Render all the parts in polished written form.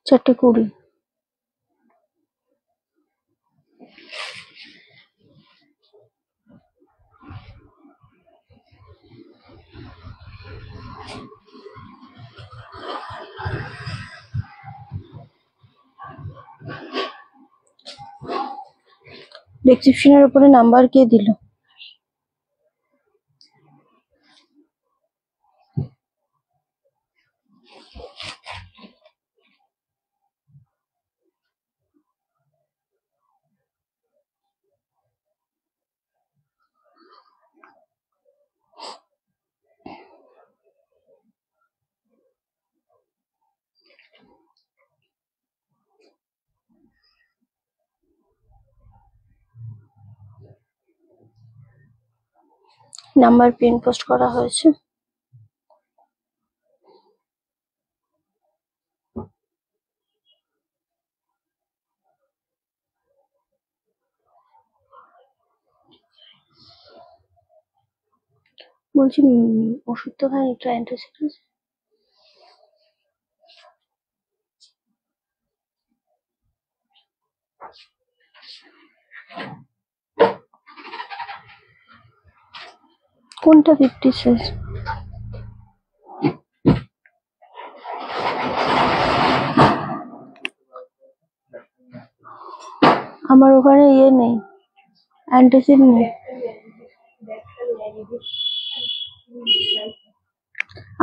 4:20। ডেসক্রিপশনের উপরে নাম্বার কে দিল? Number pin post করা হয়েছে। বলছি ওষুধ তো খাই, একটু অ্যান্টাসিড আছে? কোনটা 56? আমার ওখানে ইয়ে নেই, অ্যান্টাসিড নেই।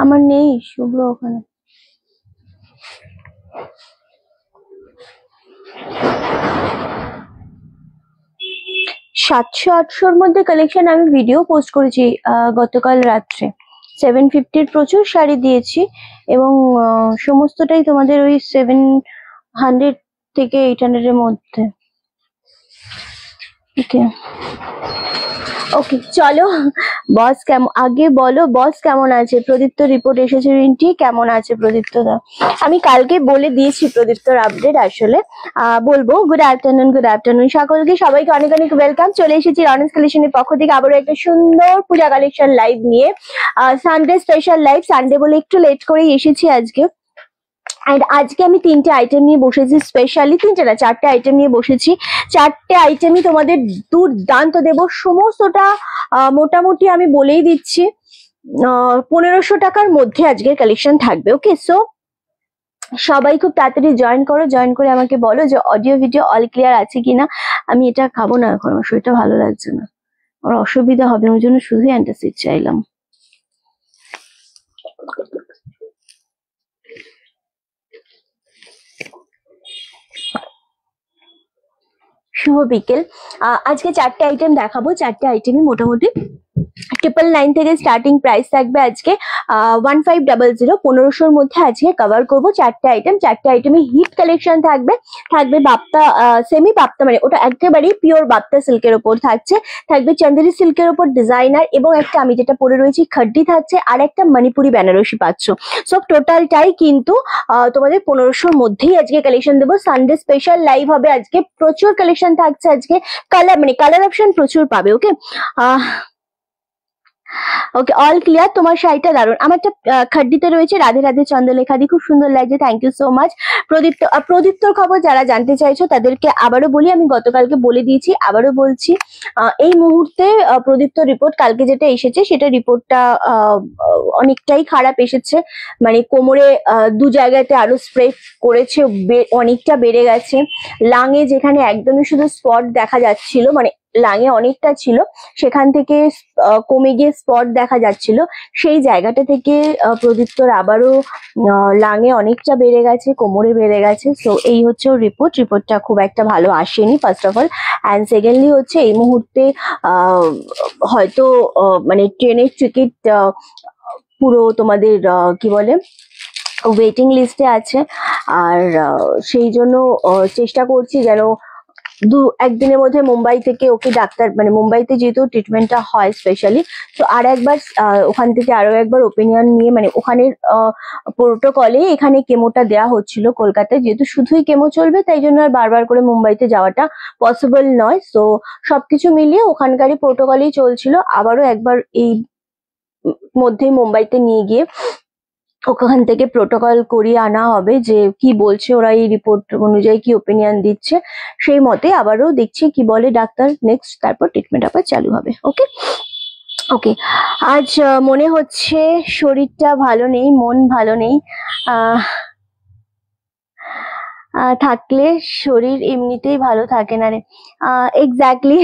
আমার নেই শুভ্র ওখানে। 700-800-র মধ্যে কালেকশন আমি ভিডিও পোস্ট করেছি গতকাল রাত্রে। 750-র প্রচুর শাড়ি দিয়েছি এবং সমস্তটাই তোমাদের ওই 700 থেকে 800-এর মধ্যে। ওকে চলো, বস কেমন, আগে বলো বস কেমন আছে? প্রদীপ্ত রিপোর্ট এসেছে রিন্টি, কেমন আছে প্রদীপ্ত দা? আমি কালকে বলে দিয়েছি প্রদীপ্তর আপডেট, আসলে বলবো। গুড আফটারনুন সকলকে, সবাইকে অনেক অনেক ওয়েলকাম। চলে এসেছি রনেস কালেকশনের পক্ষ থেকে আবারও একটা সুন্দর পূজা কালেকশন লাইভ নিয়ে। সানডে স্পেশাল লাইভ, সানডে বলে একটু লেট করেই এসেছি আজকে। এন্ড আজকে আমি 3টে আইটেম নিয়ে বসেছি, স্পেশালি 3টে না 4টে আইটেম নিয়ে বসেছি। 4টে আইটেমই তোমাদের দুর্দান্ত দেব, সমস্তটা মোটামুটি আমি বলেই দিচ্ছি 1500 টাকার মধ্যে আজকের কালেকশন থাকবে। ওকে, সো সবাই খুব তাড়াতাড়ি জয়েন করো, জয়েন করে আমাকে বলো যে অডিও ভিডিও অল ক্লিয়ার আছে কিনা। আমি এটা খাবো না এখন, আমার শরীরটা ভালো লাগছে না, আমার অসুবিধা হবে, ওই জন্য শুধু অ্যান্টাসিড চাইলাম। শুভ বিকেল। আজকে 4টে আইটেম দেখাবো, 4টে আইটেমই মোটামুটি 999 থেকে স্টার্টিং প্রাইস থাকবে আজকে 1500, 1500-র মধ্যে আজকে কভার করবো 4টে আইটেম। 4টে আইটেমে হিট কালেকশন থাকবে, থাকবে বাপ্তা সেমি বাপ্তা, মানে ওটা একেবারেই পিওর বাপ্তা সিল্কের ওপর থাকছে, থাকবে চন্দেরি সিল্কের ওপর ডিজাইনার, এবং একটা আমি যেটা পরে রয়েছি খাড্ডি থাকছে, আর একটা মণিপুরি বেনারসি পাচ্ছ। সব টোটালটাই কিন্তু তোমাদের 1500-র মধ্যেই আজকে কালেকশন দেবো। সানডে স্পেশাল লাইভ হবে আজকে, প্রচুর কালেকশন থাকছে আজকে, কালার মানে কালার অপশন প্রচুর পাবে। ওকে ওকে, অল ক্লিয়ার। তোমার শাড়িটা দারুণ, আমারটা খাড্ডিতে রয়েছে রাধে রাধে চন্দ্রলেখা দি, খুব সুন্দর লাগছে, থ্যাংক ইউ সো মাচ। প্রদীপ্তর খবর যারা জানতে চাইছো তাদেরকে আবারও বলি, আমি গতকালকে বলে দিয়েছি, আবারও বলছি, এই মুহূর্তে প্রদীপ্ত রিপোর্ট কালকে যেটা এসেছে সেটা রিপোর্টটা অনেকটাই খারাপ এসেছে, মানে কোমরে 2 জায়গাতে আরো স্প্রে করেছে, অনেকটা বেড়ে গেছে। লাঙে যেখানে একদমই শুধু স্পট দেখা যাচ্ছিল, মানে লাঙে অনেকটা ছিল, সেখান থেকে কমে গিয়ে স্পট দেখা যাচ্ছিল, সেই জায়গাটা থেকে প্রদীপ্তর আবারও লাঙে অনেকটা বেড়ে গেছে, কোমরে বেড়ে গেছে। সো এই হচ্ছে ওর রিপোর্টটা খুব একটা ভালো আসেনি first of all, and secondly হচ্ছে এই মুহূর্তে হয়তো মানে ট্রেনের টিকিট পুরো তোমাদের কি বলে ওয়েটিং লিস্টে আছে, আর সেই জন্য চেষ্টা করছি যেন 1 দিনের মধ্যে মুম্বাই থেকে ওকে ডাক্তার, মানে মুম্বাইতে যেহেতু ট্রিটমেন্টটা হয় স্পেশালি, তো আর একবার ওখান থেকে আরো একবার ওপিনিয়ন নিয়ে, মানে ওখানের প্রোটোকলে এখানে কেমোটা দেওয়া হচ্ছিল কলকাতায়, যেহেতু শুধুই কেমো চলবে তাই জন্য আর বারবার করে মুম্বাইতে যাওয়াটা পসিবল নয়। তো সবকিছু মিলিয়ে ওখানকারই প্রোটোকলেই চলছিল, আবারও একবার এই মধ্যেই মুম্বাইতে নিয়ে গিয়ে ওখান থেকে প্রোটোকল করিয়ে আনা হবে যে কি বলছে ওরা, এই রিপোর্ট অনুযায়ী কি ওপিনিয়ন দিচ্ছে, সেই মতে আবারও দেখছি কি বলে ডাক্তার নেক্সট, তারপর ট্রিটমেন্ট আবার চালু হবে। ওকে ওকে। আজ মনে হচ্ছে শরীরটা ভালো নেই, মন ভালো নেই। থাকলে শরীর এমনিতেই ভালো থাকে না রে। এক্স্যাক্টলি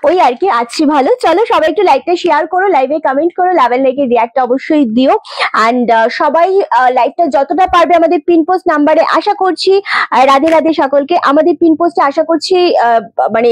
ওই আর কি, আছি ভালো। চলো সবাই একটু লাইভটা শেয়ার করো, লাইভে কমেন্ট করো, লাভের লাইকে রিয়াক্ট অবশ্যই দিও। অ্যান্ড সবাই লাইভটা যতটা পারবে আমাদের পিন পোস্ট নাম্বারে, আশা করছি রাধে রাধে সকলকে। আমাদের পিন পোস্টে আশা করছি মানে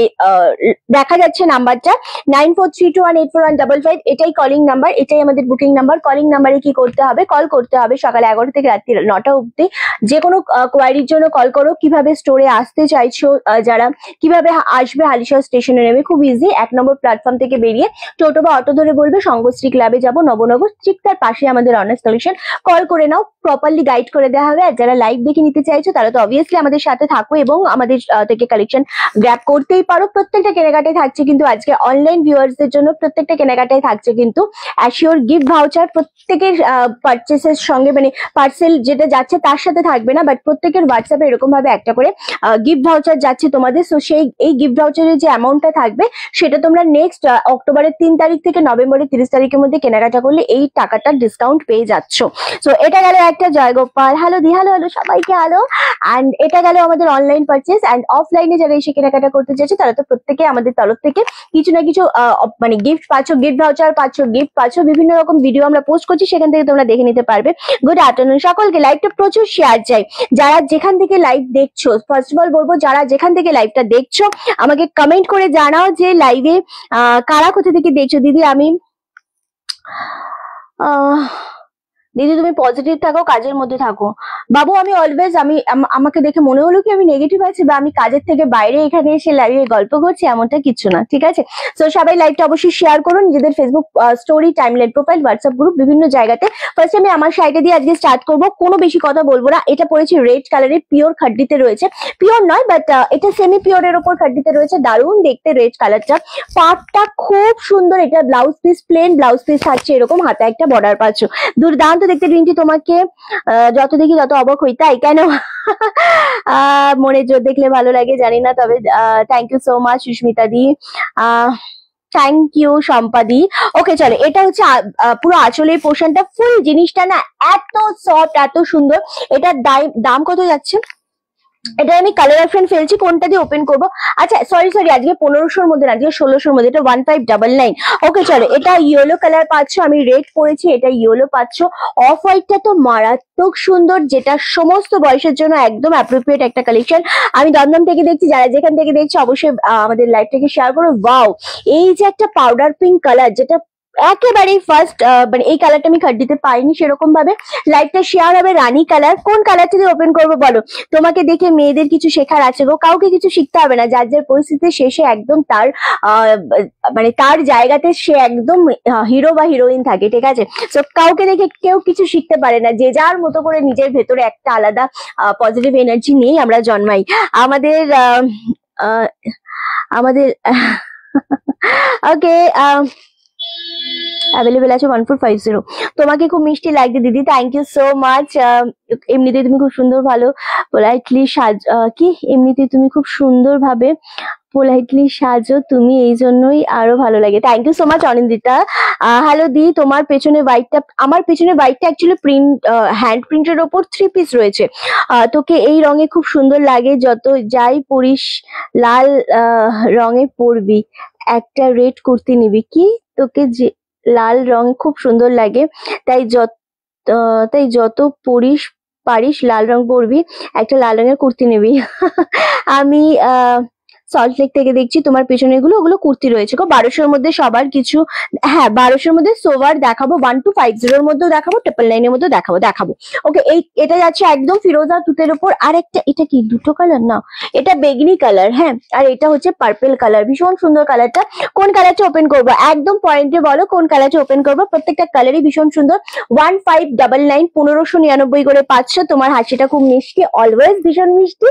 দেখা যাচ্ছে নাম্বারটা 9432184155, এটাই কলিং নাম্বার, এটাই আমাদের বুকিং নাম্বার। কলিং নাম্বারে কি করতে হবে, কল করতে হবে সকাল 11 থেকে রাত্রি 9টা অবধি। যে কোনো কোয়ারির জন্য কল করো। কিভাবে স্টোরে আসতে চাইছো, যারা কিভাবে আসবে হালিশহর স্টেশনে নেমে, খুব ইজি। 1 নম্বর প্ল্যাটফর্ম থেকে বেরিয়ে টোটো বা অটো ধরে বলবে সঙ্গশ্রী ক্লাবে যাব, নবনগর, ঠিক তার পাশে আমাদের অনার্স কালেকশন। কল করে নাও, প্রপারলি গাইড করে দেওয়া হবে। আর যারা লাইভ দেখে নিতে চাইছো তারা তো অবভিয়াসলি আমাদের সাথে থাকো এবং আমাদের থেকে কালেকশন গ্র্যাব করতেই পারো। প্রত্যেকটা কেনাকাটায় থাকছে কিন্তু আজকে অনলাইন ভিউয়ার্সদের জন্য, প্রত্যেকটা কেনাকাটায় থাকছে কিন্তু অ্যাসিওর গিফট ভাউচার। প্রত্যেকের পারচেসের সঙ্গে মানে পার্সেল যেটা যাচ্ছে তার সাথে থাকবে না, বাট প্রত্যেকের হোয়াটসঅ্যাপে এরকম ভাবে একটা করে গিফট ভাউচার যাচ্ছে তোমাদের। সো সেই এই গিফট ভাউচারের যে অ্যামাউন্টটা থাকবে সেটা তোমরা নেক্সট অক্টোবরের 3 তারিখ থেকে নভেম্বরের 30 তারিখের মধ্যে কেনাকাটা করলে এই টাকাটা ডিসকাউন্ট পেয়ে যাচ্ছ। সো এটা গেল একটা জয়গোপাল, হ্যালো দি, হ্যালো হ্যালো সবাইকে হ্যালো। অ্যান্ড এটা গেল আমাদের অনলাইন পারচেস। অ্যান্ড অফলাইনে যারা এসে কেনাকাটা করতে চাইছে তারা তো প্রত্যেকে আমাদের তরফ থেকে কিছু না কিছু মানে গিফট পাচ্ছ, গিফট ভাউচার পাচ্ছ, গিফট পাচ্ছ। বিভিন্ন রকম ভিডিও আমরা পোস্ট করছি, সেখান থেকে তোমরা দেখে নিতে পারবে। গুড আফটারনুন সকলকে। লাইভটা প্রচুর শেয়ার চাই। যারা যেখান থেকে লাইভ দেখছো, ফার্স্ট অফ অল বলবো যারা যেখান থেকে লাইভটা দেখছো আমাকে কমেন্ট করে জানাও যে লাইভে কারা কোথা থেকে দেখছো। দিদি আমি দিদি তুমি পজিটিভ থাকো, কাজের মধ্যে থাকো। বাবু আমি অলওয়েজ, আমাকে দেখে মনে হলো কি আমি নেগেটিভ আছি বা আমি কাজের থেকে বাইরে এখানে এসে লাইভে গল্প করছি, এমনটা কিছু না, ঠিক আছে? তো সবাই লাইভটা অবশ্যই শেয়ার করুন, নিজেদের Facebook story, timeline, profile, WhatsApp group, বিভিন্ন জায়গাতে। ফার্স্ট আমি আমার শাড়িটা দিয়ে আজকে স্টার্ট করবো, কোনো বেশি কথা বলবো না। এটা পরেছি রেড কালারের, পিওর খাড্ডিতে রয়েছে, পিওর নয় বাট এটা সেমি পিওরের ওপর খাড্ডিতে রয়েছে। দারুণ দেখতে রেড কালারটা, পাটটা খুব সুন্দর। এটা blouse piece, plain blouse piece থাকছে, এরকম হাতে একটা বর্ডার পাচ্ছ, দুর্দান্ত দেখতে। রিন্টি তোমাকে যত দেখি তত অবাক হই, তাই কেন? মনে জোর দেখলে ভালো লাগে জানি না, তবে thank you so much Susmita di, thank you সম্পাদি। ওকে চলো, এটা হচ্ছে পুরো আঁচলের পোর্শনটা, ফুল জিনিসটা না এত সফট, এত সুন্দর। এটার দাম কত যাচ্ছে? এটা আমি কালার অপশন ফেলছি, কোনটা দিয়ে ওপেন করবো? আচ্ছা সরি আজকে 1500-র মধ্যে না, আজকে 1600-র মধ্যে। এটা 1599। ওকে চলো, এটা ইয়েলো কালার পাচ্ছ, আমি রেড পরেছি, এটা ইয়েলো পাচ্ছ। অফ হোয়াইটটা তো মারাত্মক সুন্দর, যেটা সমস্ত বয়সের জন্য একদম অ্যাপ্রোপ্রিয়েট একটা কালেকশন। আমি দমদম থেকে দেখছি, যারা যেখান থেকে দেখছি অবশ্যই আমাদের লাইভটাকে শেয়ার করো। ওয়াও, এই যে একটা পাউডার পিঙ্ক কালার, যেটা একেবারেই ফার্স্ট, মানে এই কালারটা আমি খাড্ডিতে পাইনি সেরকম ভাবে। লাইভটা শেয়ার হবে রানী কালার। কোন কালারটা দিয়ে ওপেন করবো বলো? তোমাকে দেখে মেয়েদের কিছু শেখার আছে গো, কাউকে কিছু শিখতে হবে না। যার যার পরিস্থিতি শেষে একদম তার মানে তার জায়গাতে সে একদম হিরো বা হিরোইন থাকে, ঠিক আছে? তো কাউকে দেখে কেউ কিছু শিখতে পারে না, যে যার মতো করে নিজের ভেতরে একটা আলাদা পজিটিভ এনার্জি নিয়েই আমরা জন্মাই। আমাদের আমাদের ওকে অ্যাভেলেবেল আছে 1450। তোমাকে খুব মিষ্টি লাগছে দিদি, থ্যাংক ইউ সো মাচ। এমনিতে তুমি খুব সুন্দর, ভালো পোলাইটলি কি এমনিতে তুমি খুব সুন্দর ভাবে পোলাইটলি সাজো তুমি, এই জন্যই আরো ভালো লাগে। Thank you so much Anindita. Hello di, তোমার পেছনে হোয়াইটটা, আমার পেছনে হোয়াইটটা অ্যাকচুয়ালি প্রিন্ট, হ্যান্ড প্রিন্টের ওপর 3 পিস রয়েছে। তোকে এই রঙে খুব সুন্দর লাগে, যত যাই পরিস লাল রঙে পরবি, একটা রেড কুর্তি নিবি কি? তোকে যে লাল রং খুব সুন্দর লাগে, তাই যত পারিস লাল রং পরবি, একটা লাল রঙের কুর্তি নিবি। আমি সল্টলেক থেকে দেখছি তোমার পেছনে ওগুলো কুর্তি রয়েছে গো। 1200-র মধ্যে সবার কিছু, হ্যাঁ 1200-র মধ্যে সোভার দেখাবো, 1250-র মধ্যেও দেখাবো, 999-এর মধ্যেও দেখাবো। ওকে, এটা যাচ্ছে একদম ফিরোজা তুতের উপর। আর একটা, এটা কি দুটো কালার না, এটা বেগনি কালার, হ্যাঁ, আর এটা হচ্ছে পার্পেল কালার। ভীষণ সুন্দর কালারটা। কোন কালারটা ওপেন করবো? একদম পয়েন্টে বলো কোন কালারটা ওপেন করবো। প্রত্যেকটা কালারই ভীষণ সুন্দর। 1599, 1599 করে পাচ্ছ। তোমার হাসিটা খুব মিষ্টি, অলওয়েজ ভীষণ মিষ্টি।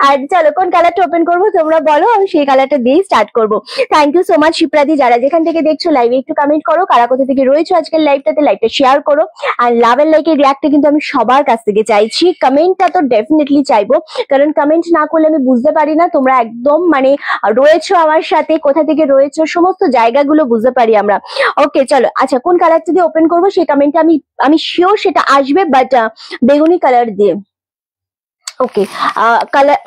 আর চলো কোন কালারটা ওপেন করবো তোমরা বলো। করো, আমি সেই কালারটা দিয়েই স্টার্ট করবো। থ্যাংক ইউ সো মাচ শিপ্রাদি। যারা যেখান থেকে দেখছো লাইভে একটু কমেন্ট করো, কারা কোথা থেকে রয়েছো আজকের লাইভটাতে, লাইভটা শেয়ার করো। আর লাভ এন্ড লাইকের রিয়াক্টটা কিন্তু আমি সবার কাছ থেকে চাইছি, কমেন্টটা তো ডেফিনেটলি চাইবো, কারণ কমেন্ট না করলে আমি বুঝতে পারি না তোমরা একদম মানে রয়েছো আমার সাথে, কোথা থেকে রয়েছো সমস্ত জায়গাগুলো বুঝতে পারি আমরা। ওকে চলো, আচ্ছা কোন কালারটা দিয়ে ওপেন করবো সেই কমেন্টটা আমি শিওর সেটা আসবে, বাট বেগুনি কালার দিয়ে। ওকে, কালার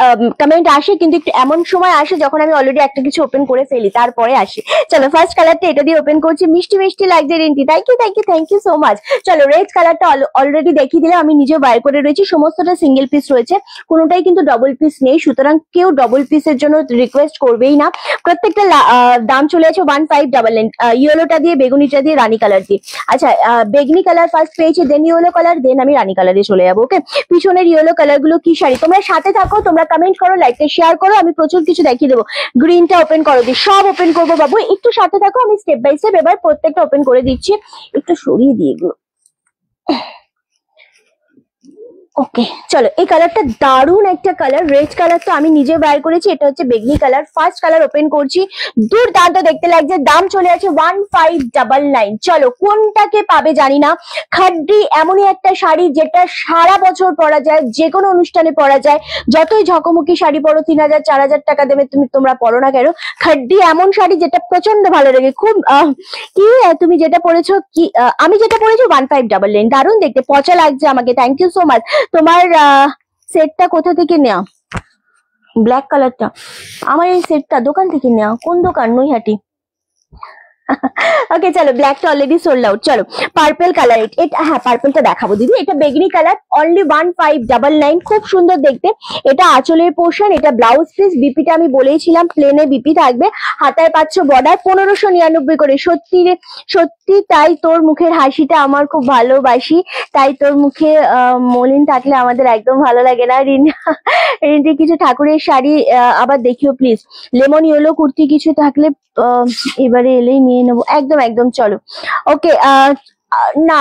কমেন্ট আসে, কিন্তু একটু এমন সময় আসে যখন আমি অলরেডি একটা কিছু ওপেন করে ফেলি, তারপরে আসে। চলো ফার্স্ট কালারটা এটা দিয়ে ওপেন করছি, মিষ্টি মিষ্টি লাগছে Rinti, thank you thank you thank you so much. চলো রেড কালারটা অলরেডি দেখিয়ে দিলাম, আমি নিজেও বাইর করে রয়েছি, সমস্তটা সিঙ্গেল পিস রয়েছে, কোনোটাই কিন্তু ডবল পিস নেই, সুতরাং কেউ ডবল পিসের জন্য রিকোয়েস্ট করবেই না। প্রত্যেকটা দাম চলে আছে 1599, ইয়েলোটা দিয়ে, বেগুনিটা দিয়ে, রানী কালার দিয়ে। আচ্ছা বেগনি কালার ফার্স্ট পেয়েছি, দেন ইয়েলো কালার, দেন আমি রানী কালারে চলে যাবো। ওকে, পিছনের ইয়েলো কালার গুলো কি শাড়ি, তোমরা সাথে থাকো, তোমরা কমেন্ট করো, লাইকটা শেয়ার করো, আমি প্রচুর কিছু দেখিয়ে দেবো। গ্রিনটা ওপেন করো দি, সব ওপেন করবো বাবু, একটু সাথে থাকো, আমি স্টেপ বাই স্টেপ এবার প্রত্যেকটা ওপেন করে দিচ্ছি, একটু সরিয়ে দিয়ে এগুলো। ওকে চলো, এই কালারটা দারুণ একটা কালার, রেড কালার তো আমি নিজে বাইর করেছি, এটা হচ্ছে বেগনি কালার। ফার্স্ট কালার ওপেন করছি, দুর্দান্ত দেখতে লাগছে, দাম চলে আছে 1599। চলো কোনটাকে পাবে জানি না, খাড্ডি এমনই একটা শাড়ি যেটা সারা বছর পরা যায়, যে কোনো অনুষ্ঠানে পরা যায়, যতই ঝকমকি শাড়ি পরো, 3000 4000 টাকা দেবে তোমরা পরো না কেন, খাড্ডি এমন শাড়ি যেটা প্রচন্ড ভালো লাগে। খুব কি তুমি যেটা পরেছো কি, আমি যেটা পরেছি 1599, দারুণ দেখতে, পচা লাগছে আমাকে, থ্যাংক ইউ সো মাচ। তোমার সেটটা কোথা থেকে নেওয়া, ব্ল্যাক কালারটা? আমার এই সেটটা দোকান থেকে নেওয়া, কোন দোকান? নৈহাটি। ওকে চলো, ব্ল্যাকটা অলরেডি সোল্ড আউট। চলো পার্পল কালার, এটা হ্যাঁ পার্পলটা দেখাবো দিদি, এটা বেগনি কালার, অনলি 1599, খুব সুন্দর দেখতে। এটা আঁচলের পোর্শন, এটা ব্লাউজ পিস, বিপিটা আমি বলেইছিলাম প্লেনে বিপি থাকবে, হাতায় পাচ্ছ বর্ডার, 1599 করে। সত্যি রে সত্যি তাই, তোর মুখের হাসিটা আমার খুব ভালোবাসি, তাই তোর মুখে মলিন থাকলে আমাদের একদম ভালো লাগে না। রিন্টি কিছু ঠাকুরের শাড়ি আবার দেখিও প্লিজ, লেমন ইয়েলো কুর্তি কিছু থাকলে এবারে এলেই নিয়ে নেবো, একদম একদম। চলো ওকে, না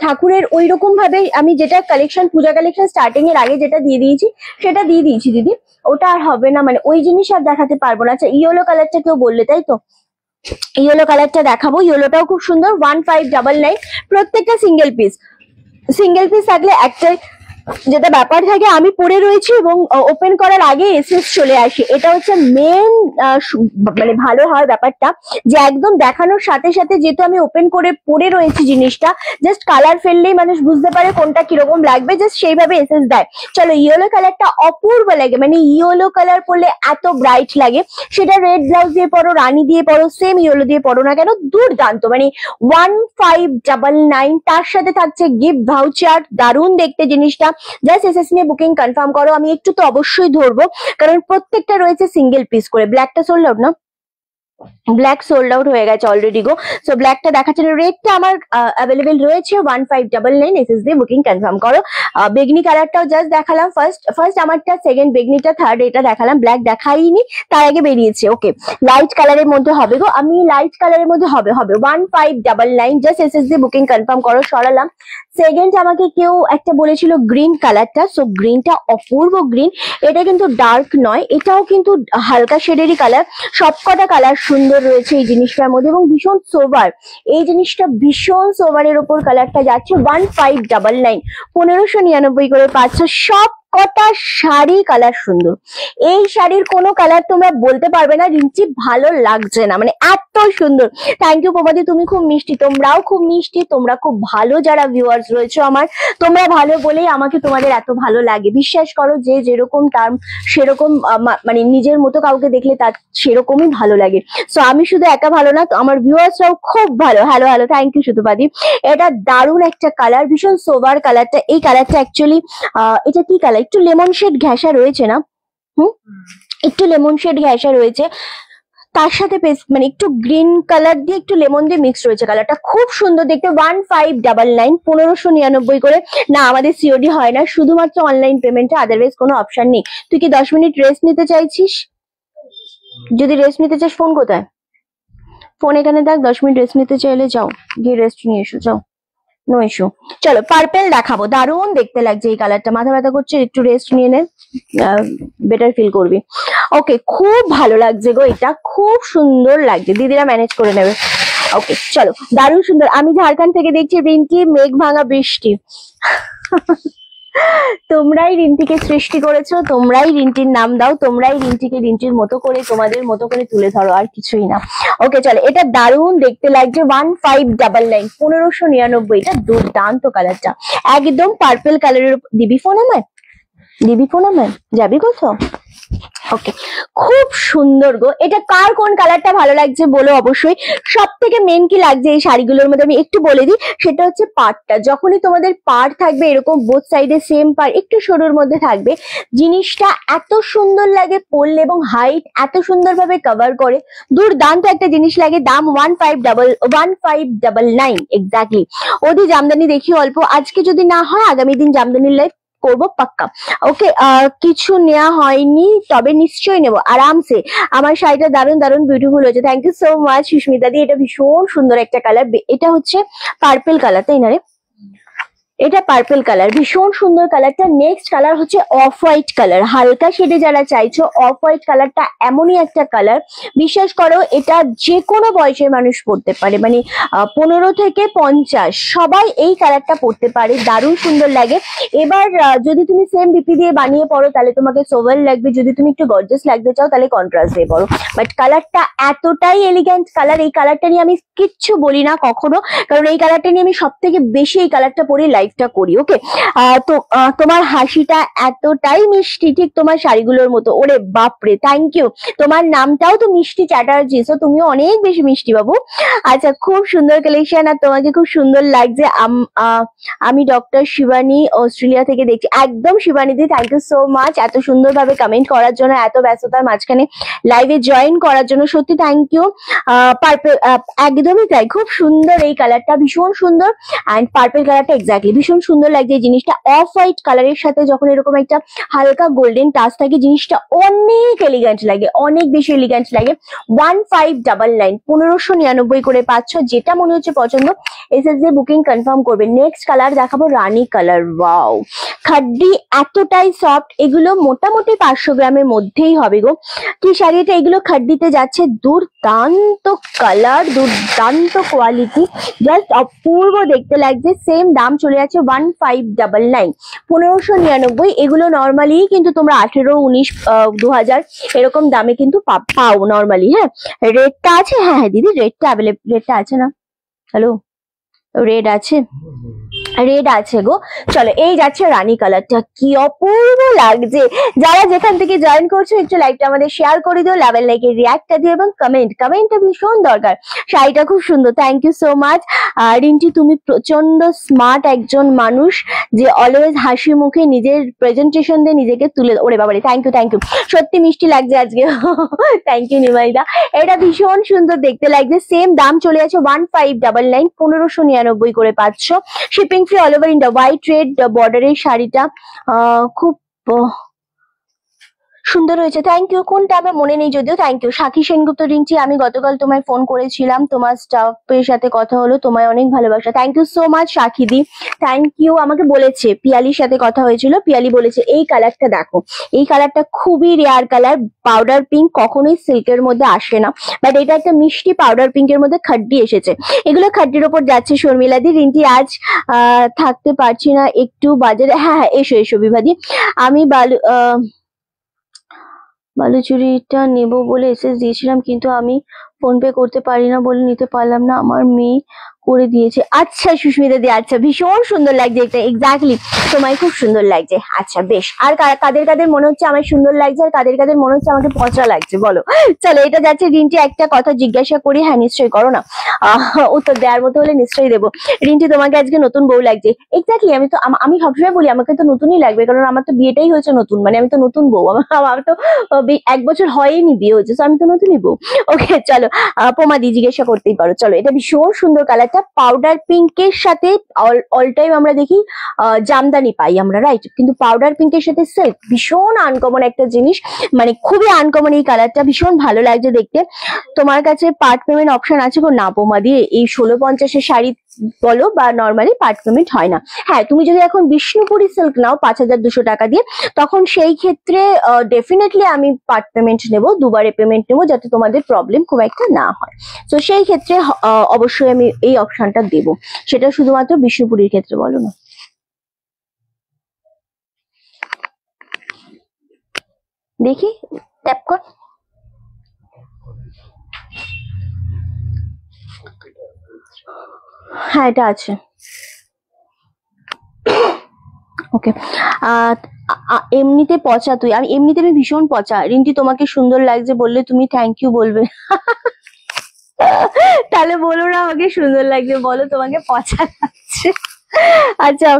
ঠাকুরের ওই রকম ভাবে আমি যেটা কালেকশন, পূজা কালেকশন স্টার্টিং এর আগে যেটা দিয়ে দিয়েছি সেটা দিয়ে দিয়েছি দিদি, ওটা আর হবে না, মানে ওই জিনিস আর দেখাতে পারবো না। আচ্ছা ইয়েলো কালারটা কেউ বললে তাই তো, ইয়েলো কালারটা দেখাবো, ইয়েলোটাও খুব সুন্দর, 1599, প্রত্যেকটা সিঙ্গেল পিস। সিঙ্গেল পিস থাকলে একটাই যেটা ব্যাপার থাকে, আমি পরে রয়েছি এবং ওপেন করার আগে এসএস চলে আসে, এটা হচ্ছে মেন মানে ভালো হয় ব্যাপারটা, যে একদম দেখানোর সাথে সাথে যেহেতু আমি ওপেন করে পরে রয়েছি জিনিসটা, জাস্ট কালার ফেললেই মানুষ বুঝতে পারে কোনটা কিরকম লাগবে, জাস্ট সেইভাবে এসএস দেয়। চলো ইয়েলো কালারটা অপূর্ব লাগে, মানে ইয়েলো কালার পরলে এত ব্রাইট লাগে, সেটা রেড ব্লাউজ দিয়ে পরো, রানী দিয়ে পরো, সেম ইয়েলো দিয়ে পরো না কেন, দুর্দান্ত, মানে 1599। তার সাথে থাকছে গিফট ভাউচার, দারুণ দেখতে জিনিসটা। জাস্ট এসএস নিয়ে বুকিং কনফার্ম করো, আমি একটু তো অবশ্যই ধরবো, কারণ প্রত্যেকটা রয়েছে সিঙ্গেল পিস করে। ব্ল্যাকটা সোল্ড আউট না, ব্ল্যাক সোল্ড আউট হয়ে গেছে অলরেডি গো। সো ব্ল্যাকটা দেখাচ্ছে না, রেডটা আমার অ্যাভেলেবেল রয়েছে 1599, এসএস দিয়ে বুকিং কনফার্ম করো। বেগনি কালারটাও জাস্ট দেখালাম, ফার্স্ট আমারটা, সেকেন্ড বেগনিটা, থার্ড এটা দেখালাম, ব্ল্যাক দেখাইনি, তার আগে বেরিয়েছে। ওকে লাইট কালারের মধ্যে হবে গো, আমি লাইট কালারের মধ্যে হবে 1599, জাস্ট এসএস দিয়ে বুকিং কনফার্ম করো। সরালাম। সেকেন্ড আমাকে কেউ একটা বলেছিল গ্রিন কালারটা, সো গ্রিনটা অপূর্ব গ্রিন, এটা কিন্তু ডার্ক নয়, এটাও কিন্তু হালকা শেডেরই কালার, সবকটা কালার সুন্দর রয়েছে এই জিনিসটার মধ্যে এবং ভীষণ সোবার, এই জিনিসটা ভীষণ সোবারের ওপর কালারটা যাচ্ছে 1599, 1599 করে পাচ্ছ। সব কটা শাড়ি কালার সুন্দর, এই শাড়ির কোনো কালার তোমরা বলতে পারবে না রিঞ্চি ভালো লাগছে না, মানে এত সুন্দর। থ্যাংক ইউ প্রবাদি, তুমি খুব মিষ্টি, তোমরাও খুব মিষ্টি, তোমরা খুব ভালো যারা ভিউয়ার্স রয়েছে আমার, তোমরা ভালো বলেই আমাকে তোমাদের এত ভালো লাগে। বিশ্বাস করো, যে যেরকম টার্ম সেরকম মানে নিজের মতো কাউকে দেখলে তার সেরকমই ভালো লাগে। সো আমি শুধু একা ভালো না, আমার ভিউয়ার্সরাও খুব ভালো। হ্যালো হ্যালো, থ্যাংক ইউ সুতপাদি। এটা দারুণ একটা কালার, ভীষণ সোবার কালারটা। এই কালারটা অ্যাকচুয়ালি এটা কি কালার, একটু লেমন শেড ঘেঁষা রয়েছে না, একটু লেমন শেড ঘেঁষা রয়েছে, তার সাথে মানে একটু গ্রিন কালার দিয়ে একটু লেমন দিয়ে মিক্স রয়েছে, কালারটা খুব সুন্দর দেখতে। 1599, 1599 করে। না আমাদের সিওডি হয় না, শুধুমাত্র অনলাইন পেমেন্টে, আদারওয়াইজ কোনো অপশন নেই। তুই কি 10 মিনিট রেস্ট নিতে চাইছিস? যদি রেস্ট নিতে চাস ফোন কোথায়, ফোন এখানে দেখ, 10 মিনিট রেস্ট নিতে চাইলে যাও, গিয়ে রেস্ট নিয়ে এসো, যাও। No issue. চলো পার্পেল দেখাবো, দারুণ দেখতে লাগছে এই কালারটা। মাথা ব্যথা করছে, একটু রেস্ট নিয়ে নে, বেটার ফিল করবি। ওকে, খুব ভালো লাগছে গো, এটা খুব সুন্দর লাগছে, দিদিরা ম্যানেজ করে নেবে। ওকে চলো, দারুণ সুন্দর। আমি ঝাড়খণ্ড থেকে দেখছি রিন্টি, মেঘ ভাঙা বৃষ্টি। তোমরাই রিন্টিকে সৃষ্টি করেছো, তোমরাই রিন্টির নাম দাও, তোমরাই রিন্টিকে রিন্টির মতো করে তোমাদের মতো করে তুলে ধরো, আর কিছুই না। ওকে চলো, এটা দারুণ দেখতে লাগছে। 1599, 1599, এটা দুর্দান্ত কালারটা, একদম পার্পেল কালারের। দিবি ফোন আমায়, দিবি ফোন আমায়, যাবি কোথাও? ওকে, খুব সুন্দর গো। এটা কার কোন কালারটা ভালো লাগছে বলো অবশ্যই। সব থেকে মেন কি লাগছে এই শাড়িগুলোর মধ্যে আমি একটু বলে দিই, সেটা হচ্ছে পাড়টা। যখনই তোমাদের পাড় থাকবে এরকম বোথ সাইডে সেম পাড়, একটু সরুর মধ্যে থাকবে, জিনিসটা এত সুন্দর লাগে পরলে, এবং হাইট এত সুন্দরভাবে কভার করে, দুর্দান্ত একটা জিনিস লাগে। দাম 1599 এক্স্যাক্টলি। ওদি জামদানি দেখি অল্প, আজকে যদি না হয় আগামী দিন জামদানির লাইভ করবো পাক্কা। ওকে, কিছু নেওয়া হয়নি, তবে নিশ্চয়ই নেবো আরামসে। আমার শাড়িটা দারুণ দারুণ বিউটিফুল হয়েছে, thank you so much Susmita di. এটা ভীষণ সুন্দর একটা কালার, এটা হচ্ছে পার্পেল কালার, তাই না রে? এটা পার্পেল কালার, ভীষণ সুন্দর কালারটা। নেক্সট কালার হচ্ছে অফ হোয়াইট কালার, হালকা শেডে যারা চাইছো, অফ হোয়াইট কালারটা এমনই একটা কালার, বিশ্বাস করো এটা যে কোনো বয়সের মানুষ পরতে পারে, মানে 15 থেকে 50 সবাই এই কালারটা পরতে পারে, দারুণ সুন্দর লাগে। এবার যদি তুমি সেম বিপি দিয়ে বানিয়ে পড়ো তাহলে তোমাকে সোভার লাগবে, যদি তুমি একটু গর্জিয়াস লাগতে চাও তাহলে কন্ট্রাস্ট দিয়ে পড়ো। বাট কালারটা এতটাই এলিগ্যান্ট কালার, এই কালারটা নিয়ে আমি কিচ্ছু বলি না কখনো, কারণ এই কালারটা নিয়ে আমি সব থেকে বেশি এই কালারটা পরে লাইফটা করি। ওকে, তো তোমার হাসিটা এতটাই মিষ্টি, ঠিক তোমার শাড়িগুলোর মতো। ওরে বাপরে, থ্যাংক ইউ। তোমার নামটাও তো মিষ্টি চ্যাটার্জি, সো তুমিও অনেক বেশি মিষ্টি বাবু। আচ্ছা, খুব সুন্দর কালেকশন, আর তোমাকে খুব সুন্দর লাগছে। আমি ডক্টর শিবানী অস্ট্রেলিয়া থেকে দেখছি। একদম শিবানী দি, থ্যাংক ইউ সো মাচ এত সুন্দরভাবে কমেন্ট করার জন্য, এত ব্যস্ততার মাঝখানে লাইভে জয়েন করার জন্য, সত্যি থ্যাংক ইউ। পার্পেল, একদমই তাই, খুব সুন্দর এই কালারটা, ভীষণ সুন্দর। অ্যান্ড পার্পেল কালারটা এক্স্যাক্টলি ভীষণ সুন্দর লাগছে এই জিনিসটা। অফ হোয়াইট কালারের সাথে যখন এরকম একটা হালকা গোল্ডেন টাচ থাকে, জিনিসটা অনেক এলিগ্যান্ট লাগে, অনেক বেশি এলিগ্যান্ট লাগে। 1599, 1599 করে পাচ্ছ। যেটা মনে হচ্ছে পছন্দ এসএসজি বুকিং কনফার্ম করবে। নেক্সট কালার দেখাবো রানী কালার। ওয়াও, খাড্ডি এতটাই সফট, এগুলো মোটামুটি 500 গ্রামের মধ্যেই হবে গো। কি শাড়িটা, এগুলো খাড্ডিতে যাচ্ছে, দুর্দান্ত কালার, দুর্দান্ত কোয়ালিটি, জাস্ট অপূর্ব দেখতে লাগছে। সেম দাম চলে যাচ্ছে 1599, 1599। এগুলো নর্মালি কিন্তু তোমরা 18, 19, 2000 এরকম দামে কিন্তু পাও নর্মালি। হ্যাঁ, রেটটা আছে, হ্যাঁ হ্যাঁ দিদি রেটটা অ্যাভেলেবল, রেটটা আছে না? হ্যালো, রেড আছে, রেড আছে গো। চলো, এই যাচ্ছে রানী কালারটা, কি অপূর্ব লাগছে। যারা যেখান থেকে জয়েন করছো একটু লাইকটা আমাদের শেয়ার করে দিও, লেভেল লাইকে রিয়াক্টটা দিও, এবং কমেন্টটা ভীষণ দরকার। শাড়িটা খুব সুন্দর, thank you so much. Rinti, তুমি প্রচন্ড স্মার্ট একজন মানুষ, যে অলওয়েজ হাসি মুখে নিজের প্রেজেন্টেশন দিয়ে নিজেকে তুলে। ওরে বাবারে, থ্যাংক ইউ থ্যাংক ইউ, সত্যি মিষ্টি লাগছে আজকে। থ্যাংক ইউ নিমাইদা, এটা ভীষণ সুন্দর দেখতে লাগছে। সেম দাম চলে যাচ্ছে 1599, 1599 করে পাচ্ছ। Shipping free all over India. White red বর্ডারের শাড়িটা খুব সুন্দর হয়েছে, থ্যাংক ইউ। কোনটা আমার মনে নেই যদিও, থ্যাংক ইউ। সাক্ষী সেনগুপ্ত রিঞ্চি, আমি গতকাল তোমায় ফোন করেছিলাম, তোমার স্টাফের সাথে কথা হলো, তোমায় অনেক ভালোবাসা। থ্যাংক ইউ সো মাচ সাক্ষী দি, থ্যাংক ইউ। আমাকে বলেছে, পিয়ালির সাথে কথা হয়েছিল, পিয়ালি বলেছে এই কালারটা দেখো, এই কালারটা খুবই রেয়ার কালার, পাউডার পিঙ্ক কখনোই সিল্কের মধ্যে আসে না, বাট এটা একটা মিষ্টি পাউডার পিঙ্কের মধ্যে খাড্ডি এসেছে। এগুলো খাড্ডির ওপর যাচ্ছে। শর্মিলা দি, রিন্টি আজ থাকতে পারছি না, একটু বাজারে। হ্যাঁ হ্যাঁ, এসো এসো বিভাদি। আমি বালুচুরিটা নেবো বলে এসএস দিয়েছিলাম, কিন্তু আমি ফোন পে করতে পারি না বলে নিতে পারলাম না, আমার মেয়ে করে দিয়েছে। আচ্ছা সুস্মিতা দি, আচ্ছা, ভীষণ সুন্দর লাগছে এটা, এক্স্যাক্টলি তোমায় খুব সুন্দর লাগছে। আচ্ছা বেশ, আর কাদের কাদের মনে হচ্ছে আমার সুন্দর লাগছে, আর কাদের কাদের মনে হচ্ছে আমাকে পচা লাগছে বলো। চলো, এটা যাচ্ছে রিন্টি। একটা কথা জিজ্ঞাসা করি, হ্যাঁ নিশ্চয়ই করো না, উত্তর দেওয়ার মতো হলে নিশ্চয়ই দেবো। রিন্টি, তোমাকে আজকে নতুন বউ লাগছে। এক্স্যাক্টলি, আমি সবসময় বলি আমাকে তো নতুনই লাগবে, কারণ আমার তো বিয়েটাই হয়েছে নতুন, মানে আমি তো নতুন বউ, আমার তো 1 বছর হয়নি বিয়ে হয়েছে, তো আমি তো নতুনই বউ। ওকে চলো, পোমাদি জিজ্ঞাসা করতেই পারো। চলো, এটা ভীষণ সুন্দর কালারটা, পাউডার পিঙ্কের সাথে অল টাইম আমরা দেখি জামদানি পাই আমরা, রাইট, কিন্তু পাউডার পিঙ্কের সাথে সিল্ক ভীষণ আনকমন একটা জিনিস, মানে খুবই আনকমন এই কালারটা, ভীষণ ভালো লাগছে দেখতে। তোমার কাছে পার্ট পেমেন্ট অপশন আছে গো? না পোমাদি, এই 1650-এর শাড়ি বলো বা নর্মালি পার্ট পেমেন্ট হয় না। হ্যাঁ, তুমি যদি এখন বিষ্ণুপুরি সিল্ক নাও 5200 টাকা দিয়ে, তখন সেই ক্ষেত্রে ডেফিনেটলি আমি পার্ট পেমেন্ট নেব, দুবারে পেমেন্ট নেবো, যাতে তোমাদের প্রবলেম খুব একটা না হয়। তো সেই ক্ষেত্রে অবশ্যই আমি এই অপশনটা দেব, সেটা শুধুমাত্র বিষ্ণুপুরীর ক্ষেত্রে, বলো না। দেখি ট্যাপ কর। হ্যাঁ, এটা আছে। ওকে, এমনিতে পচা তুই, আমি এমনিতে আমি ভীষণ পচা। রিন্টি তোমাকে সুন্দর লাগছে বললে তুমি থ্যাংক ইউ বলবে। তাহলে বলো না আমাকে সুন্দর লাগছে, বলো তোমাকে পচা লাগছে। আচ্ছা,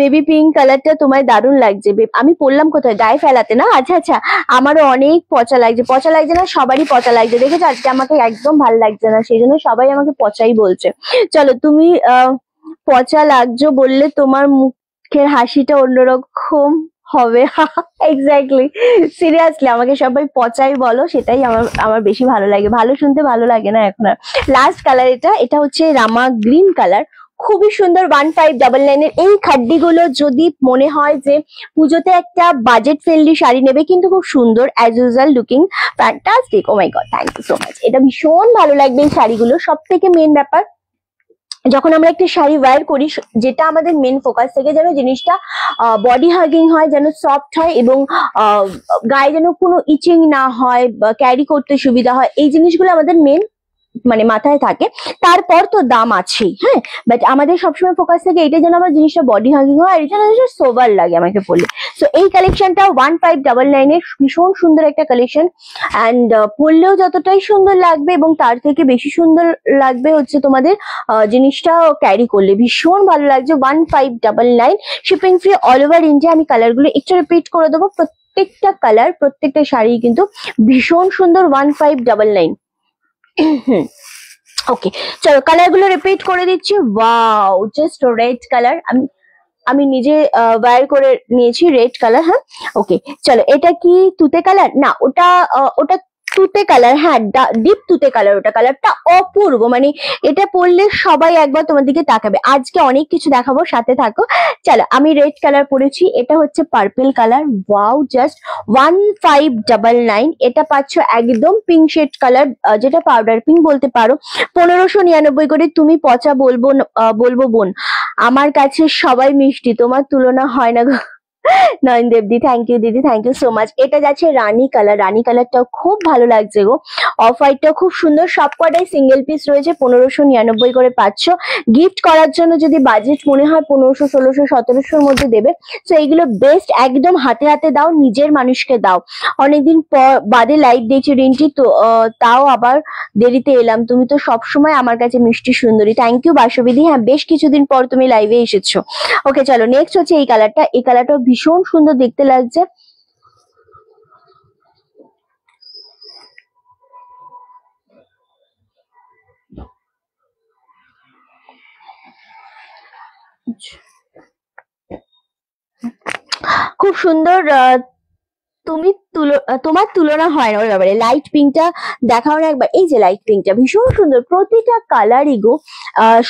বেবি পিঙ্ক কালারটা তোমায় দারুণ লাগছে। আমি পরলাম কোথায়, গায়ে ফেলাতে না? আচ্ছা আচ্ছা, আমারও অনেক পচা লাগছে। পচা লাগছে না? সবারই পচা লাগছে, দেখেছো? আজকে আমাকে একদম ভাল লাগছে না, সেই জন্য সবাই আমাকে পচাই বলছে। চলো, তুমি পচা লাগছো বললে তোমার মুখের হাসিটা অন্যরকম হবে। এক্স্যাক্টলি, সিরিয়াসলি আমাকে সবাই পচাই বলো, সেটাই আমার বেশি ভালো লাগে। ভালো শুনতে ভালো লাগে না এখন আর। লাস্ট কালার এটা হচ্ছে রামা গ্রিন কালার, খুবই সুন্দর। 1599 এর এই খাড্ডিগুলো যদি মনে হয় যে পুজোতে একটা বাজেট ফ্রেন্ডলি শাড়ি নেবে, কিন্তু খুব সুন্দর, as usual looking fantastic. Oh my god, thank you so much. এটা ভীষণ ভালো লাগবে এই শাড়িগুলো। সব থেকে মেন ব্যাপার, যখন আমরা একটা শাড়ি ওয়্যার করি, যেটা আমাদের মেন ফোকাস থেকে, যেন জিনিসটা বডি হাগিং হয়, যেন সফট হয়, এবং গায়ে যেন কোনো ইচিং না হয়, ক্যারি করতে সুবিধা হয়, এই জিনিসগুলো আমাদের মেন মানে মাথায় থাকে। তারপর তো দাম আছেই, হ্যাঁ, বাট আমাদের সবসময় ফোকাস থাকে এটা যেন আমার জিনিসটা বডি হাগিং হয়, আর এটা যেন সোবার লাগে আমাকে পরলে। সো এই কালেকশনটা 1599 এর ভীষণ সুন্দর একটা কালেকশন, অ্যান্ড পরলেও যতটাই সুন্দর লাগবে এবং তার থেকে বেশি সুন্দর লাগবে হচ্ছে তোমাদের জিনিসটা ক্যারি করলে। ভীষণ ভালো লাগছে। 1599, shipping free all over India. আমি কালারগুলো একটু রিপিট করে দেবো। প্রত্যেকটা কালার, প্রত্যেকটা শাড়ি কিন্তু ভীষণ সুন্দর। 1599। ওকে, চলো কালার গুলো রিপিট করে দিচ্ছি। ওয়াও, জাস্ট রেড কালার, আমি নিজে ওয়্যার করে নিয়েছি রেড কালার। হ্যাঁ, ওকে, চলো এটা কি তুতে কালার? না, ওটা তুতে কালার, হ্যাঁ ডিপ তুতে কালার। ওটা কালারটা অপূর্ব, মানে এটা পরলে সবাই একবার তোমার দিকে তাকাবে। আজকে অনেক কিছু দেখাবো, সাথে থাকো। চলো, আমি রেড কালার পরেছি, এটা হচ্ছে পার্পল কালার। Wow, just 1599। এটা পাচ্ছ একদম পিঙ্ক শেড কালার, যেটা পাউডার পিঙ্ক বলতে পারো। 1599 করে। তুমি পচা বলবো বোন, আমার কাছে সবাই মিষ্টি, তোমার তুলনা হয় না গো। নয়নদেব দি, থ্যাংক ইউ দিদি, থ্যাংক ইউ সো মাচ। এটা যাচ্ছে রানী কালার, রানী কালারটাও খুব ভালো লাগছে গো। অফ হোয়াইটটাও খুব সুন্দর। সবকটাই সিঙ্গেল পিস রয়েছে, 1599 করে পাচ্ছ। গিফট করার জন্য যদি বাজেট মনে হয় 1500, 1600, 1700-র মধ্যে দেবে, তো এইগুলো বেস্ট। একদম হাতে হাতে দাও, নিজের মানুষকে দাও। অনেকদিন পর বাদে লাইভ দেখছি রিন্টি, তো তাও আবার দেরিতে এলাম। তুমি তো সবসময় আমার কাছে মিষ্টি সুন্দরী। থ্যাংক ইউ বাসবিধি। হ্যাঁ, বেশ কিছুদিন পর তুমি লাইভে এসেছো। ওকে, চলো নেক্সট হচ্ছে এই কালারটা। এই কালারটা ভীষণ সুন্দর দেখতে লাগছে। খুব সুন্দর। তোমার তুলনা হয় না। ওই ব্যাপারে লাইট পিঙ্কটা দেখাও না একবার। এই যে লাইট পিঙ্কটা ভীষণ সুন্দর, প্রতিটা কালারই গো।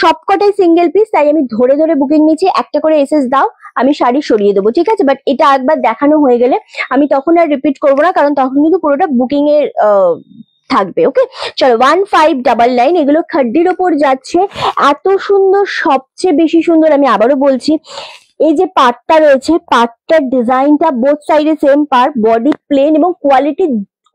সবকটাই সিঙ্গেল পিস, তাই আমি ধরে ধরে বুকিং নিচ্ছি। একটা করে এসএস দাও, আমি শাড়ি সরিয়ে দেবো, ঠিক আছে? বাট এটা একবার দেখানো হয়ে গেলে আমি তখন আর রিপিট করবো না, কারণ তখন কিন্তু পুরোটা বুকিং এর থাকবে। ওকে, চলো 1599। এগুলো খাড্ডির ওপর যাচ্ছে, এত সুন্দর। সবচেয়ে বেশি সুন্দর, আমি আবারও বলছি, এই যে পাটটা রয়েছে, পাটটার ডিজাইনটা বোথ সাইডে সেম পার, বডি প্লেন, এবং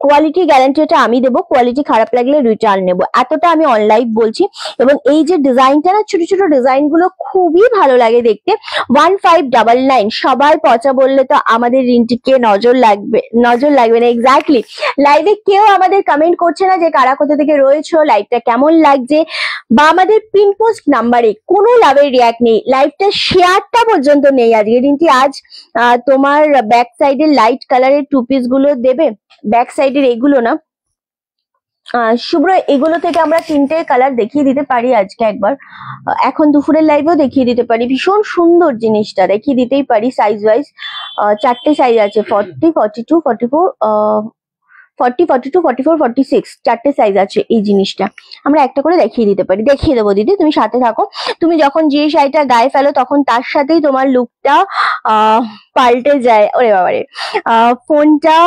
কোয়ালিটি গ্যারান্টিটা আমি দেবো। কোয়ালিটি খারাপ লাগলে রিটার্ন নেবো, এতটা আমি অনলাইন বলছি। এবং এই যে ডিজাইনটা না, ছোট ছোট ডিজাইন গুলো খুবই ভালো লাগে দেখতে। 1599। সবাই পচা বললে তো আমাদের রিন্টিকে নজর লাগবে না। এক্স্যাক্টলি, লাইভে কেউ আমাদের কমেন্ট করছে না যে কারা কোথা থেকে রয়েছো, লাইভটা কেমন লাগছে, বা আমাদের পিন পোস্ট নাম্বারে কোনো লাভের রিয়াক্ট নেই। লাইভটা শেয়ারটা পর্যন্ত নেই আজকে রিন্টি। আজ তোমার ব্যাক সাইডের লাইট কালারের টু পিস গুলো দেবে, ব্যাক সাইডের এগুলো না শুভ্র, এগুলো থেকে আমরা 3টে কালার দেখিয়ে দিতে পারি আজকে একবার। এখন দুপুরের লাইভেও দেখিয়ে দিতে পারি। ভীষণ সুন্দর জিনিসটা দেখিয়ে দিতেই পারি। সাইজ ওয়াইজ 4টে সাইজ আছে, 40, 42, 44, 40, 42, 44, 46 চারটে সাইজ আছে এই জিনিসটা। আমরা একটা করে দেখিয়ে দিতে পারি, দেখিয়ে দেবো দিদি, তুমি সাথে থাকো। তুমি যখন যে শাড়িটা গায়ে ফেলো তখন তার সাথেই তোমার লুকটা পাল্টে যায়। ওরে বাবারে, ফোনটা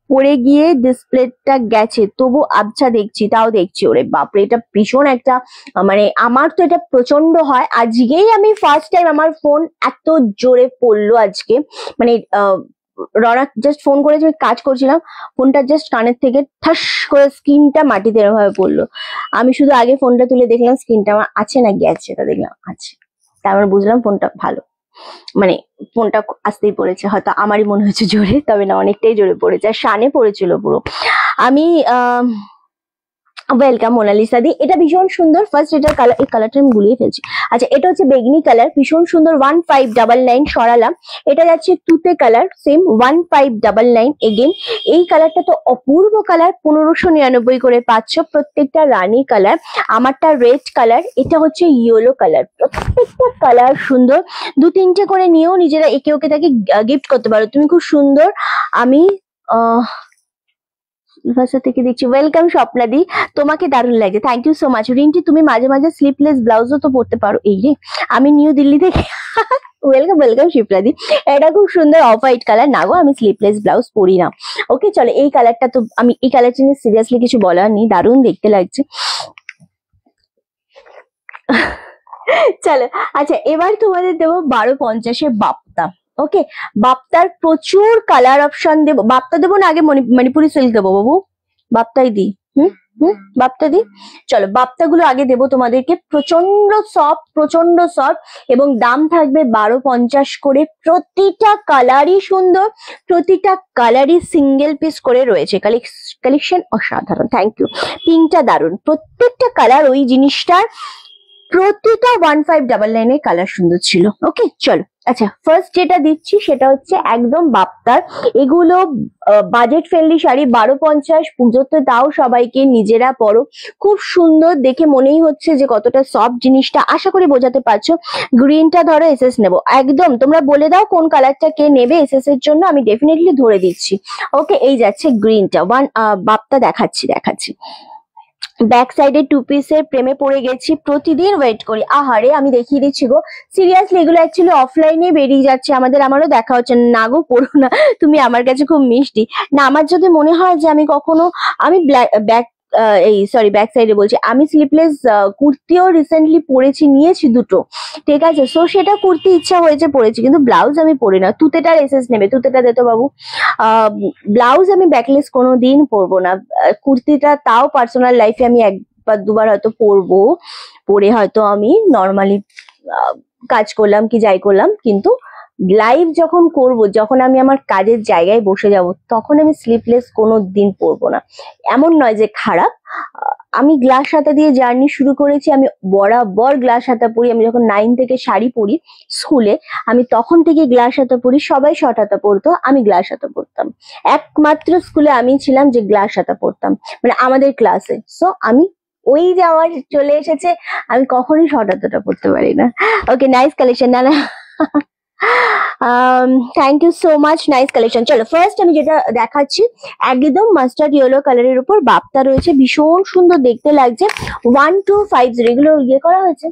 পড়ে গিয়ে ডিসপ্লেটা গেছে, তবু আবছা দেখছি, তাও দেখছি। ওরে বাপরে, এটা ভীষণ একটা মানে আমার তো এটা প্রচন্ড হয়। আজকেই আমি ফার্স্ট টাইম আমার ফোন এত জোরে পড়লো আজকে, মানে রনা জাস্ট ফোন করেছে, আমি কাজ করছিলাম, ফোনটা জাস্ট কানের থেকে ঠাস করে স্ক্রিনটা মাটিতে এরভাবে পড়লো। আমি শুধু আগে ফোনটা তুলে দেখলাম স্ক্রিনটা আমার আছে না গেছে, তা দেখলাম আছে, তারপর বুঝলাম ফোনটা ভালো, মানে ফোনটা আসতেই পড়েছে, হয়তো আমারই মনে হচ্ছে জোরে, তবে না অনেকটাই জোরে পড়েছে, আর শানে পড়েছিল পুরো। আমি ওয়েলকাম মোনালিসা দি, এটা ভীষণ সুন্দর। ফার্স্ট এটার কালার, এই কালারটা আমি গুলিয়ে ফেলছি। আচ্ছা, এটা হচ্ছে বেগনি কালার, ভীষণ সুন্দর, 1599 সরালাম। এটা যাচ্ছে তুতে কালার, সেম 1599 এগেন। এই কালারটা তো অপূর্ব কালার, 1599 করে পাচ্ছ। প্রত্যেকটা রানী কালার, আমারটা রেড কালার, এটা হচ্ছে ইয়েলো কালার। প্রত্যেকটা কালার সুন্দর, দু তিনটে করে নিয়েও নিজেরা একে ওকে তাকে গিফট করতে পারো। তুমি খুব সুন্দর। আমি ভাষা থেকে দেখছি, ওয়েলকাম স্বপ্নাদি, তোমাকে দারুণ লাগছে, thank you so much. Rinti, তুমি মাঝে মাঝে স্লিপলেস ব্লাউজও তো পরতে পারো। এই রে, আমি নিউ দিল্লি থেকে ওয়েলকাম ওয়েলকাম শিপ্রাদি। এটা খুব সুন্দর অফ হোয়াইট কালার। না গো, আমি স্লিপলেস ব্লাউজ পরি না। ওকে চলো, এই কালারটা তো আমি এই কালারটা নিয়ে সিরিয়াসলি কিছু বলার নেই, দারুণ দেখতে লাগছে। চলো, আচ্ছা এবার তোমাদের দেবো 1250 বাপ্তা। ওকে, বাপ্তার প্রচুর কালার অপশন দেবো। বাপ্তা দেবো না আগে মণিপুরি সিল্ক দেবো বাবু? বাপ্তাই দি, বাপ্তা দি। চলো, বাপ্তা গুলো আগে দেবো তোমাদেরকে। প্রচন্ড সফট এবং দাম থাকবে 1250 করে। প্রতিটা কালারই সুন্দর, প্রতিটা কালারই সিঙ্গেল পিস করে রয়েছে। কালেকশন অসাধারণ, থ্যাংক ইউ। পিঙ্কটা দারুণ, প্রত্যেকটা কালার ওই জিনিসটার প্রতিটা 1599 এর কালার সুন্দর ছিল। ওকে চলো, আচ্ছা ফার্স্ট যেটা দিচ্ছি সেটা হচ্ছে একদম বাপ্তার। এগুলো বাজেট ফ্রেন্ডলি শাড়ি, 1250, পুজোতে দাও সবাইকে, নিজেরা পরো, খুব সুন্দর দেখে, মনেই হচ্ছে যে কতটা সফট জিনিসটা। আশা করি বোঝাতে পারছো। গ্রিনটা ধরো এসএস নেবো একদম, তোমরা বলে দাও কোন কালারটা কে নেবে এসএস এর জন্য, আমি ডেফিনেটলি ধরে দিচ্ছি। ওকে, এই যাচ্ছে গ্রিনটা, বাপ্তা দেখাচ্ছি। ব্যাক সাইডে টু পিসের প্রেমে পড়ে গেছি, প্রতিদিন ওয়েট করি। আহারে, আমি দেখিয়ে দিচ্ছি গো, সিরিয়াসলি এগুলো অ্যাকচুয়ালি অফলাইনে বেরিয়ে যাচ্ছে, আমারও দেখা হচ্ছে না গো, পড়ো না তুমি, আমার কাছে খুব মিষ্টি। না, আমার যদি মনে হয় যে আমি কখনো, আমি ব্যাক সাইডে বলছি, আমি স্লিপলেস কুর্তিও রিসেন্টলি পরেছি, নিয়েছি দুটো, ঠিক আছে। সো সেটা কুর্তি ইচ্ছা হয়েছে পরেছি, কিন্তু ব্লাউজ আমি পরি না। তুতেটার এসএস নেবে, তুতেটা দে তো বাবু। ব্লাউজ আমি ব্যাকলেস কোনো দিন পরবো না। কুর্তিটা তাও পার্সোনাল লাইফে আমি একবার দুবার হয়তো পরবো, পরে হয়তো আমি নর্মালি কাজ করলাম কি যাই করলাম, কিন্তু লাইভ যখন করব, যখন আমি আমার কাজের জায়গায় বসে যাব, তখন আমি স্লিপলেস কোনো দিন পরবো না। এমন নয় যে খারাপ, আমি গ্লাস হাতা দিয়ে জার্নি শুরু করেছি, আমি বরাবর গ্লাস হাতা পরি। আমি যখন 9 থেকে শাড়ি পরি স্কুলে, আমি তখন থেকে গ্লাস হাতা পরি। সবাই শর্ট হাতা পরতো, আমি গ্লাস হাতা পরতাম। একমাত্র স্কুলে আমি ছিলাম যে গ্লাস হাতা পরতাম, মানে আমাদের ক্লাসে। সো আমি ওই যে আমার চলে এসেছে, আমি কখনোই শর্ট হাতাটা পরতে পারি না। Okay, nice collection. না thank you so much, nice collection. চলো, ফার্স্ট আমি যেটা দেখাচ্ছি একদম মাস্টার্ড ইয়েলো কালারের উপর বাপ্তা রয়েছে, ভীষণ সুন্দর দেখতে লাগছে। 1250, এগুলো ইয়ে করা হয়েছে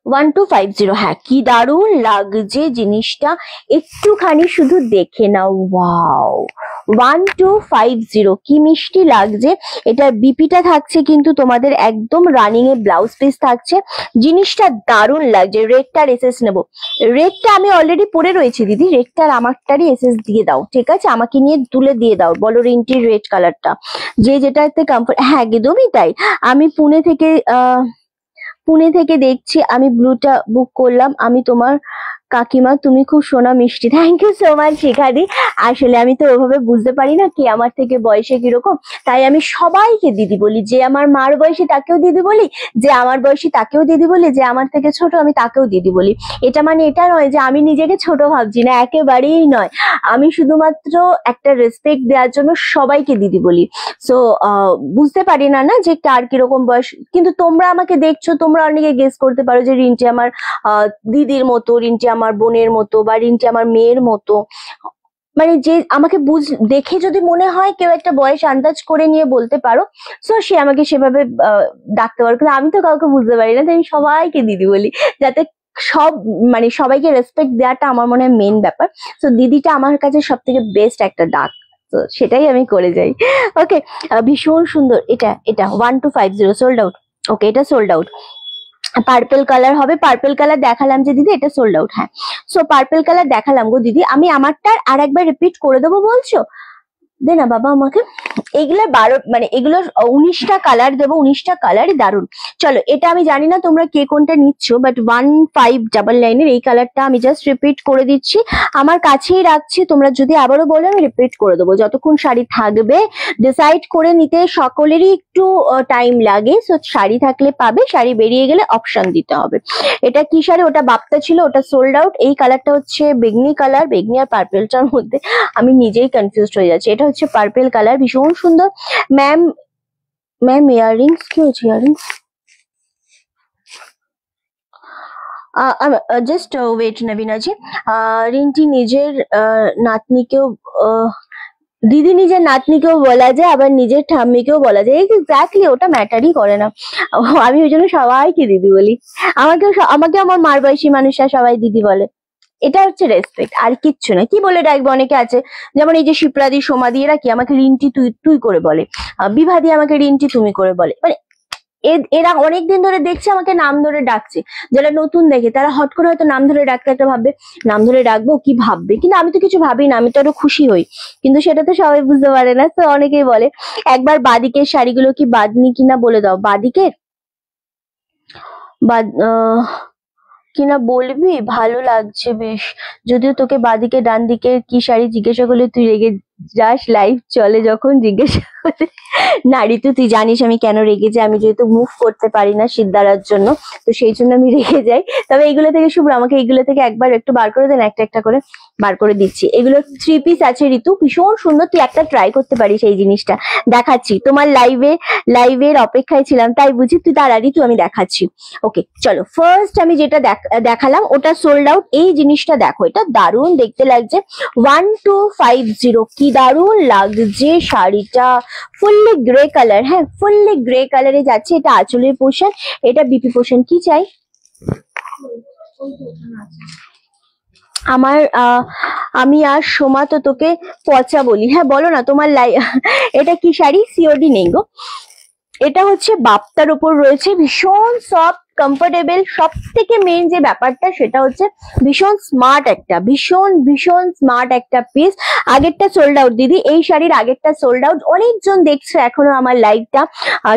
1250। হ্যাঁ, কি দারুণ লাগছে জিনিসটা, একটুখানি শুধু দেখে নাও। ওয়াও, 1250, কি মিষ্টি লাগছে। এটার বিপিটা থাকছে কিন্তু তোমাদের একদম রানিং এ, ব্লাউজ পিস থাকছে, জিনিসটা দারুণ লাগছে। রেডটার এসএস নেবো, রেডটা আমি অলরেডি পরে রয়েছি দিদি, রেডটার আমারটারই এসএস দিয়ে দাও, ঠিক আছে, আমাকে নিয়ে তুলে দিয়ে দাও, বলো রিন্টির রেড কালারটা, যে যেটাতে কমফোর্ট। হ্যাঁ একদমই তাই, আমি পুনে থেকে দেখছি, আমি ব্লুটা বুক করলাম। আমি তোমার কাকিমা, তুমি খুব সোনা মিষ্টি। থ্যাংক ইউ সো মাচ শিখাদি। আসলে আমি তো ওভাবে বুঝতে পারি না কে আমার থেকে বয়সে কিরকম, তাই আমি সবাইকে দিদি বলি। যে আমার মার বয়সী তাকেও দিদি বলি, যে আমার বয়সী তাকেও দিদি বলি, যে আমার থেকে ছোট আমি তাকেও দিদি বলি। এটা মানে এটা নয় যে আমি নিজেকে ছোট ভাবছি, না, একেবারেই নয়। আমি শুধুমাত্র একটা রেসপেক্ট দেওয়ার জন্য সবাইকে দিদি বলি। সো বুঝতে পারি না যে কার কিরকম বয়স, কিন্তু তোমরা আমাকে দেখছো, তোমরা অনেকে গেস করতে পারো যে রিন্টি আমার দিদির মতো, রিন্টি আমার বোনের মতো, বা রিন্টি আমার মেয়ের মতো। মানে যে আমাকে দেখে যদি মনে হয় কেউ একটা বয়স আন্দাজ করে নিয়ে বলতে পারো, সো সে আমাকে সেভাবে ডাকতে পারো। কিন্তু আমি তো কাউকে বুঝতে পারি না, তাই আমি সবাইকে দিদি বলি, যাতে সব মানে সবাইকে রেসপেক্ট দেওয়াটা আমার মনে হয় মেন ব্যাপার। তো দিদিটা আমার কাছে সব থেকে বেস্ট একটা ডাক, তো সেটাই আমি করে যাই। ওকে, ভীষণ সুন্দর। এটা এটা 1250 সোল্ড আউট। ওকে, এটা সোল্ড আউট। পার্পেল কালার হবে, পার্পেল কালার দেখালাম যে দিদি, এটা সোল্ড আউট। হ্যাঁ, সো পার্পেল কালার দেখালাম গো দিদি, আমি আমারটা আর একবার রিপিট করে দেবো বলছো? দে না বাবা আমাকে। এগুলো 12 মানে এগুলো 19টা কালার দেবো, 19টা কালারই দারুন। চলো, এটা আমি জানি না তোমরা কে কোনটা নিচ্ছ, বাট 1599 এর এই কালারটা আমি জাস্ট রিপিট করে দিচ্ছি, আমার কাছেই রাখছি। তোমরা যদি আবারও বলো আমি রিপিট করে দেবো, যতক্ষণ শাড়ি থাকবে ডিসাইড করে নিতে সকলেরই একটু টাইম লাগে। সো শাড়ি থাকলে পাবে, শাড়ি বেরিয়ে গেলে অপশন দিতে হবে। এটা কি শাড়ি? ওটা বাপ্তা ছিল, ওটা সোল্ড আউট। এই কালারটা হচ্ছে বেগনি কালার, বেগনি আর পার্পেলটার মধ্যে আমি নিজেই কনফিউজড হয়ে যাচ্ছি। এটা হচ্ছে পার্পেল কালার, ভীষণ সুন্দর। ম্যাম ম্যাম ইয়াররিংস কি হচ্ছে? ইয়াররিংস জাস্ট ওয়েট নবীনাজি। রিন্টি নিজের নাতনিকেও দিদি নিজের নাতনিকেও বলা যায়, আবার নিজের ঠাম্মিকেও বলা যায়। এক্স্যাক্টলি, ওটা ম্যাটারই করে না। আমি ওই জন্য সবাইকে দিদি বলি। আমাকে আমার মার বয়সী মানুষরা সবাই দিদি বলে। এটা হচ্ছে রেসপেক্ট, আর কিচ্ছু না। কি বলে ডাকবে? অনেকে আছে যেমন এই যে শিপ্রাদি, সোমাদি, এরা কি আমাকে রিন্টি তুই তুই করে বলে, বিভাদি আমাকে রিন্টি তুমি করে বলে। মানে এরা অনেকদিন ধরে দেখছে আমাকে নাম ধরে ডাকছে। যারা নতুন দেখে তারা হট করে হয়তো নাম ধরে ডাকতে একটা ভাববে, নাম ধরে ডাকবো কি ভাববে, কিন্তু আমি তো কিছু ভাবি না, আমি তো আরো খুশি হই। কিন্তু সেটা তো সবাই বুঝতে পারে না, তো অনেকেই বলে। একবার বাদিকের শাড়িগুলো কি বাদনি কিনা বলে দাও। বাদিকের বাদ কিনা বলবি? ভালো লাগছে বেশ, যদিও তোকে বাদিকে ডান দিকের কি শাড়ি জিজ্ঞাসা করলে তুই রেগে যাস, লাইভ চলে যখন জিজ্ঞাসা করে। নারী তো তুই জানিস আমি কেন রেগে যাই, আমি যেহেতু মুভ করতে পারি না সিদ্ধারার জন্য, তো সেই জন্য আমি রেগে যাই। তবে এইগুলো থেকে শুভ্র আমাকে এইগুলো থেকে একবার একটু বার করে দেন, একটা একটা করে বার করে দিচ্ছি। এগুলো 3 পিস আছে ঋতু, ভীষণ সুন্দর, তুই একটা ট্রাই করতে পারিস এই জিনিসটা। দেখাচ্ছি তোমার লাইভের অপেক্ষায় ছিলাম, তাই বুঝি তুই তাড়াতাড়ি, তুই আমি দেখাচ্ছি। ওকে চলো, ফার্স্ট আমি যেটা দেখালাম ওটা সোল্ড আউট। এই জিনিসটা দেখো, এটা দারুণ দেখতে লাগছে। 1250, কি দারুণ লাগছে শাড়িটা। ফুললি গ্রে কালার, হ্যাঁ ফুললি গ্রে কালারে যাচ্ছে। এটা আঁচলের পোর্শন, এটা বিপি পোর্শন। কি চাই আমার? আমি আর সোমা তো তোকে পচা বলি। হ্যাঁ বলো না তোমার এটা কি শাড়ি? সিওডি নেই গো। এটা হচ্ছে বাপ্তার উপর রয়েছে, ভীষণ সফট কমফোর্টেবল। সব থেকে মেন যে ব্যাপারটা সেটা হচ্ছে ভীষণ স্মার্ট একটা, ভীষণ স্মার্ট একটা পিস। আগেরটা সোল্ড আউট দিদি, এই শাড়ির আগেরটা সোল্ড আউট। অনেকজন দেখছো এখনো আমার লাইভটা,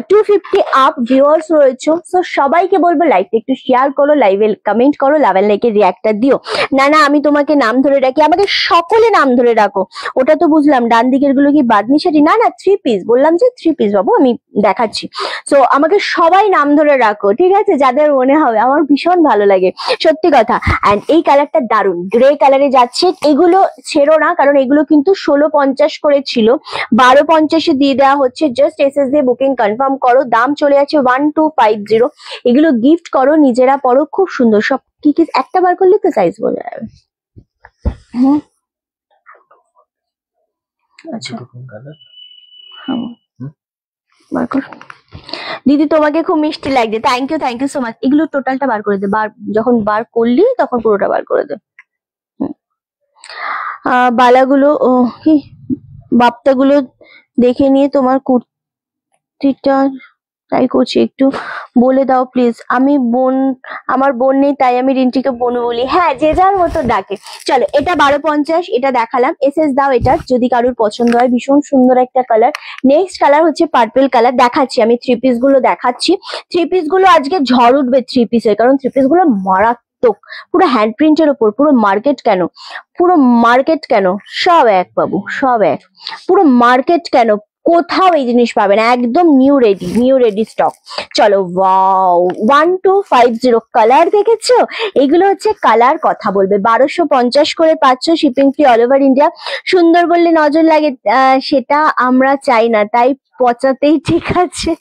250 আপ ভিউয়ার্স রয়েছে। তো সবাইকে বলবো লাইভটা একটু শেয়ার করো, লাইভে কমেন্ট করো, লাভেল লাইকে রিয়াক্টটা দিও। না না আমি তোমাকে নাম ধরে ডাকি, আমাকে সকলে নাম ধরে ডাকো। ওটা তো বুঝলাম, ডান দিকের গুলো কি বাদনি শাড়ি? না না 3 পিস, বললাম যে 3 পিস বাবু, আমি দেখাচ্ছি। সো আমাকে সবাই নাম ধরে রাখো, ঠিক আছে? যাদের মনে হবে, আমার ভীষণ ভালো লাগে সত্যি কথা। অ্যান্ড এই কালারটা দারুন, গ্রে কালারে যাচ্ছে। এগুলো ছেড়ো না, কারণ এগুলো কিন্তু 1650 করে ছিল, 1250-এ দিয়ে দেওয়া হচ্ছে। জাস্ট এসএস দিয়ে বুকিং কনফার্ম করো, দাম চলে আছে 1250। এগুলো গিফট করো, নিজেরা পরো, খুব সুন্দর। সব কি কি একটা বার করলে তো সাইজ বোঝা যাবে। হুম, আচ্ছা বার কর। দিদি তোমাকে খুব মিষ্টি লাগছে, থ্যাংক ইউ সো মাচ। এগুলো টোটালটা বার করে দে, যখন বার করলি তখন পুরোটা বার করে দে। বালাগুলো কি বাপ্তাগুলো দেখে নিয়ে তোমার কুর্তিটা ট্রাই করছি, একটু বলে দাও প্লিজ। আমার বোন নেই, তাই আমি রিন্টিকে বোন বলি। হ্যাঁ, যে যার মতো ডাকে। চলো, এটা 1250, এটা দেখালাম। এসএস দাও এটা যদি কারোর পছন্দ হয়, ভীষণ সুন্দর একটা কালার। নেক্সট কালার হচ্ছে পার্পেল কালার, দেখাচ্ছি আমি 3 পিস গুলো দেখাচ্ছি। 3 পিস গুলো আজকে ঝড় উঠবে 3 পিসের, কারণ 3 পিস গুলো মারাত্মক, পুরো হ্যান্ড প্রিন্টের উপর। পুরো মার্কেট কেন সব এক বাবু, সব এক। পুরো মার্কেট কেন, কোথাও এই জিনিস পাবে না, একদম নিউ রেডি স্টক। চলো, ওয়াও 1250 কালার দেখেছো? এগুলো হচ্ছে কালার, কথা বলবে। 1250 করে পাচ্ছ, shipping free all over India. সুন্দর বললে নজর লাগে, সেটা আমরা চাই না, তাই পচাতেই ঠিক আছে।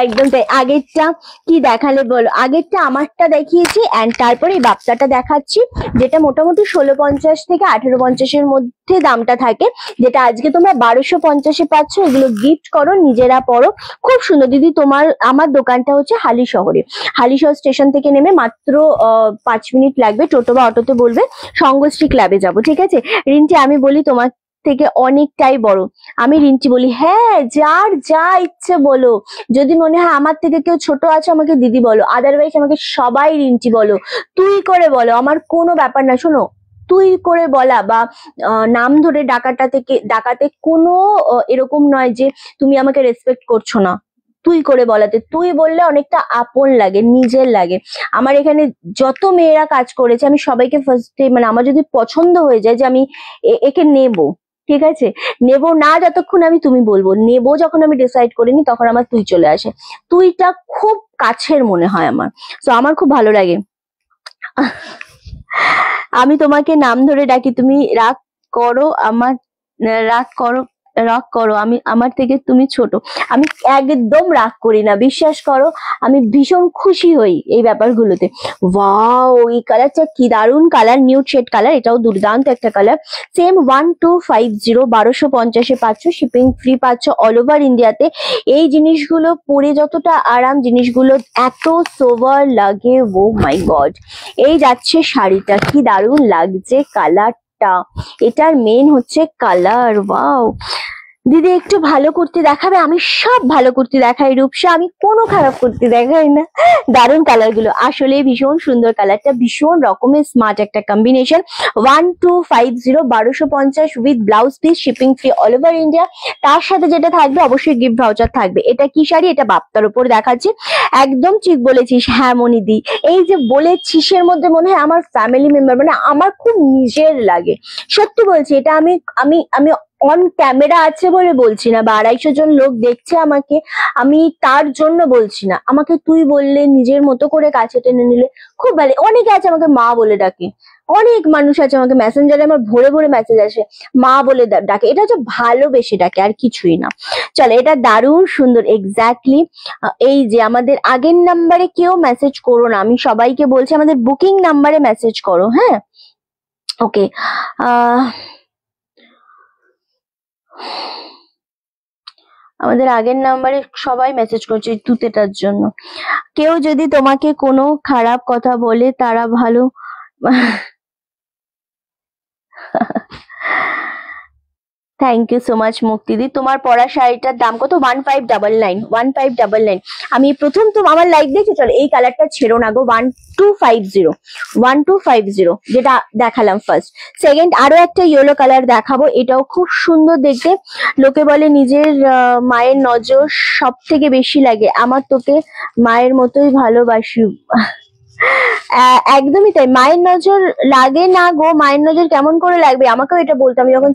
একদম তাই। আগেরটা কি দেখালে বলো? আগেরটা আমারটা দেখিয়েছি এন্ড তারপরে এই বাপ্তাটা দেখাচ্ছি, যেটা মোটামুটি 1650 থেকে 1850-এর মধ্যে দামটা থাকে, যেটা আজকে তোমরা 1250-এ পাচ্ছ। এগুলো গিফট করো, নিজেরা পরো, খুব সুন্দর। দিদি আমার দোকানটা হচ্ছে হালি শহরে, হালিশহর স্টেশন থেকে নেমে মাত্র 5 মিনিট লাগবে, টোটো বা অটোতে বলবে, সঙ্গশ্রী ক্লাবে যাব, ঠিক আছে? রিন্টি আমি বলি তোমার থেকে অনেকটাই বড়। আমি রিন্টি বলি, হ্যাঁ যার যা ইচ্ছে বলো, যদি মনে হয় আমার থেকে কেউ ছোট আছে আমাকে দিদি বলো, আদারওয়াইজ আমাকে সবাই রিন্টি বলো, তুই করে বলো, আমার কোনো ব্যাপার না। শোনো, তুই করে বলা বা নাম ধরে ডাকাতে কোনো এরকম নয় যে তুমি আমাকে রেসপেক্ট করছো না। তুই করে বলাতে, তুই বললে অনেকটা আপন লাগে, নিজের লাগে। আমার এখানে যত মেয়েরা কাজ করেছে আমি সবাইকে ফার্স্টে, মানে আমার যদি পছন্দ হয়ে যায় যে আমি একে নেবো, ঠিক আছে, নেবো না যতক্ষণ আমি তুমি বলবো, নেবো যখন আমি ডিসাইড করিনি তখন আমার তুই চলে আসে। তুইটা খুব কাছের মনে হয় আমার, তো আমার খুব ভালো লাগে। আমি তোমাকে নাম ধরে ডাকি, তুমি রাগ করো, আমার রাগ করো, রাগ করো, আমি আমার থেকে তুমি ছোট। আমি একদম রাগ করি না, বিশ্বাস করো, আমি ভীষণ খুশি হই এই ব্যাপারগুলোতে। ওয়াও, এই কালারটা কি দারুণ কালার, নিউড শেড কালার, এটাও দুর্দান্ত একটা কালার। সেম 1250, 1250-এ পাচ্ছ, শিপিং ফ্রি পাচ্ছ অল ওভার ইন্ডিয়াতে। এই জিনিসগুলো পরে যতটা আরাম, জিনিসগুলো এত সোভার লাগে, ও মাই গড। এই যাচ্ছে শাড়িটা, কি দারুণ লাগছে কালারটা, এটার মেন হচ্ছে কালার। ওয়াও দিদি একটু ভালো কুর্তি দেখাবে? আমি সব ভালো কুর্তি দেখাই রূপসা, আমি কোনো খারাপ কুর্তি দেখাই না। দারুণ কালার গুলো, আসলে ভীষণ সুন্দর, কালারটা ভীষণ রকমের স্মার্ট একটা combination. 1250, 1250 with blouse piece, shipping free all over India. তার সাথে যেটা থাকবে অবশ্যই গিফট ভাউচার থাকবে। এটা কি শাড়ি? এটা বাপ্তার উপর দেখাচ্ছি। একদম ঠিক বলেছিস, হ্যাঁ মনিদি, এই যে বলেছিস এর মধ্যে মনে হয় আমার ফ্যামিলি মেম্বার, মানে আমার খুব নিজের লাগে, সত্যি বলছি। এটা আমি আমি আমি অন ক্যামেরা আছে বলে বলছি না, বা 250 জন লোক দেখছে আমাকে, আমি তার জন্য বলছি না। আমাকে তুই বললে, নিজের মতো করে কাছে টেনে নিলে, খুব ভালো। অনেকে আছে আমাকে মা বলে ডাকে, অনেক মানুষ আছে আমাকে মেসেঞ্জারে আমার ভরে ভরে মেসেজ আসে, মা বলে ডাকে। এটা হচ্ছে ভালোবেসে ডাকে, আর কিছুই না। চলো, এটা দারুণ সুন্দর, এক্স্যাক্টলি। এই যে আমাদের আগের নাম্বারে কেউ মেসেজ করো না, আমি সবাইকে বলছি আমাদের বুকিং নাম্বারে মেসেজ করো, হ্যাঁ? ওকে, আমাদের আগের নাম্বারে সবাই মেসেজ করছে তুতেটার জন্য। কেউ যদি তোমাকে কোনো খারাপ কথা বলে, তারা ভালো থ্যাংক ইউ সো মাচ মুক্তিদি। তোমার পরা শাড়িটার দাম কত? 1599, 1599। আমি প্রথম তো আমার লাইভ দেখছি, চলো এই কালারটা ছেড়ো না গো। 1250, 1250 যেটা দেখালাম ফার্স্ট। সেকেন্ড আরো একটা ইয়েলো কালার দেখাবো, এটাও খুব সুন্দর দেখতে। লোকে বলে নিজের মায়ের নজর সব থেকে বেশি লাগে, আমার তোকে মায়ের মতোই ভালোবাসি। একদমই তাই, মায়ের নজর লাগে না গো, মায়ের নজর কেমন করে লাগবে? আমাকেও এটা বলতাম যখন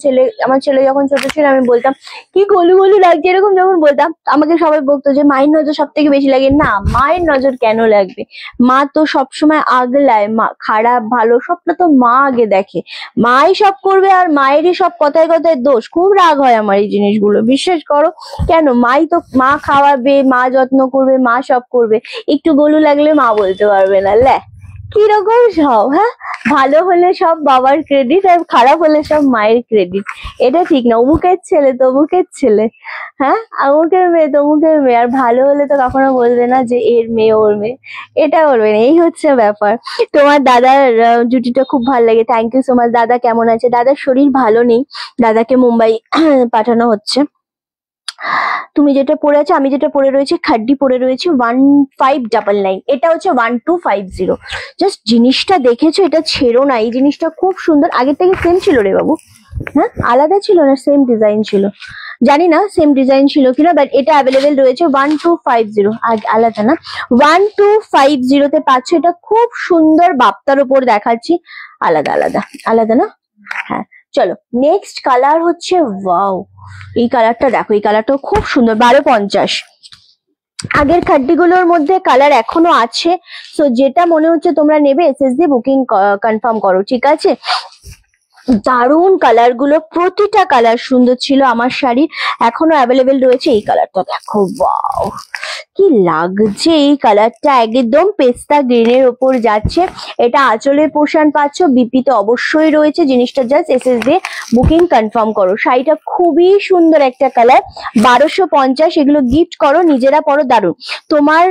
আমার ছেলে যখন ছোট ছিল, আমি বলতাম কি গলু গলু লাগছে, এরকম যখন বলতাম আমাকে সবাই বলতো যে মায়ের নজর সব থেকে বেশি লাগে। না, মায়ের নজর কেন লাগবে? মা তো সবসময় আগলায়, মা খারাপ ভালো সবটা তো মা আগে দেখে, মাই সব করবে, আর মায়েরই সব কথায় কথায় দোষ। খুব রাগ হয় আমার এই জিনিসগুলো, বিশ্বাস করো। কেন? মা খাওয়াবে, মা যত্ন করবে, মা সব করবে, একটু গলু লাগলে মা বলতে পারবে না। কিরকম সব, হ্যাঁ? ভালো হলে সব বাবার ক্রেডিট, আর খারাপ হলে সব মায়ের ক্রেডিট। এটা ঠিক না। অমুকের ছেলে তমুকের ছেলে, হ্যাঁ, অমুকের মেয়ে তমুকের মেয়ে, আর ভালো হলে তো কখনো বলবে না যে এর মেয়ে ওর মেয়ে, এটা বলবে না। এই হচ্ছে ব্যাপার। তোমার দাদার জুটিটা খুব ভালো লাগে, থ্যাংক ইউ সো মাচ। দাদা কেমন আছে? দাদার শরীর ভালো নেই, দাদাকে মুম্বাই পাঠানো হচ্ছে। তুমি যেটা পরে আছো, আমি যেটা পরে রয়েছি, খাড্ডি পরে রয়েছি 1599, এটা হচ্ছে 1250। জাস্ট জিনিসটা দেখেছো, এটা ছেড়ো না, এই জিনিসটা খুব সুন্দর। আগের থেকে সেম ছিল রে বাবু? হ্যাঁ, আলাদা ছিল না সেম ডিজাইন ছিল? জানি না সেম ডিজাইন ছিল কিনা, বাট এটা অ্যাভেলেবেল রয়েছে 1250। আলাদা না, 1250 তে পাচ্ছ। এটা খুব সুন্দর, বাপ্তার উপর দেখাচ্ছি। আলাদা আলাদা আলাদা না? হ্যাঁ। চলো, নেক্সট কালার হচ্ছে, ওয়াও এই কালারটা দেখো, এই কালারটাও খুব সুন্দর, 1250। আগের খাড্ডিগুলোর মধ্যে কালার এখনো আছে, তো যেটা মনে হচ্ছে তোমরা নেবে এসএসডি বুকিং কনফার্ম করো, ঠিক আছে? দারুণ কালার গুলো, প্রতিটা কালার সুন্দর ছিল আমার শাড়ির, এখনো অ্যাভেলেবেল রয়েছে। এই কালারটা দেখো, ওয়াও কি লাগছে এই কালারটা, একদম পেস্তা গ্রিনের ওপর যাচ্ছে। এটা আঁচলের পোর্শন পাচ্ছ, বিপি তো অবশ্যই রয়েছে, জিনিসটা জাস্ট এসএস দিয়ে বুকিং কনফার্ম করো। শাড়িটা খুবই সুন্দর একটা কালার, 1250, এগুলো গিফট করো, নিজেরা পরো, দারুণ। তোমার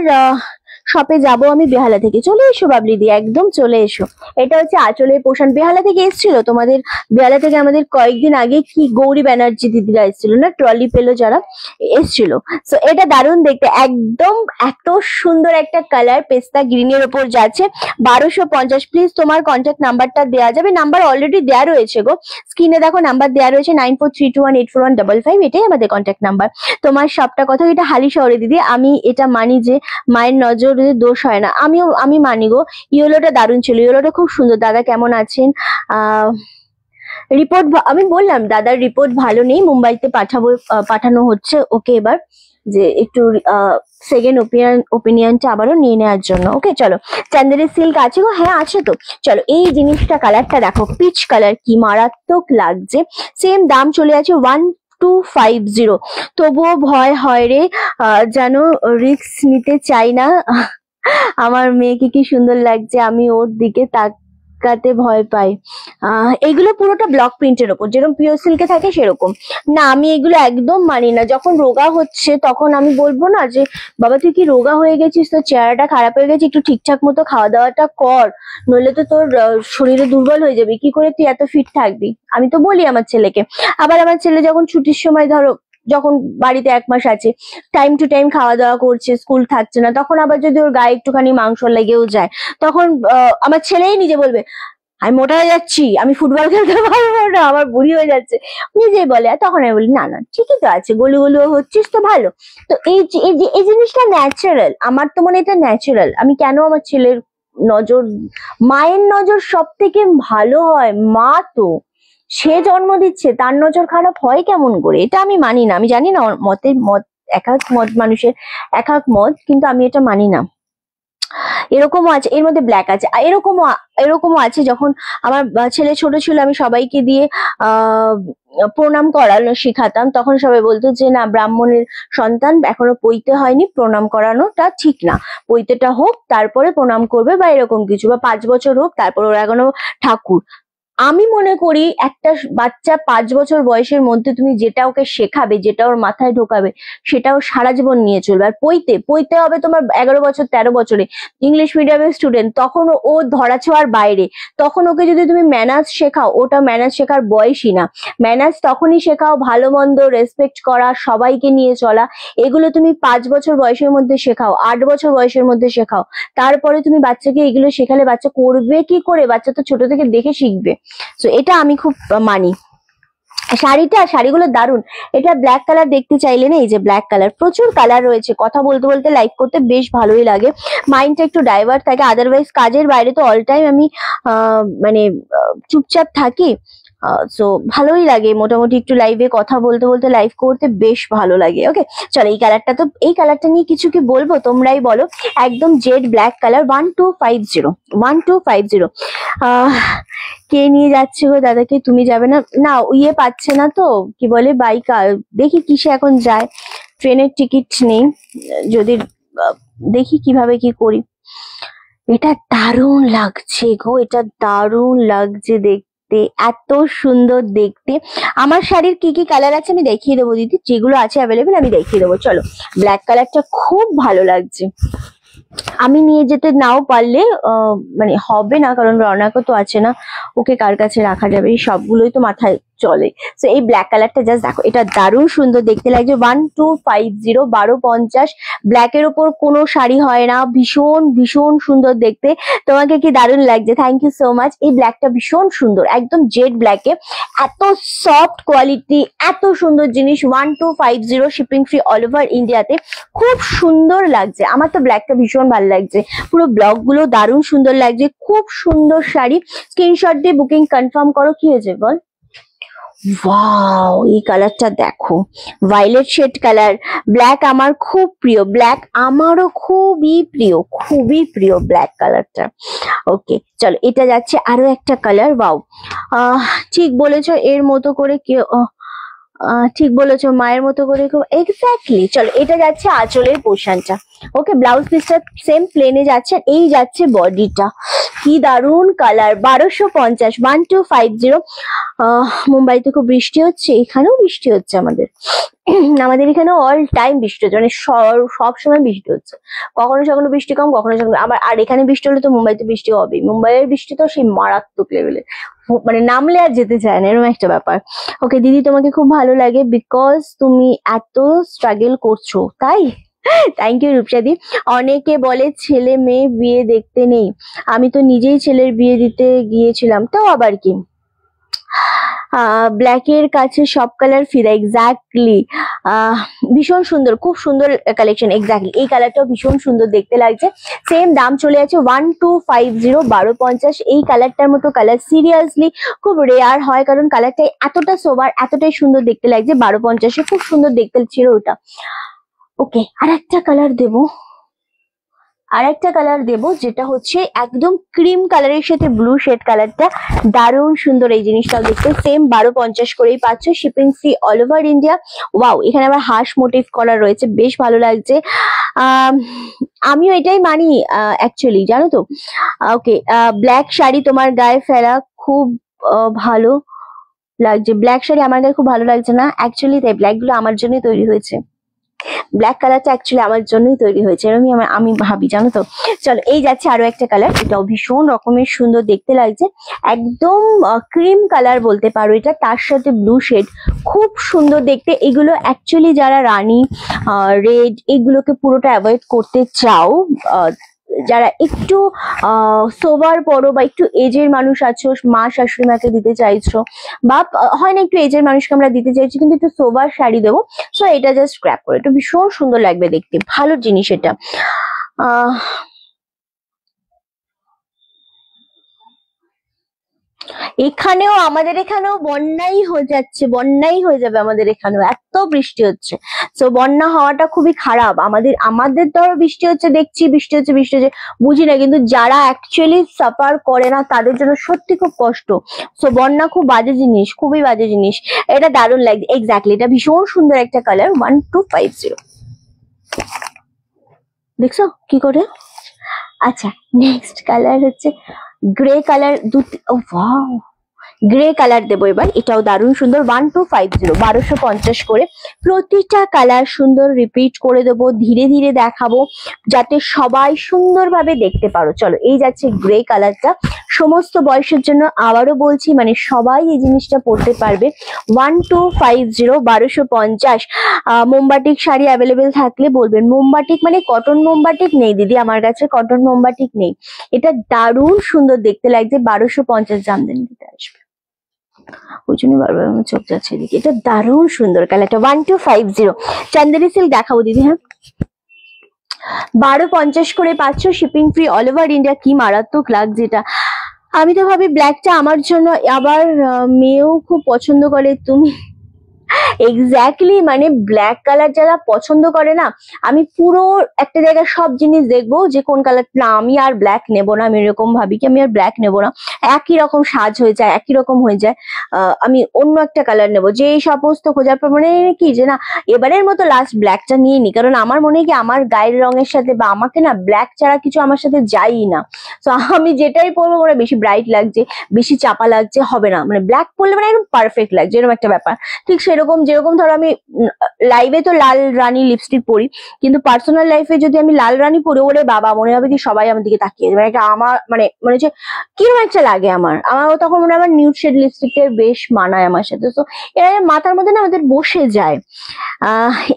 শপে যাব আমি বেহালা থেকে, চলে এসো বাবলি দি, একদম চলে এসো। এটা হচ্ছে আঁচলের পোর্শন। বেহালা থেকে এসেছিল তোমাদের, বেহালা থেকে আমাদের কয়েকদিন আগে কি গৌরী ব্যানার্জি দিদিরা এসেছিল না, ট্রলি পেলো যারা, এসেছিল। সো এটা দারুণ দেখতে, একদম এত সুন্দর একটা কালার, পেস্তা গ্রিনের ওপর যাচ্ছে, 1250। প্লিজ তোমার কন্ট্যাক্ট নাম্বারটা দেওয়া যাবে, নাম্বার অলরেডি দেওয়া রয়েছে গো, স্ক্রিনে দেখো নাম্বার দেওয়া রয়েছে, 9432184155, এটাই আমাদের কন্ট্যাক্ট নাম্বার। তোমার সবটা কথা, এটা হালি শহরে দিদি, আমি এটা মানি যে মায়ের নজর দোষ হয় না, আমি মানি গো। ইয়েলোটা দারুণ ছিল, ইয়েলোটা খুব সুন্দর। দাদা কেমন আছেন? রিপোর্ট আমি বললাম দাদার রিপোর্ট ভালো নেই, মুম্বাইতে পাঠানো হচ্ছে ওকে এবার, যে একটু সেকেন্ড ওপিনিয়নটা আবারও নিয়ে নেওয়ার জন্য। ওকে চলো, চান্দেরি সিল্ক আছে গো, হ্যাঁ আছে তো। চলো এই জিনিসটা, কালারটা দেখো, পিচ কালার, কি মারাত্মক লাগছে। সেম দাম চলে আছে 1250, তবুও ভয় হয় রে, যেন রিস্ক নিতে চাই না। আমার মেয়েকে কি সুন্দর লাগছে, আমি ওর দিকে তাকাতে ভয় পাই। এইগুলো পুরোটা ব্লক প্রিন্টের ওপর, যেরকম পিওর সিল্কে থাকে সেরকম না। আমি এগুলো একদম মানি না। যখন রোগা হচ্ছে তখন আমি বলবো না যে বাবা তুই কি রোগা হয়ে গেছিস, তোর চেহারাটা খারাপ হয়ে গেছে, একটু ঠিকঠাক মতো খাওয়া দাওয়াটা কর, নইলে তো তোর শরীরে দুর্বল হয়ে যাবে, কি করে তুই এত ফিট থাকবি। আমি তো বলি আমার ছেলেকে। আবার আমার ছেলে যখন ছুটির সময়, ধরো যখন বাড়িতে 1 মাস আছে, টাইম টু টাইম খাওয়া দাওয়া করছে, স্কুল থাকছে না, তখন আবার যদি ওর গায়ে একটুখানি মাংস লেগেও যায়, তখন আমার ছেলেই নিজে বলবে আমি মোটা হয়ে যাচ্ছি, আমি ফুটবল খেলতে পারবো না, আমার বুড়ি হয়ে যাচ্ছে, নিজেই বলে। আর তখন আমি বলি না না ঠিকই তো আছে, গলি গলি হচ্ছিস তো ভালো। তো এই জিনিসটা ন্যাচারাল, আমার তো মনে এটা ন্যাচারাল। আমি কেন আমার ছেলের নজর, মায়ের নজর সব থেকে ভালো হয়, মা তো সে জন্ম দিচ্ছে, তার নজর খারাপ হয় কেমন করে, এটা আমি মানি না। আমি জানি না মত এক এক মত, মানুষের এক এক মত, কিন্তু আমি এটা মানি না। এরকমও আছে, এর মধ্যে ব্ল্যাক আছে, এরকমও আছে। যখন আমার ছেলে ছোট ছিল, আমি সবাইকে দিয়ে প্রণাম করানো শিখাতাম, তখন সবাই বলতো যে না, ব্রাহ্মণের সন্তান এখনো পৈতে হয়নি, প্রণাম করানোটা ঠিক না, পৈতেটা হোক তারপরে প্রণাম করবে, বা এরকম কিছু, বা 5 বছর হোক তারপর ওরা এখনো ঠাকুর। আমি মনে করি একটা বাচ্চা 5 বছর বয়সের মধ্যে তুমি যেটা ওকে শেখাবে, যেটা ওর মাথায় ঢোকাবে, সেটাও সারা জীবন নিয়ে চলবে। আর পৈতে হবে তোমার 11 বছর 13 বছরে, ইংলিশ মিডিয়ামের স্টুডেন্ট, তখন ও ধরাছোঁয়ার বাইরে, তখন ওকে যদি তুমি ম্যানার্স শেখাও, ওটা ম্যানার্স শেখার বয়সই না। ম্যানার্স তখনই শেখাও, ভালো মন্দ, রেসপেক্ট করা, সবাইকে নিয়ে চলা, এগুলো তুমি 5 বছর বয়সের মধ্যে শেখাও, 8 বছর বয়সের মধ্যে শেখাও। তারপরে তুমি বাচ্চাকে এগুলো শেখালে বাচ্চা করবে কি করে, বাচ্চা তো ছোট থেকে দেখে শিখবে। তো এটা আমি খুব মানি। শাড়িগুলো দারুন। এটা ব্ল্যাক কালার দেখতে চাইলে না, এই যে ব্ল্যাক কালার, প্রচুর কালার রয়েছে, কথা বলতে বলতে লাইভ করতে বেশ ভালোই লাগে, মাইন্ডটা একটু ডাইভার্ট থাকে। আদারওয়াইজ কাজের বাইরে তো অল টাইম আমি মানে চুপচাপ থাকি, সো ভালোই লাগে মোটামুটি, একটু লাইভে কথা বলতে বলতে লাইভ করতে বেশ ভালো লাগে। ওকে চলো, এই কালারটা নিয়ে কিছু কি বলবো, তোমরাই বলো। একদম জেড ব্ল্যাক কালার, 1250। কে নিয়ে যাচ্ছে গো দাদাকে, তুমি যাবে না? না ইয়ে পাচ্ছে না তো, কি বলে বাইক, দেখি কিসে এখন যায়, ট্রেনের টিকিট নেই, যদি দেখি কিভাবে কি করি। এটা দারুণ লাগছে গো, এটা দারুণ লাগছে দেখতে, এত সুন্দর দেখতে। আমার শাড়ির কি কি কালার আছে আমি দেখিয়ে দেবো দিদি, যেগুলো আছে অ্যাভেলেবেল আমি দেখিয়ে দেবো। চলো, ব্ল্যাক কালারটা খুব ভালো লাগছে, আমি নিয়ে যেতে নাও পারলে মানে হবে না, কারণ রওনাকও তো আছে না, ওকে কার কাছে রাখা যাবে, এই সবগুলোই তো মাথায় চলে। তো এই ব্ল্যাক কালারটা জাস্ট দেখো, এটা দারুণ সুন্দর দেখতে লাগছে, 1250, 1250। ব্ল্যাকের ওপর কোনো শাড়ি হয় না, ভীষণ ভীষণ সুন্দর দেখতে। তোমাকে কি দারুণ লাগছে, থ্যাংক ইউ সো মাচ। এই ব্ল্যাকটা ভীষণ সুন্দর, একদম জেড ব্ল্যাকে, এত সফট কোয়ালিটি, এত সুন্দর জিনিস, 1250, শিপিং ফ্রি অল ওভার ইন্ডিয়াতে, খুব সুন্দর লাগছে। আমার তো ব্ল্যাকটা ভীষণ ভালো লাগছে, পুরো ব্লক গুলো দারুণ সুন্দর লাগছে, খুব সুন্দর শাড়ি। স্ক্রিনশট দিয়ে বুকিং কনফার্ম করো। কি হয়েছে বল? ওয়াও, এই কালারটা দেখো, ভায়োলেট শেড কালার। ব্ল্যাক আমার খুব প্রিয়, ব্ল্যাক আমারও খুবই প্রিয় ব্ল্যাক কালারটা। ওকে চলো, এটা যাচ্ছে আরো একটা কালার। ওয়াও, ঠিক বলেছো, এর মতো করে কেউ ঠিক বলেছো, মায়ের মতো করে এক্স্যাক্টলি। চলো, এটা যাচ্ছে আঁচলের পোর্শনটা। ওকে, ব্লাউজ পিসটা সেম প্লেনে যাচ্ছে, এই যাচ্ছে বডিটা। কি দারুন কালার, 1250, 1250। মুম্বাইতে খুব বৃষ্টি হচ্ছে, এখানেও বৃষ্টি হচ্ছে আমাদের। আমাদের এখানে অল টাইম বৃষ্টি হচ্ছে, মানে সব সময় বৃষ্টি হচ্ছে। কখনো কখনো বৃষ্টি কম, কখনো কখনো আবার। আর এখানে বৃষ্টি হলে তো মুম্বাইতে বৃষ্টি হবেই। মুম্বাইয়ের বৃষ্টি তো সেই মারাত্মক লেভেলের, মানে নামলে আর যেতে চায় না, এরকম একটা ব্যাপার। ওকে দিদি, তোমাকে খুব ভালো লাগে বিকজ তুমি এত স্ট্রাগল করছো, তাই। থ্যাংক ইউ রূপসাদি। অনেকে বলে ছেলে মেয়ে বিয়ে দেখতে নেই, আমি তো নিজেই ছেলের বিয়ে দিতে গিয়েছিলাম, তাও আবার কি। ব্ল্যাকের কাছে সব কালার ফিদা, এক্স্যাক্টলি। ভীষণ সুন্দর, খুব সুন্দর কালেকশন, এক্স্যাক্টলি। এই কালারটাও ভীষণ সুন্দর দেখতে লাগছে। সেম দাম চলে আছে 1250, 1250। এই কালারটার মতো কালার সিরিয়াসলি খুব রেয়ার হয়, কারণ কালারটা এতটা সোবার, এতটাই সুন্দর দেখতে লাগছে। 1250-এ খুব সুন্দর দেখতে ছিল ওটা। ওকে, আর একটা কালার দেবো, যেটা হচ্ছে একদম ক্রিম কালারের সাথে ব্লু শেড কালারটা। দারুণ সুন্দর এই জিনিসটাও দেখতে। সেম 1250 করেই পাচ্ছ, shipping free all over India. Wow, এখানে আবার হাঁস মোটিভ করা রয়েছে, বেশ ভালো লাগছে। আমিও এটাই মানি অ্যাকচুয়ালি, জানো তো। ওকে, ব্ল্যাক শাড়ি তোমার গায়ে ফেলা খুব ভালো লাগছে। ব্ল্যাক শাড়ি আমার গায়ে খুব ভালো লাগছে না অ্যাকচুয়ালি, তাই ব্ল্যাক গুলো আমার জন্যই তৈরি হয়েছে। ব্ল্যাক কালারটা অ্যাকচুয়ালি আমার জন্যই তৈরি হয়েছে, এরকমই আমি ভাবি, জানো তো। চলো, এই যাচ্ছে আরো একটা কালার, এটাও ভীষণ রকমের সুন্দর দেখতে লাগছে। একদম ক্রিম কালার বলতে পারো এটা, তার সাথে ব্লু শেড, খুব সুন্দর দেখতে। এগুলো অ্যাকচুয়ালি যারা রানী রেড এগুলোকে পুরোটা অ্যাভয়েড করতে চাও, যারা একটু সোবার পড়ো বা একটু এজের মানুষ আছো, মা শাশুড়ি মাকে দিতে চাইছো, বা হয় না একটু এজের মানুষকে আমরা দিতে চাইছি কিন্তু একটু সোবার শাড়ি দেবো, সো এটা জাস্ট স্ক্র্যাপ করে, এটা ভীষণ সুন্দর লাগবে দেখতে, ভালো জিনিস এটা। আমাদের এখানেও বন্যাই হয়ে যাবে আমাদের এখানেও, এত বৃষ্টি হচ্ছে। তো বন্যা হওয়াটা খুবই খারাপ। আমাদের ধরো বৃষ্টি হচ্ছে, দেখছি বৃষ্টি হচ্ছে, বুঝি না, কিন্তু যারা অ্যাকচুয়ালি সাফার করে না তাদের জন্য সত্যি খুব কষ্ট। সো বন্যা খুব বাজে জিনিস, খুবই বাজে জিনিস। এটা দারুণ লাগছে, এক্স্যাক্টলি, এটা ভীষণ সুন্দর একটা কালার। 1250 দেখছো কি করে। আচ্ছা, নেক্সট কালার হচ্ছে grey colour. Wow, grey colour দেবো এবার, এটাও দারুণ সুন্দর। 1250, 1250 করে। প্রতিটা কালার সুন্দর রিপিট করে দেবো, ধীরে ধীরে দেখাবো যাতে সবাই সুন্দরভাবে দেখতে পারো। চলো, এই যাচ্ছে গ্রে কালারটা, সমস্ত বয়সের জন্য, আবারও বলছি, মানে সবাই এই জিনিসটা পরতে পারবে। 1250, 1250। মোমবাটিক শাড়ি অ্যাভেলেবেল থাকলে বলবেন। মোমবাটিক মানে কটন মোমবাটিক নেই দিদি, আমার কাছে কটন মোমবাটিক নেই। এটা দারুণ সুন্দর দেখতে লাগছে, 1250 জামদানি দিতে আসবে, ওই জন্য বারবার আমার চোখ যাচ্ছে এদিকে। এটা দারুণ সুন্দর কালারটা, 1250। চান্দেরি সিল্ক দেখাবো দিদি, হ্যাঁ। 1250 করে পাচ্ছ, shipping free all over India. কি মারাত্মক লাগছে এটা। আমি তো ভাবি ব্ল্যাকটা আমার জন্য, আবার মেয়েও খুব পছন্দ করে। তুমি এক্স্যাক্টলি, মানে ব্ল্যাক কালার যারা পছন্দ করে না, আমি পুরো একটা জায়গায় সব জিনিস দেখবো যে কোন কালার, না আমি আর ব্ল্যাক নেবো না, আমি এরকম ভাবি কি আমি আর ব্ল্যাক নেবো না, একই রকম সাজ হয়ে যায়, একই রকম হয়ে যায়, আমি অন্য একটা কালার নেবো। যে এই সমস্ত খোঁজার পর মনে হয় কি যে না, এবারের মতো লাস্ট ব্ল্যাকটা নিয়ে নি, কারণ আমার মনে হয় কি আমার গায়ের রঙের সাথে বা আমাকে না ব্ল্যাক ছাড়া কিছু আমার সাথে যাই না। তো আমি যেটাই পরবো মনে বেশি ব্রাইট লাগছে, বেশি চাপা লাগছে, হবে না, মানে ব্ল্যাক পরলে মানে একদম পারফেক্ট লাগছে, এরকম একটা ব্যাপার। ঠিক সেরকম, যেরকম ধরো আমি লাইভে তো লাল রানী লিপস্টিক পরি, কিন্তু পার্সোনাল লাইফে যদি আমি লাল রানী পরি, ওরে বাবা, মনে হবে কি সবাই আমার দিকে তাকিয়ে, মানে একটা আমার মানে মনে হচ্ছে কিরকম একটা লাগে আমার তখন মনে হয় আমার নিউড শেড লিপস্টিকটা বেশ মানায় আমার সাথে। তো এরা মাথার মধ্যে না আমাদের বসে যায়।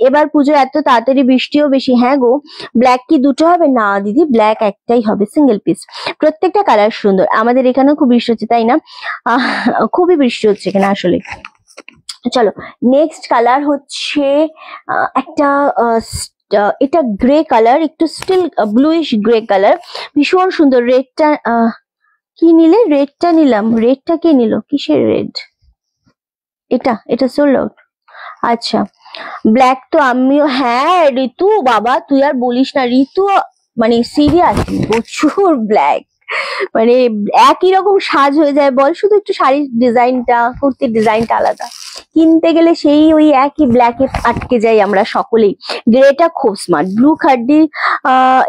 এবার পুজো এত তাড়াতাড়ি, বৃষ্টিও বেশি। হ্যাঁ গো, ব্ল্যাক কি দুটো হবে? না দিদি, ব্ল্যাক একটাই হবে, সিঙ্গেল পিস। প্রত্যেকটা কালার সুন্দর। আমাদের এখানেও খুব বৃষ্টি হচ্ছে, তাই না? খুবই বৃষ্টি হচ্ছে এখানে আসলে। চলো, নেক্সট কালার হচ্ছে একটা এটা গ্রে কালার, একটু স্টিল ব্লুইশ গ্রে কালার, ভীষণ সুন্দর। রেডটা কি নিলে? রেডটা নিলাম। রেডটা কে নিল? কিসের রেড? এটা এটা সোল্ড আউট। আচ্ছা, ব্ল্যাক তো আমিও, হ্যাঁ ঋতু বাবা তুই আর বলিস না, ঋতু মানে সিরিয়াসলি প্রচুর ব্ল্যাক, মানে একই রকম সাজ হয়ে যায় বল, শুধু একটু শাড়ির ডিজাইনটা, কুর্তির ডিজাইনটা আলাদা, কিনতে গেলে সেই ওই একই ব্ল্যাকে আটকে যাই আমরা সকলেই। গ্রেটা খুব স্মার্ট। ব্লু খাড্ডি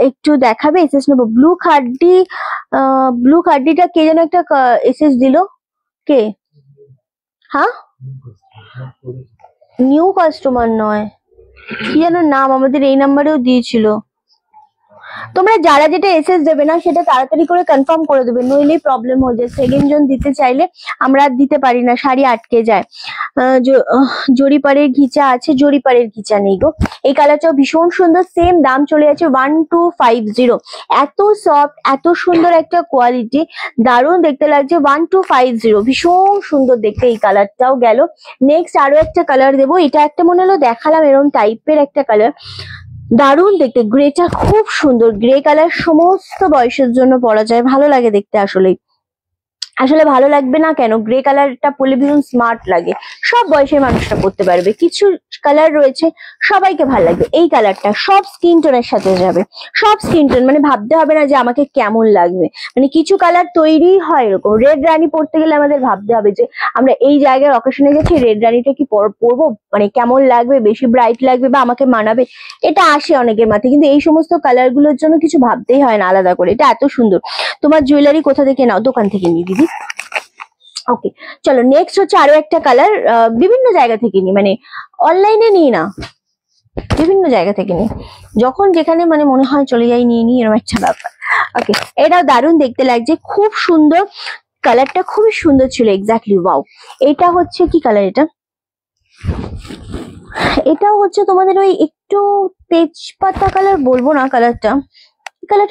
একটু দেখাবে এসএস নেবো। ব্লু খাড্ডিটা কে যেন একটা এসএস দিল, কে? হ্যাঁ, নিউ কাস্টমার নয়, কি যেন নাম, আমাদের এই নাম্বারেও দিয়েছিল। তোমরা যারা যেটা এসএস দেবে না সেটা তাড়াতাড়ি করে কনফার্ম করে দেবে, নইলে প্রবলেম হয়ে যায়। সেকেন্ড জন দিতে চাইলে আমরা আর দিতে পারি না, শাড়ি আটকে যায়। জরিপাড়ের ঘিচা আছে, জরিপাড়ের ঘিচা নেই গো। এই কালারটাও ভীষণ সুন্দর, সেম দাম চলে যাচ্ছে 1250। এত সফট, এত সুন্দর একটা কোয়ালিটি, দারুণ দেখতে লাগছে। 1250, ভীষণ সুন্দর দেখতে এই কালারটাও গেল। নেক্সট আরো একটা কালার দেবো, এটা একটা মনে হলো দেখালাম, এরকম টাইপের একটা কালার, দারুণ দেখতে। গ্রেটা খুব সুন্দর, গ্রে কালার সমস্ত বয়সের জন্য পরা যায়, ভালো লাগে দেখতে। আসলে ভালো লাগবে না কেন, গ্রে কালারটা পরলে ভীষণ স্মার্ট লাগে, সব বয়সের মানুষরা পরতে পারবে। কিছু কালার রয়েছে সবাইকে ভালো লাগবে, এই কালারটা সব স্কিন টোনের সাথে যাবে, সব স্কিন টোন, মানে ভাবতে হবে না যে আমাকে কেমন লাগবে। মানে কিছু কালার তৈরি হয় এরকম, রেড রানী পরতে গেলে আমাদের ভাবতে হবে যে আমরা এই জায়গার অকেশনে গেছি, রেড রানীটা কি পরবো, মানে কেমন লাগবে, বেশি ব্রাইট লাগবে বা আমাকে মানাবে, এটা আসে অনেকের মাথায়। কিন্তু এই সমস্ত কালার গুলোর জন্য কিছু ভাবতেই হয় না আলাদা করে, এটা এত সুন্দর। তোমার জুয়েলারি কোথা থেকে নাও? দোকান থেকে নিই দিদি। ওকে, চলো নেক্সট হচ্ছে আরো একটা কালার, বিভিন্ন জায়গা থেকে নিই, মানে অনলাইনে নিই না, বিভিন্ন জায়গা থেকে নিই, যখন যেখানে মানে মনে হয় চলে যাই নিয়ে নিই, এরকম একটা ব্যাপার। ওকে, এটাও দারুণ দেখতে লাগছে, খুব সুন্দর, কালারটা খুবই সুন্দর ছিল, এক্স্যাক্টলি ওয়াও। এটা হচ্ছে কি কালার, এটাও হচ্ছে তোমাদের ওই একটু তেজপাতা কালার বলবো না, কালারটা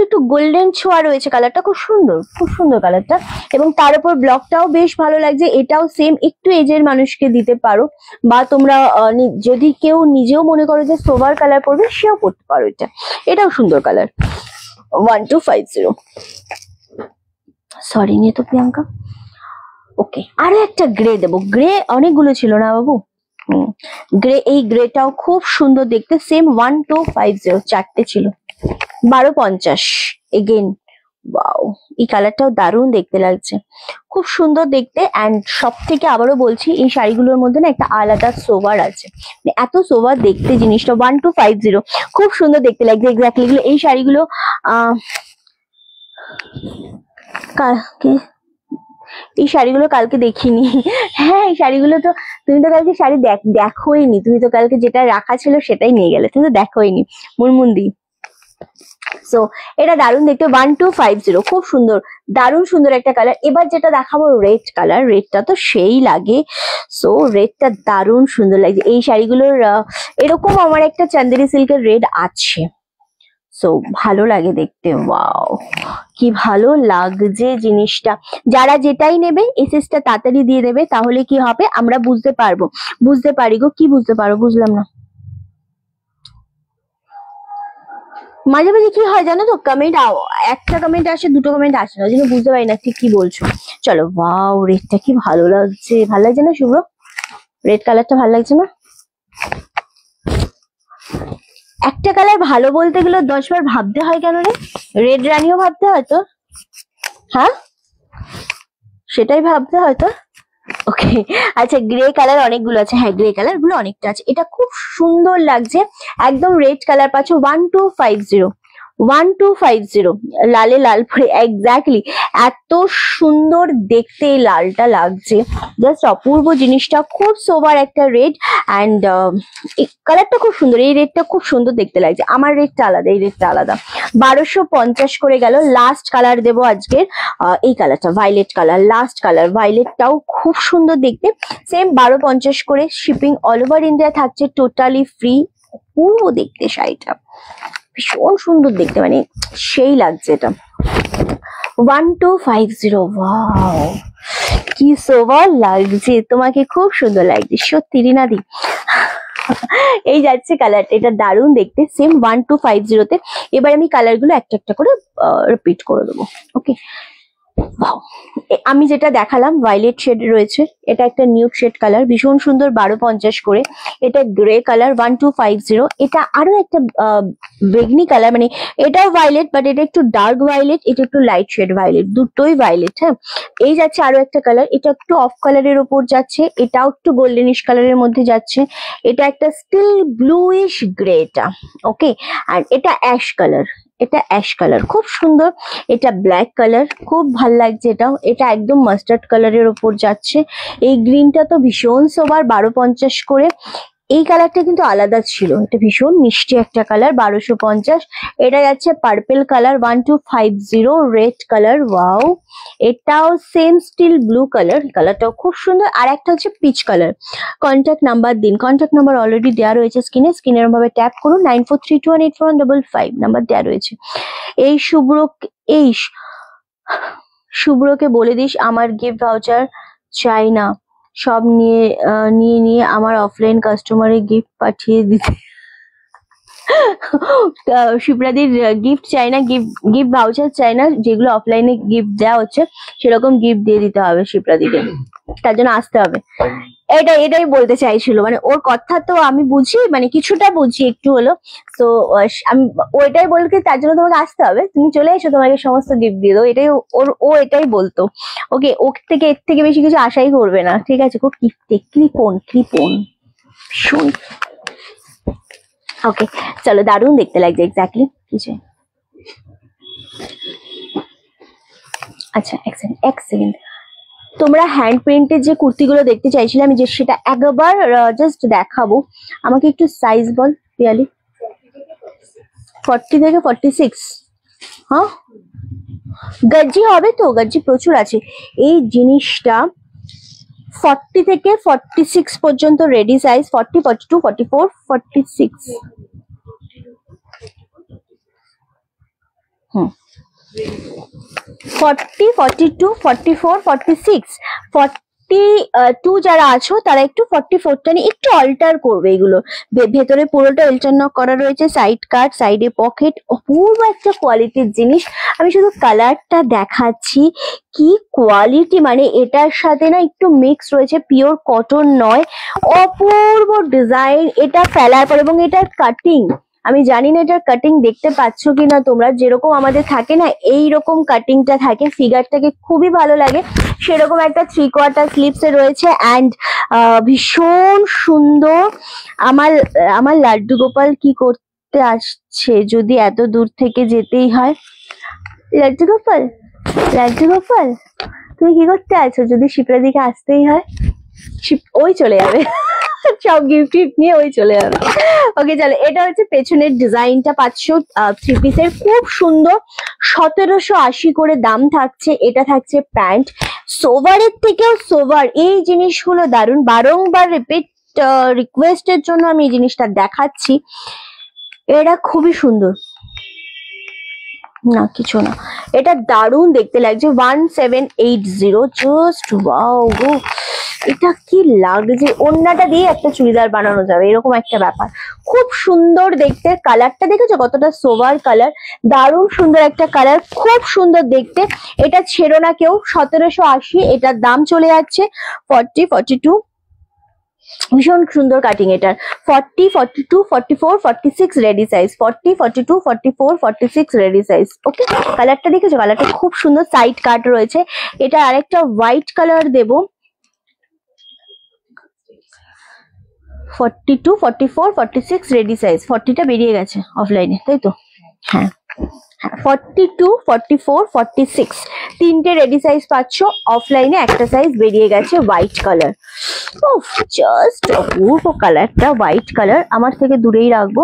একটু গোল্ডেন ছোঁয়া রয়েছে, কালারটা খুব সুন্দর, খুব সুন্দর কালারটা। এবং তার উপর ব্লকটাও বেশ ভালো লাগছে, এটাও সেম একটু এজের মানুষকে দিতে পারো, বা তোমরা যদি কেউ নিজেও মনে করো যে সোভার কালার পরবে সেও পরতে পারো। এটাও সুন্দর কালার। 1250, সরি নিয়ে তো প্রিয়াঙ্কা। ওকে, আরো একটা গ্রে দেবো, গ্রে অনেকগুলো ছিল না বাবু। গ্রে, এই গ্রেটাও খুব সুন্দর দেখতে, সেম 1250, চারটে ছিল, 1250 এগেন। ওয়াও, এই কালারটাও দারুণ দেখতে লাগছে, খুব সুন্দর দেখতে। অ্যান্ড সব থেকে আবারও বলছি, এই শাড়িগুলোর মধ্যে না একটা আলাদা সোভার আছে, মানে এত সোভার দেখতে জিনিসটা। 1250, খুব সুন্দর দেখতে লাগছে এক্স্যাক্টলি এগুলো। এই শাড়িগুলো এই শাড়িগুলো কালকে দেখিনি। হ্যাঁ, এই শাড়িগুলো তো তুমি তো কালকে শাড়ি দেখোইনি, তুমি তো কালকে যেটা রাখা ছিল সেটাই নিয়ে গেলে, তুমি তো দেখোইনি মুনমুন্দি। সো এটা দারুণ দেখতে, 1250, খুব সুন্দর, দারুণ সুন্দর একটা কালার। এবার যেটা দেখাবো রেড কালার, রেডটা তো সেই লাগে, সো রেডটা দারুণ সুন্দর লাগছে। এই শাড়িগুলোর এরকম আমার একটা চান্দেরি সিল্কের রেড আছে, সো ভালো লাগে দেখতে। ওয়াও, কি ভালো লাগছে জিনিসটা। যারা যেটাই নেবে এসএসটা তাড়াতাড়ি দিয়ে দেবে, তাহলে কি হবে আমরা বুঝতে পারি গো। কি বুঝতে পারো? বুঝলাম না। মাঝে মাঝে কি হয় জানো তো, একটা কমেন্ট আসে, দুটো কমেন্ট আসে না, ওই জন্য বুঝতে পারি না ঠিক কি বলছো। চলো, ওয়াও, রেডটা কি ভালো লাগছে, ভালো লাগছে না শুভ্র? রেড কালারটা ভালো লাগছে না? একটা কালার ভালো বলতে গেলে 10 বার ভাবতে হয় কেন রে? রেড রানিও ভাবতে হয় তো, হ্যাঁ সেটাই ভাবতে হয় তো। ওকে, আচ্ছা, গ্রে কালার অনেকগুলো আছে, হ্যাঁ গ্রে কালার গুলো অনেকটা আছে। এটা খুব সুন্দর লাগছে, একদম রেড কালার পাচ্ছ 1250, 1250, লালে লাল পরে, এক্স্যাক্টলি এত সুন্দর দেখতে এই লালটা লাগছে, জাস্ট অপূর্ব জিনিসটা, খুব সোবার একটা রেড। অ্যান্ড কালারটা খুব সুন্দর, এই রেডটা খুব সুন্দর দেখতে লাগছে। আমার রেডটা আলাদা, এই রেডটা আলাদা। 1250 করে গেল। লাস্ট কালার দেবো আজকের, এই কালারটা ভাইলেট কালার, লাস্ট কালার। ভাইলেটটাও খুব সুন্দর দেখতে, সেম 1250 করে। শিপিং অল ওভার ইন্ডিয়া থাকছে, টোটালি ফ্রি। পূর্ব দেখতে শাড়িটা ভীষণ সুন্দর দেখতে, মানে সেই লাগছে এটা। 1250, ওয়াও, কি সোবার লাগছে, তোমাকে খুব সুন্দর লাগছে সত্যি রিনাদি। এই যাচ্ছে কালারটা, এটা দারুণ দেখতে, সেম 1250 তে। এবার আমি কালার গুলো একটা একটা করে রিপিট করে দেবো। ওকে, Wow! আমি যেটা দেখালাম ভায়োলেট শেড রয়েছে, এটা একটা নিউড শেড কালার, ভীষণ সুন্দর, 1250 করে। এটা গ্রে কালার 1250। এটা আরো একটা বেগনি কালার, মানে এটাও ভায়োলেট বাট এটা একটু ডার্ক ভায়োলেট, এটা একটু লাইট শেড ভায়োলেট, দুটোই ভায়োলেট। হ্যাঁ, এই যাচ্ছে আরো একটা কালার, এটা একটু অফ কালারের ওপর যাচ্ছে, এটাও একটু গোল্ডেনিশ কালারের মধ্যে যাচ্ছে। এটা একটা স্টিল ব্লুইশ গ্রে, এটা ওকে। আর এটা অ্যাশ কালার, এটা অ্যাশ কালার খুব সুন্দর। এটা ব্ল্যাক কালার, খুব ভাল লাগছে এটাও। এটা একদম মাস্টার্ড কালারের ওপর যাচ্ছে। এই গ্রিনটা তো ভীষণ সোবার, 1250 করে। এই কালারটা কিন্তু আলাদা ছিল, এটা ভীষণ মিষ্টি একটা কালার, 1250। এটা যাচ্ছে purple colour 1250, red colour, wow. এটাও সেম স্টিল ব্লু কালার, কালারটাও খুব সুন্দর। আর একটা হচ্ছে পিচ কালার। কন্ট্যাক্ট নাম্বার দিন, কন্ট্যাক্ট নাম্বার অলরেডি দেওয়া রয়েছে স্ক্রিনে, স্ক্রিনের ভাবে ট্যাপ করুন, 9432184155 নাম্বার দেওয়া রয়েছে। এই শুভ্রকে বলে দিস আমার গিফট ভাউচার চাই না, সব নিয়ে আমার অফলাইন কাস্টমারে গিফট পাঠিয়ে দিতে। শিপ্রাদির গিফট চাই না, গিফট ভাউচার চাই না, যেগুলো অফলাইনে গিফট দেওয়া হচ্ছে সেরকম গিফট দিয়ে দিতে হবে শিপ্রাদিকে, তার জন্য আসতে হবে। এটাই বলতে চাইছিল, মানে ওর কথা তো আমি বুঝি, মানে কিছুটা বুঝি একটু হলো। তো আমি ওইটাই বলতে, তার জন্য তোমাকে আসতে হবে, তুমি চলে এসো, তোমাকে সমস্ত গিফট দিয়ে দেবো, এটাই ও এটাই বলতো। ওকে, ওর থেকে এর থেকে বেশি কিছু আশাই করবে না, ঠিক আছে? খুব কৃপণ শুন। ওকে চলো, দারুণ দেখতে লাগছে এক্স্যাক্টলি কিছু। আচ্ছা এক সেকেন্ড, তোমরা হ্যান্ড প্রিন্টের যে কুর্তিগুলো দেখতে চাইছিলে, আমি যে সেটা একবার জাস্ট দেখাবো। আমাকে একটু সাইজ বল পিয়ালি। 40 থেকে 46। হ্যাঁ, গজ্জি হবে তো, গজ্জি প্রচুর আছে। এই জিনিসটা 40 থেকে 46 পর্যন্ত রেডি সাইজ, 40, 42, 44, 46। হুম, 40, 42, 44, 46, 42 যারা আছো তারা একটু 44টা নিয়ে একটু অল্টার করবে। এগুলো ভেতরে পুরোটা এলটারনক করা রয়েছে, সাইড কাট, সাইডে পকেট, অপূর্ব একটা কোয়ালিটির জিনিস। আমি শুধু কালারটা দেখাচ্ছি, কি কোয়ালিটি, মানে এটার সাথে না একটু মিক্স রয়েছে, পিওর কটন নয়, অপূর্ব ডিজাইন। এটা ফেলার পর, এবং এটার কাটিং, আমি জানি না এটার কাটিং দেখতে পাচ্ছ কিনা তোমরা, যেরকম আমাদের থাকে না এইরকম কাটিংটা থাকে, ফিগারটাকে খুবই ভালো লাগে, সেরকম একটা 3/4 স্লিভস এ রয়েছে। অ্যান্ড ভীষণ সুন্দর। আমার লাড্ডু গোপাল কি করতে আসছে যদি এত দূর থেকে যেতেই হয়? লাড্ডু গোপাল তুমি কি করতে আছো যদি শিপ্রা দিকে আসতেই হয়? ওই চলে যাবে, সব গিফট নিয়ে ওই চলে যাবে। ওকে চলো, এটা হচ্ছে পেছনের ডিজাইনটা পাচ্ছ 3 পিসের, খুব সুন্দর, 1780 করে দাম থাকছে। এটা থাকছে প্যান্ট, সোভারের থেকেও সোভার। এই জিনিসগুলো দারুণ, বারংবার রিকোয়েস্টের জন্য আমি এই জিনিসটা দেখাচ্ছি, এটা খুবই সুন্দর। না কিছু না, এটা দারুণ দেখতে লাগছে, 1780, জাস্ট ওয়াও গো, এটা কি লাগছে। ওড়নাটা দিয়ে একটা চুড়িদার বানানো যাবে, এরকম একটা ব্যাপার, খুব সুন্দর দেখতে। কালারটা দেখেছো কতটা সোভার কালার, দারুণ সুন্দর একটা কালার, খুব সুন্দর দেখতে। এটা ছেড়ো না কেউ, 1780, এটার দাম চলে যাচ্ছে 40, 42, ভীষণ সুন্দর কাটিং এটার। 40, 42, 44, 46 রেডি সাইজ, 40, 42, 44, 46 রেডি সাইজ। ওকে, কালারটা দেখেছো, কালারটা খুব সুন্দর, সাইড কাট রয়েছে। এটা আরেকটা হোয়াইট কালার দেবো, 42, 44, 46 রেডি সাইজ। 40টা বেরিয়ে গেছে অফলাইনে, তাই তো? হ্যাঁ, 42, 44, 46 তিনটে রেডি সাইজ পাচ্ছ, অফলাইনে একটা সাইজ বেরিয়ে গেছে, হোয়াইট কালার। উফ, জাস্ট অপূর্ব কালারটা, হোয়াইট কালার, আমার থেকে দূরেই রাখবো।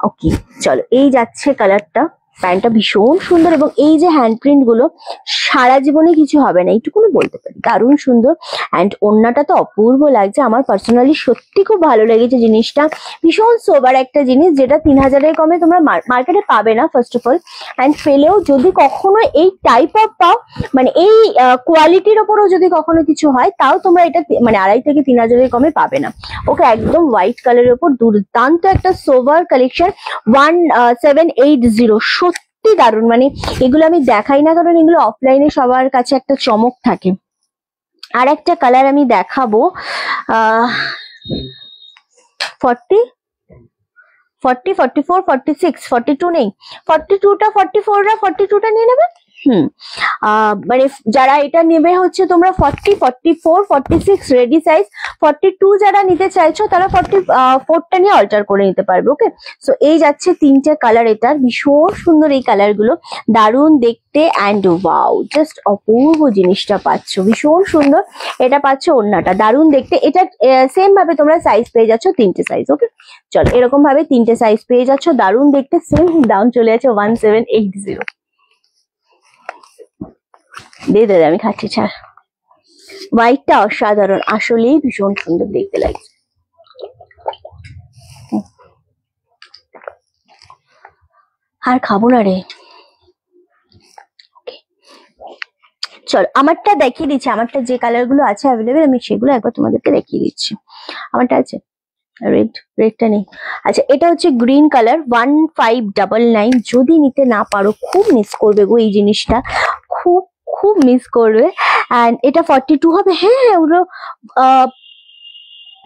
ওকে চলো, এই যাচ্ছে কালারটা, প্যান্টটা ভীষণ সুন্দর, এবং এই যে হ্যান্ড প্রিন্ট গুলো সারা জীবনে কিছু হবে না, এইটুকুনি বলতে পারি, দারুণ সুন্দর। অ্যান্ড ওড়নাটা তো অপূর্ব লাগছে, আমার পার্সোনালি সত্যি খুব ভালো লেগেছে জিনিসটা, ভীষণ সোবার একটা জিনিস, যেটা 3000-এর কমে তোমরা মার্কেটে পাবে না ফার্স্ট অফ অল। অ্যান্ড পেলেও যদি কখনো এই টাইপ অফ পাও, মানে এই কোয়ালিটির ওপরও যদি কখনো কিছু হয়, তাও তোমরা এটা মানে 2500 থেকে 3000-এর কমে পাবে না। ওকে, একদম হোয়াইট কালারের ওপর দুর্দান্ত একটা সোভার কালেকশন, 1780। সত্যি দারুণ, মানে এগুলো আমি দেখাই না কারণ এগুলো অফলাইনে সবার কাছে একটা চমক থাকে। আর একটা কালার আমি দেখাবো, 40 40 44 46 42 নেই, 42টা 44রা 42টা নিয়ে নেবে। মানে যারা এটা নেবে হচ্ছে তোমরা 40 44 46 রেডি সাইজ, 42 যারা নিতে চাইছো তারা 44টা নিয়ে অল্টার করে নিতে পারবে। ওকে, সো এই যাচ্ছে তিনটে কালার, এটার ভীষণ সুন্দর এই কালার গুলো, দারুণ দেখতে অ্যান্ড ওয়াও জাস্ট অপূর্ব জিনিসটা পাচ্ছ, ভীষণ সুন্দর। এটা পাচ্ছ ওড়নাটা দারুণ দেখতে, এটা সেম ভাবে তোমরা সাইজ পেয়ে যাচ্ছ তিনটে সাইজ। ওকে, চলো এরকম ভাবে তিনটে সাইজ পেয়ে যাচ্ছ, দারুণ দেখতে। সেম দাম চলে যাচ্ছে 1780। দিয়ে দে, আমি খাচ্ছি ছাড়। হোয়াইটটা অসাধারণ, আসলেই ভীষণ সুন্দর দেখতে লাগছে। আর খাবো না রে। চলো আমারটা দেখিয়ে দিচ্ছি, আমারটা যে কালার গুলো আছে অ্যাভেলেবেল আমি সেগুলো একবার তোমাদেরকে দেখিয়ে দিচ্ছি। আমারটা আছে রেডটা নেই। আচ্ছা, এটা হচ্ছে গ্রিন কালার 1599। যদি নিতে না পারো খুব মিস করবে গো এই জিনিসটা, খুব খুব মিস করবে। অ্যান্ড এটা 42 হবে। হ্যাঁ ওগুলো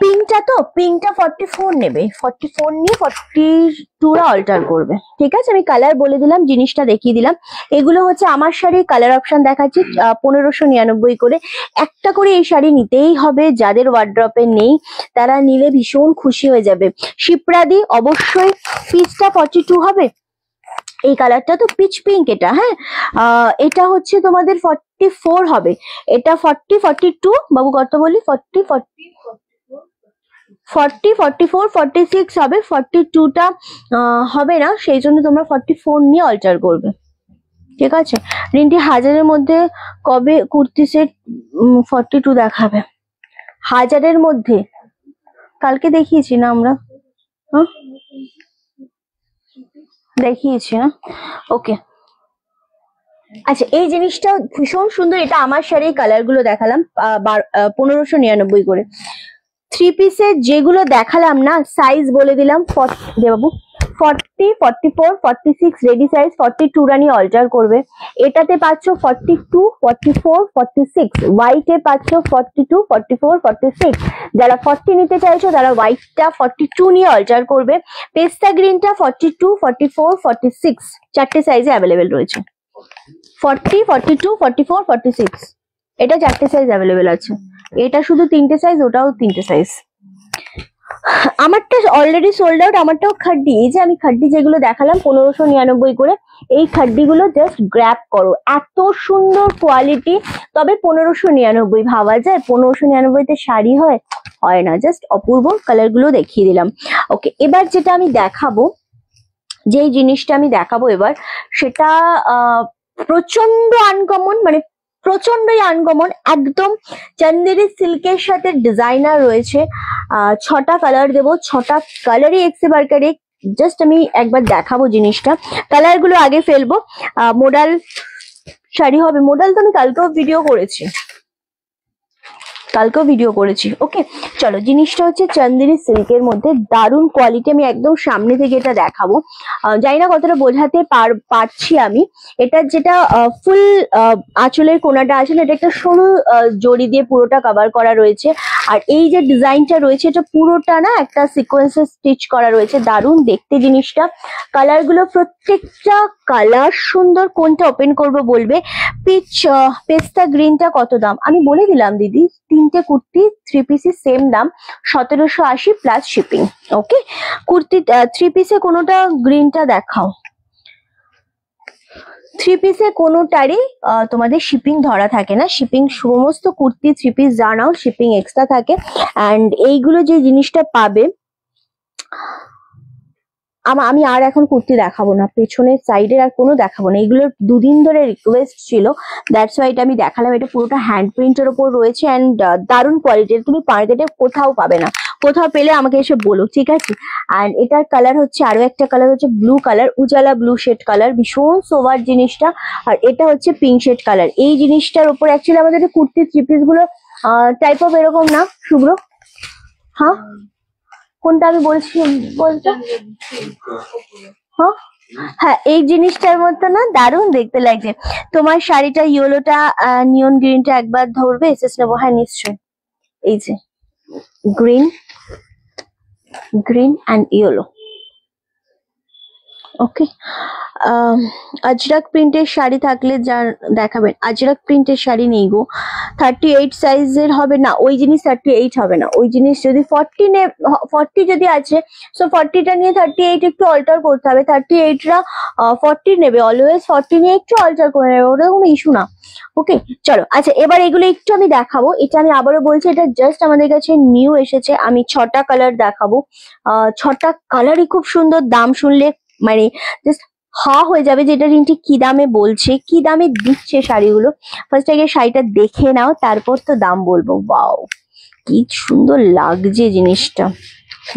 পিঙ্কটা, তো পিঙ্কটা 44 নেবে, 44 নিয়ে 42রা অল্টার করবে। ঠিক আছে, আমি কালার বলে দিলাম, জিনিসটা দেখিয়ে দিলাম। এগুলো হচ্ছে আমার শাড়ির কালার অপশন দেখাচ্ছি 1599 করে। একটা করে এই শাড়ি নিতেই হবে, যাদের ওয়ার্ড্রপে নেই তারা নিলে ভীষণ খুশি হয়ে যাবে। শিপ্রাদি অবশ্যই পিচটা 42 হবে। এই কালারটা তো পিচ পিঙ্ক এটা। হ্যাঁ, এটা হচ্ছে তোমাদের 44 হবে। এটা 40 42 বাবু কত বলি, 40 44 46 হবে, 42টা হবে না, সেই জন্য তোমরা 44 নিয়ে অল্টার করবে। ঠিক আছে, রিন্টি হাজারের মধ্যে কবে কুর্তি সেট 42 দেখাবে? হাজারের মধ্যে কালকে দেখিয়েছি না আমরা, দেখিয়েছি না? ওকে, আচ্ছা এই জিনিসটা ভীষণ সুন্দর, এটা আমার শাড়ির কালার গুলো দেখালাম 1599 করে। থ্রি পিসের যেগুলো দেখালাম না সাইজ বলে দিলাম, বাবু 40 44 46 রেডি সাইজ, 42রা নিয়ে অল্টার করবে। এটাতে পাচ্ছ 42 44 46, হোয়াইটে পাচ্ছ 42 44 46। যারা 40 নিতে চাইছো তারা হোয়াইটটা 42 নিয়ে অল্টার করবে। পেস্তা গ্রিনটা 42 44 46 চারটে সাইজে অ্যাভেলেবেল রয়েছে। 40 42 44 46 এটা চারটে সাইজ অ্যাভেলেবেল আছে। এটা শুধু তিনটে সাইজ, ওটাও তিনটে সাইজ। আমারটা অলরেডি সোল্ড আউট, আমারটাও খাড্ডি। এই যে আমি খাড্ডি যেগুলো দেখালাম 1599 করে, এই খাড্ডি গুলো জাস্ট গ্র্যাব করো, এত সুন্দর কোয়ালিটি। তবে 1599 ভাবা যায় 1599-তে শাড়ি হয়? হয় না, জাস্ট অপূর্ব। কালার গুলো দেখিয়ে দিলাম। ওকে, এবার যেটা আমি দেখাবো, যেই জিনিসটা আমি দেখাবো এবার, সেটা প্রচন্ড আনকমন, মানে প্রচন্ডই আনকমন, একদম চন্দেরি সিল্কের সাথে ডিজাইনার রয়েছে। 6টা কালার দেবো, 6টা কালারই এক্সে বারকারে। জাস্ট আমি একবার দেখাবো জিনিসটা, কালার গুলো আগে ফেলবো। মোডাল শাড়ি হবে, মোডাল তো আমি কালকেও ভিডিও করেছি। ওকে, চলো জিনিসটা হচ্ছে চন্দেরি সিল্কের মধ্যে, দারুণ কোয়ালিটি। আমি একদম সামনে থেকে এটা দেখাবো, জানি না কতটা বোঝাতে পারছি আমি। এটার যেটা ফুল আঁচলের কোনাটা আছে না, এটা একটা সরু জড়ি দিয়ে পুরোটা কভার করা রয়েছে। আর এই যে ডিজাইনটা রয়েছে এটা পুরোটা না একটা সিকোয়েন্সে স্টিচ করা রয়েছে, দারুণ দেখতে জিনিসটা। কালার গুলো প্রত্যেকটা কালার সুন্দর। কোনটা ওপেন করবো বলবে। পেস্তা গ্রিনটা কত দাম আমি বলে দিলাম দিদি, তিনটে কুর্তি থ্রি পিসের সেম দাম 1780 প্লাস শিপিং। ওকে, কুর্তি থ্রি পিসে কোনোটা গ্রিনটা দেখাও, থ্রি পিসে কোনোটারই তোমাদের শিপিং ধরা থাকে না। শিপিং সমস্ত কুর্তি থ্রি পিস যা নাও শিপিং এক্সট্রা থাকে। অ্যান্ড এইগুলো যে জিনিসটা পাবে, আমি আর এখন কুর্তি দেখাবো না, পেছনের সাইডের আর কোনো দেখাবো না। এগুলো দুদিন ধরে রিকোয়েস্ট ছিল, দ্যাটস ওয়াই এটা আমি দেখালাম। এটা পুরোটা হ্যান্ড প্রিন্টের ওপর রয়েছে অ্যান্ড দারুণ কোয়ালিটির, তুমি মার্কেটে কোথাও পাবে না। কোথাও পেলে আমাকে এসে বলো, ঠিক আছে? অ্যান্ড এটার কালার হচ্ছে, আরো একটা কালার হচ্ছে ব্লু কালার, উজালা ব্লু শেড কালার, ভীষণ সোভার জিনিসটা। আর এটা হচ্ছে পিঙ্ক শেড কালার। এই জিনিসটার উপর অ্যাকচুয়ালি আমাদের কুর্তি থ্রি পিস গুলো টাইপ অফ এরকম না শুভ্র? হ্যাঁ, কোনটা আমি বলছি বলতো? হ্যাঁ হ্যাঁ এই জিনিসটার মতো না, দারুণ দেখতে লাগছে। তোমার শাড়িটা ইয়েলোটা নিয়ন গ্রিনটা একবার ধরবে, এসেস নেবো। হ্যাঁ নিশ্চয়ই, এই যে গ্রিন, গ্রিন অ্যান্ড ইয়েলো। ওকে, আজরাক প্রিন্টের শাড়ি থাকলে যা দেখাবেন। আজরাক প্রিন্টের শাড়ি নেই গো, 38 সাইজের হবে না ওই জিনিস, 38 হবে না ওই জিনিস। যদি 40 যদি আছে, সো 40টা নিয়ে 38 একটু অল্টার করতে হবে। 38রা 40 নেবে, অলওয়েজ 40 নিয়ে একটু অল্টার করে নেবে, ওটা কোনো ইস্যু না। ওকে চলো, আচ্ছা এবার এগুলো একটু আমি দেখাবো। এটা আমি আবারও বলছি, এটা জাস্ট আমাদের কাছে নিউ এসেছে। আমি 6টা কালার দেখাবো, 6টা কালারই খুব সুন্দর। দাম শুনলে মানে জাস্ট হা হয়ে যাবে যে এটা রিন্টি কি দামে বলছে, কি দামে দিচ্ছে শাড়িগুলো। ফার্স্ট আগে শাড়িটা দেখে নাও, তারপর তো দাম বলবো। ওয়াও কি সুন্দর লাগছে জিনিসটা,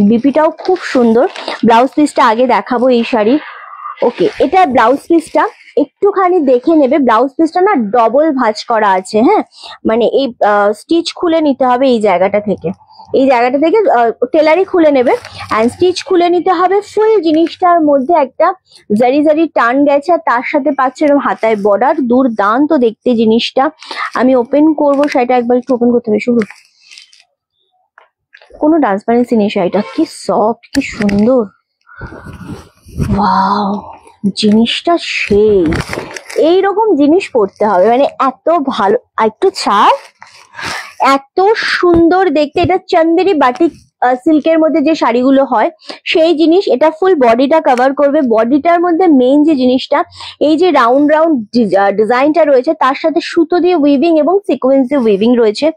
বিপিটাও খুব সুন্দর। ব্লাউজ পিসটা আগে দেখাবো এই শাড়ির। ওকে, এটা ব্লাউজ পিসটা একটুখানি দেখে নেবে। ব্লাউজ পিসটা না ডবল ভাঁজ করা আছে, হ্যাঁ মানে এই স্টিচ খুলে নিতে হবে এই জায়গাটা থেকে, এই জায়গাটা থেকে টেলারই খুলে নেবে অ্যান্ড স্টিচ খুলে নিতে হবে। ফুল জিনিসটার মধ্যে একটা জারি জারি টান গেছে, আর তার সাথে পাচ্ছে এরকম হাতায় বর্ডার। দুর্দান্ত দেখতে জিনিসটা। আমি ওপেন করবো শাড়িটা, একবার একটু ওপেন করতে হবে শুরু। কোনো ট্রান্সপারেন্সি নেই শাড়িটা, কি সফট, কি সুন্দর। ওয়াও জিনিসটা সেই, এইরকম জিনিস পড়তে হবে, মানে এত ভালো। একটু ছাড়, এত সুন্দর দেখতে। এটা চন্দেরি বাটিক সিল্কের মধ্যে যে শাড়িগুলো হয় সেই জিনিস। এটা ফুল বডিটা কভার করবে। বডিটার মধ্যে মেইন যে জিনিসটা, এই যে রাউন্ড রাউন্ড ডিজাইনটা রয়েছে, তার সাথে সুতো দিয়ে উইভিং এবং সিকোয়েন্স দিয়ে উইভিং রয়েছে।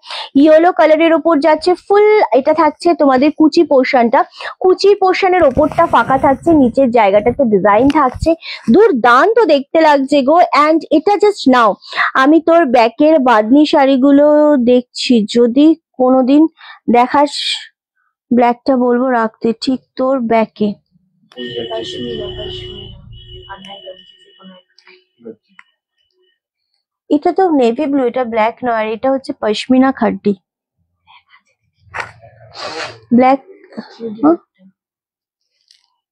ইয়েলো কালারের ওপর যাচ্ছে ফুল। এটা থাকছে তোমাদের কুচি পোর্শনটা, কুচি পোর্শনের ওপরটা ফাঁকা থাকছে, নিচের জায়গাটাতে ডিজাইন থাকছে। দুর্দান্ত দেখতে লাগছে গো। অ্যান্ড এটা জাস্ট নাও, আমি তোর ব্যাকের বাঁধনি শাড়িগুলো দেখছি, যদি কোনোদিন দেখাস ব্ল্যাকটা বলবো রাখতে, ঠিক তোর ব্যাকে। এটা তো নেভি ব্লু, এটা ব্ল্যাক নয়, আর এটা হচ্ছে পশমিনা খাড্ডি ব্ল্যাক।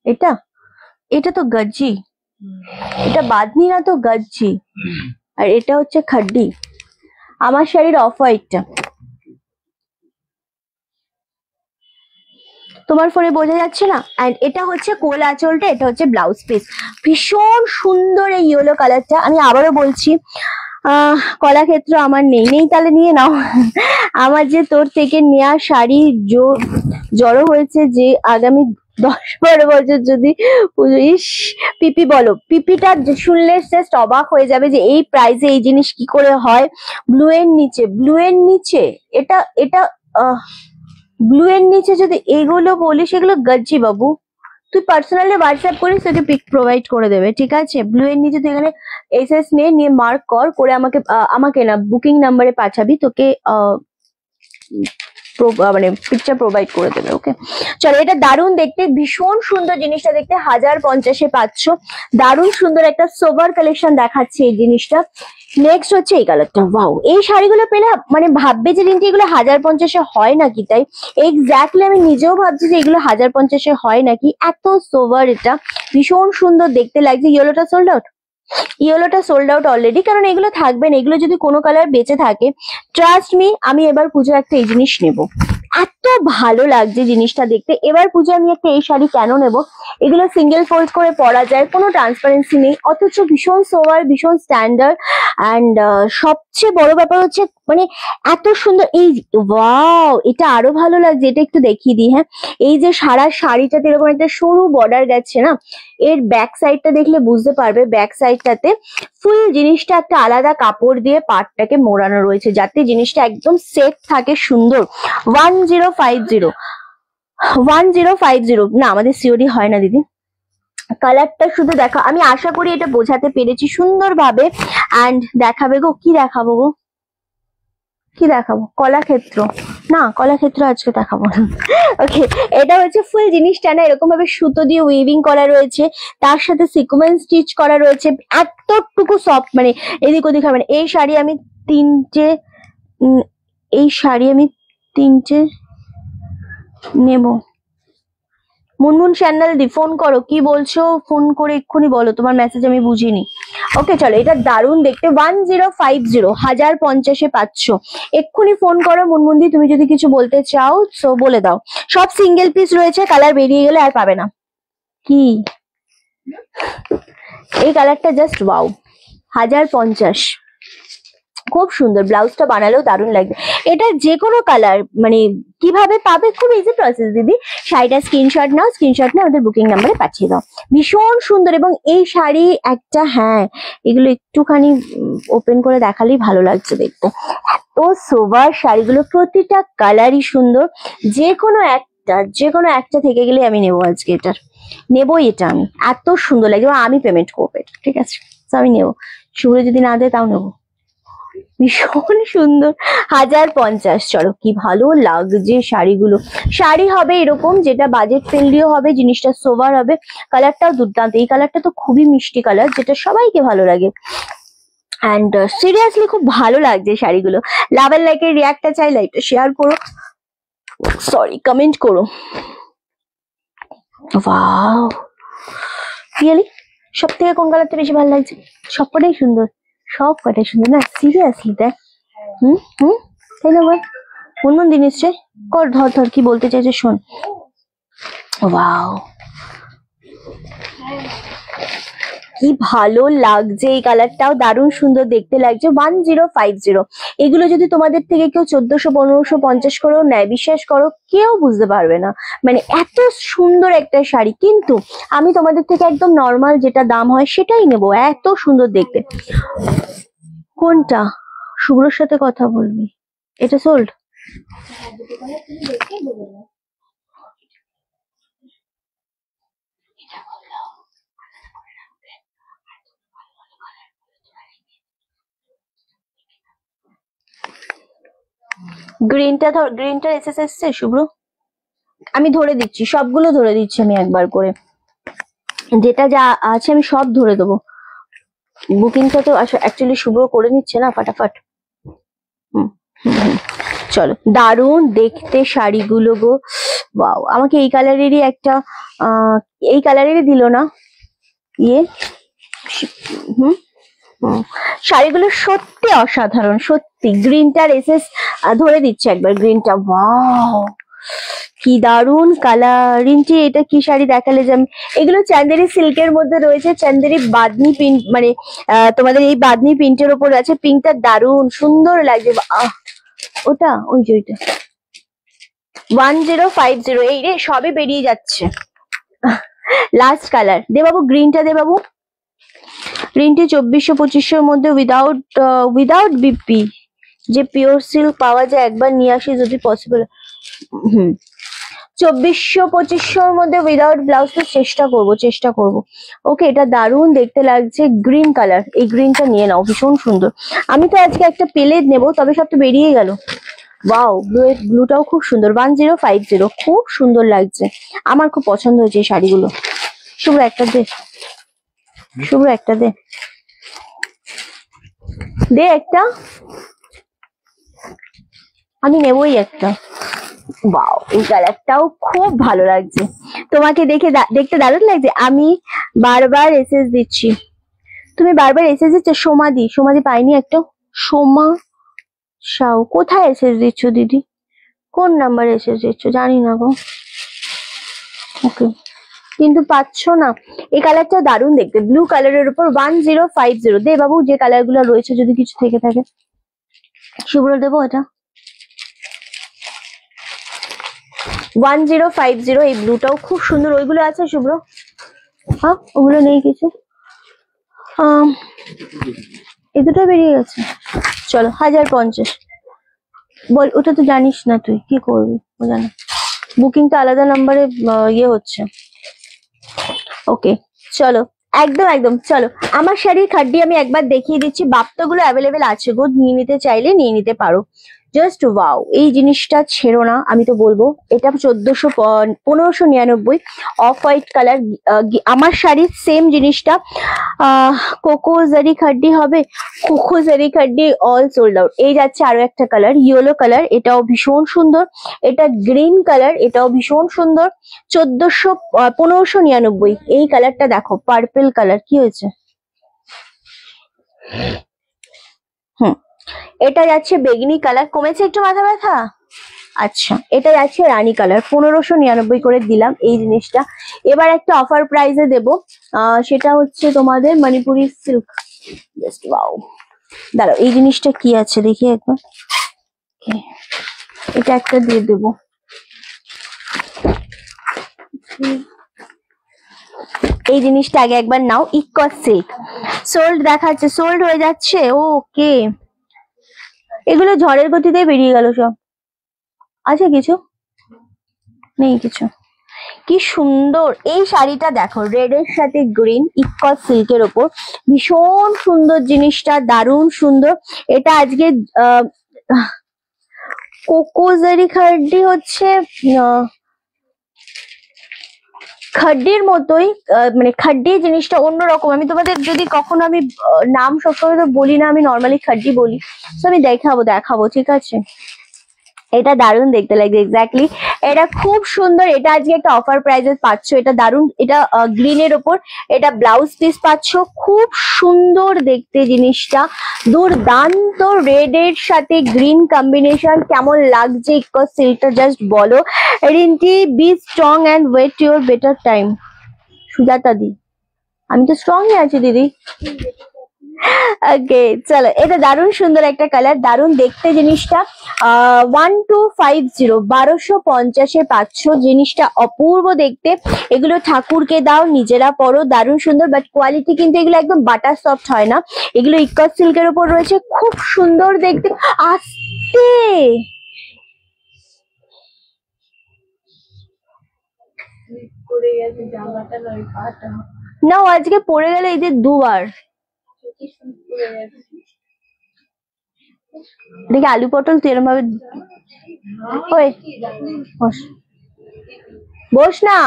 এটা এটা তো গজ্জি, এটা বাঁধনি না তো গজ্জি, আর এটা হচ্ছে খাড্ডি। আমার শাড়ির অফ হোয়াইটটা তোমার ফোনে বোঝা যাচ্ছে না। অ্যান্ড এটা হচ্ছে কোল আঁচলটা, এটা হচ্ছে ব্লাউজ পিস। ভীষণ সুন্দর এই ইয়েলো কালারটা। আমি আবারও বলছি, কলাক্ষেত্র আমার নেই, নেই তাহলে নিয়ে নাও। আমার যে তোর থেকে নেওয়া শাড়ি জড়ো হয়েছে, যে আগামী 10-12 বছর যদি পুজো। ইস পিপি বলো, পিপিটা শুনলে জাস্ট অবাক হয়ে যাবে যে এই প্রাইসে এই জিনিস কি করে হয়। ব্লু এর নিচে, ব্লু এর নিচে এটা এটা ব্লু এর নিচে যদি এগুলো বলিস, এগুলো গজ্জি বাবু। তুই পার্সোনালি হোয়াটসঅ্যাপ করিস, তোকে পিক প্রোভাইড করে দেবে, ঠিক আছে। ব্লু এর নিচে তুই এখানে এসএস নিয়ে মার্ক করে আমাকে না বুকিং নাম্বারে পাঠাবি, তোকে মানে পিকচার প্রোভাইড করে দেবে। ওকে চলো, এটা দারুণ দেখতে, ভীষণ সুন্দর জিনিসটা দেখতে। 1050-এ পাচ্ছ। দারুণ সুন্দর একটা সোভার কালেকশন দেখাচ্ছে এই জিনিসটা। নেক্সট হচ্ছে এই কালারটা। ওয়াও, এই শাড়িগুলো পেলে মানে ভাববে যে রিন্টি এগুলো 1050-এ হয় নাকি, তাই এক্স্যাক্টলি আমি নিজেও ভাবছি যে এগুলো 1050-এ হয় নাকি। এত সোভার, এটা ভীষণ সুন্দর দেখতে লাগছে। ইয়েলোটা সোল্ড আউট, ইয়েলোটা সোল্ড আউট অলরেডি, কারণ এগুলো থাকবে না। এগুলো যদি কোনো কালার বেঁচে থাকে, ট্রাস্ট মি, আমি এবার পুজো একটা এই জিনিস নেব। এত ভালো লাগছে জিনিসটা দেখতে। এবার পুজো আমি একটা এই শাড়ি কেন নেব, এগুলো সিঙ্গেল ফোল্ড করে পরা যায়, কোনো ট্রান্সপারেন্সি নেই, অথচ ভীষণ সোভার, ভীষণ স্ট্যান্ডার্ড। অ্যান্ড সবচেয়ে বড় ব্যাপার হচ্ছে মানে এত সুন্দর এই। ওয়াও, এটা আরো ভালো লাগছে। এটা একটু দেখিয়ে দিই। হ্যাঁ, এই যে সারা শাড়িটাতে এরকম একটা সরু বর্ডার গেছে না, এর ব্যাক সাইডটা দেখলে বুঝতে পারবে। ব্যাক সাইডটাতে ফুল জিনিসটা একটা আলাদা কাপড় দিয়ে পাটটাকে মোড়ানো রয়েছে, যাতে জিনিসটা একদম সেট থাকে, সুন্দর। 1050 না, আমাদের সিওডি হয় না দিদি। কালারটা শুধু দেখা, আমি আশা করি এটা বোঝাতে পেরেছি সুন্দরভাবে। অ্যান্ড দেখাবে গো, কি দেখাবো গো, কি দেখাবো? কলাক্ষেত্র না, কলাক্ষেত্র আজকে দেখাবো না। ওকে, এটা হচ্ছে ফুল জিনিসটা না এরকম ভাবে সুতো দিয়ে উইভিং করা রয়েছে, তার সাথে সিকোয়েন্স স্টিচ করা রয়েছে। এতটুকু সফট, মানে এদিক ওদিক হবে না। এই শাড়ি আমি তিনটে নেব। মুনমুন স্যান্ডেল দি ফোন করো, কি বলছো ফোন করে এক্ষুনি বলো, তোমার মেসেজ আমি বুঝিনি। ওকে চলো, এটা দারুণ দেখতে, 1050 1050-এ পাচ্ছ। এক্ষুনি ফোন করো মুনমুনদি, তুমি যদি কিছু বলতে চাও সো বলে দাও। সব সিঙ্গেল পিস রয়েছে, কালার বেরিয়ে গেলে আর পাবে না। কি এই কালারটা জাস্ট ওয়াও, 1050, খুব সুন্দর। ব্লাউজটা বানালেও দারুণ লাগবে। এটা যে কোনো কালার মানে কিভাবে পাবে, খুব ইজি প্রসেস দিদি। শাড়িটা স্ক্রিনশট নাও, স্ক্রিনশট নিয়ে আমাদের বুকিং নাম্বারে পাঠিয়ে দাও। ভীষণ সুন্দর। এবং এই শাড়ি একটা, হ্যাঁ এগুলো একটুখানি ওপেন করে দেখালেই ভালো লাগছে দেখতে। এত সোবার শাড়িগুলো, প্রতিটা কালারই সুন্দর। যে কোনো একটা থেকে গেলে আমি নেবো আজকে, নেবো এটা আমি, এত সুন্দর লাগে। আমি পেমেন্ট করবো এটা, ঠিক আছে, তো আমি নেবো। শুভ্র যদি না দেয় তাও নেবো। ভীষণ সুন্দর, 1050। চলো, কি ভালো লাগছে শাড়িগুলো। শাড়ি হবে এরকম যেটা বাজেট ফ্রেন্ডলিও হবে, জিনিসটা সোবার হবে, কালারটাও দুর্দান্ত। এই কালারটা তো খুবই মিষ্টি কালার, যেটা সবাইকে ভালো লাগে। অ্যান্ড সিরিয়াসলি খুব ভালো লাগছে শাড়িগুলো। লাভ এন্ড লাইকের রিয়াক্টটা চাই, লাইকটা শেয়ার করো, সরি কমেন্ট করো। ওয়াও, রিয়েলি সব থেকে কোন কালারটা বেশি ভালো লাগছে? সবকটাই সুন্দর, সব কটাই সুন্দর না, সিরিয়াসলি দেখ। তাই না বল? মুনমুন দি নিশ্চয় কর, ধর ধর কি বলতে চাইছে শোন। ওয়াও, কি ভালো লাগছে, এই কালারটাও দারুণ সুন্দর দেখতে লাগছে। 1050। এগুলো যদি তোমাদের থেকে কেউ 1400 1550 করেও নেয়, বিশ্বাস করো কেউ বুঝতে পারবে না, মানে এত সুন্দর একটা শাড়ি। কিন্তু আমি তোমাদের থেকে একদম নর্মাল যেটা দাম হয় সেটাই নেবো, এত সুন্দর দেখতে। কোনটা? শুভ্রর সাথে কথা বলবি, এটা সোল্ড। গ্রিনটা ধর, গ্রিনটার এসএস এসছে শুভ্র, আমি ধরে দিচ্ছি, সবগুলো ধরে দিচ্ছি আমি একবার করে, যেটা যা আছে আমি সব ধরে দেবো। বুকিংটা তো অ্যাকচুয়ালি শুভ্র করে নিচ্ছে না ফাটাফাট। চলো, দারুণ দেখতে শাড়িগুলো গো। ওয়াও, আমাকে এই কালারেরই একটা, এই কালারেরই দিল না ইয়ে। শাড়িগুলো সত্যি অসাধারণ, সত্যি। গ্রিনটার এসএস ধরে দিচ্ছে একবার, গ্রিনটা। ওয়াও, কি দারুন কালার। রিন্টি এটা কি শাড়ি দেখালে যে আমি, এগুলো চান্দেরি সিল্কের মধ্যে রয়েছে, চান্দেরি বাদনি প্রিন্ট, মানে তোমাদের এই বাদনি প্রিন্টের ওপর আছে। পিঙ্কটা দারুন সুন্দর লাগছে। ওটা ওই যে ওইটা 1050। এই রে সবে বেরিয়ে যাচ্ছে। লাস্ট কালার দে বাবু, গ্রিনটা দে বাবু। গ্রিনটি 2400-2500 মধ্যে উইদাউট বিপি, যে পিওর সিল্ক পাওয়া যায়, একবার নিয়ে আসি যদি পসিবল। 2400-2500 মধ্যে উইদাউট ব্লাউজ, তো চেষ্টা করবো। ওকে, এটা দারুণ দেখতে লাগছে, গ্রিন কালার। এই গ্রিনটা নিয়ে নাও, ভীষণ সুন্দর। আমি তো আজকে একটা পেলে নেবো, তবে সব তো বেরিয়ে গেল। ওয়াও, ব্লুটাও খুব সুন্দর। 1050, খুব সুন্দর লাগছে, আমার খুব পছন্দ হয়েছে এই শাড়িগুলো। শুভ্র একটা দে, শুভ্র একটা দে, দে একটা, আমি নেবই একটা। ওয়াও, এই কালারটাও খুব ভালো লাগছে। তোমাকে দেখতে দারুণ লাগছে। আমি বারবার এসএস দিচ্ছি, তুমি বারবার এসএস দিচ্ছ। সমাধি পাইনি একটা। সোমা সাউ, কোথায় এসএস দিচ্ছ দিদি? কোন নাম্বার এসএস দিচ্ছ জানি না গো। ওকে, কিন্তু পাচ্ছ না। এই কালারটা দারুণ দেখতে, ব্লু কালারের উপর 1050। দে বাবু, যে কালার গুলো রয়েছে যদি কিছু থেকে থাকে। শুভ্র দেবো এটা 1050। এই ব্লুটাও খুব সুন্দর। ওইগুলো আছে শুভ্র? হ্যাঁ, ওগুলো নেই কিছু। এই দুটো বেরিয়ে গেছে। চলো, 1050 বল। ওটা তো জানিস না, তুই কি করবি ও জানে। বুকিং তো আলাদা নাম্বারে ইয়ে হচ্ছে। ওকে চলো, একদম চলো। আমার শাড়ির খাড্ডি আমি একবার দেখিয়ে দিচ্ছি। বাপ্তাগুলো অ্যাভেলেবেল আছে গো, নিয়ে নিতে চাইলে নিয়ে নিতে পারো। জাস্ট ওয়াও, এই জিনিসটা ছেড়ো না, আমি তো বলবো। এটা 1599 অফ হোয়াইট কালার। আমার শাড়ির সেম জিনিসটা কোকো জারি খাড্ডি হবে, কোকো জারি খাড্ডি অল সোল্ড আউট। এই যাচ্ছে আরো একটা কালার, ইয়েলো কালার, এটাও ভীষণ সুন্দর। এটা গ্রিন কালার, এটাও ভীষণ সুন্দর। 1599। এই কালারটা দেখো, পার্পল কালার, কি হয়েছে? এটা যাচ্ছে বেগনি কালার, কমেছে একটু মাথা ব্যথা? আচ্ছা, এটা যাচ্ছে রানী কালার, 1599 করে দিলাম এই জিনিসটা। এবার একটা অফার প্রাইসে দেবো, সেটা হচ্ছে তোমাদের মণিপুরি সিল্ক। জাস্ট ওয়াও, দাঁড়াও, এই জিনিসটা কি আছে দেখি একবার। এটা একটা দিয়ে দেবো। এই জিনিসটা আগে একবার নাও, ইকস সিল্ক, সোল্ড দেখাচ্ছে, সোল্ড হয়ে যাচ্ছে। ওকে, এগুলো ঝড়ের গতিতে বেরিয়ে গেল সব। আছে কিছু? নেই কিছু। কি সুন্দর এই শাড়িটা দেখো, রেড এর সাথে গ্রিন, ইকস সিল্কের ওপর, ভীষণ সুন্দর জিনিসটা, দারুণ সুন্দর। এটা আজকে কোকোজারি খাড্ডি হচ্ছে খাড্ডির মতোই, মানে খাড্ডি জিনিসটা অন্যরকম। আমি তোমাদের যদি কখনো আমি নাম সবসময় তো বলি না, আমি নর্মালি খাড্ডি বলি, তো আমি দেখাবো, ঠিক আছে? এটা দারুণ দেখতে লাগছে, এক্স্যাক্টলি এটা খুব সুন্দর। এটা আজকে একটা অফার প্রাইসে পাচ্ছ, এটা দারুণ। এটা গ্রিনের ওপর, এটা ব্লাউজ পিস পাচ্ছ, খুব সুন্দর দেখতে জিনিসটা, দুর্দান্ত। রেড এর সাথে গ্রিন কম্বিনেশন, কেমন লাগছে ইকস সিল্কটা জাস্ট বলো। Rinti, be strong and wait your better time. Sujata di, আমি তো স্ট্রংই আছি দিদি। ওকে, চলো, এটা দারুণ সুন্দর একটা কালার, দারুণ দেখতে জিনিসটা। 1250, 1250-এ পাচ্ছ জিনিসটা, অপূর্ব দেখতে। এগুলো ঠাকুরকে দাও, নিজেরা পরো, দারুণ সুন্দর। বাট কোয়ালিটি কিন্তু এগুলো একদম বাটার সফট হয় না, এগুলো ইকস সিল্কের উপর রয়েছে, খুব সুন্দর দেখতে। আস্তে না, আজকে পড়ে গেলে এই যে দুবার। দেখি আলু পটল তুই এরম ভাবে, ওই বস না,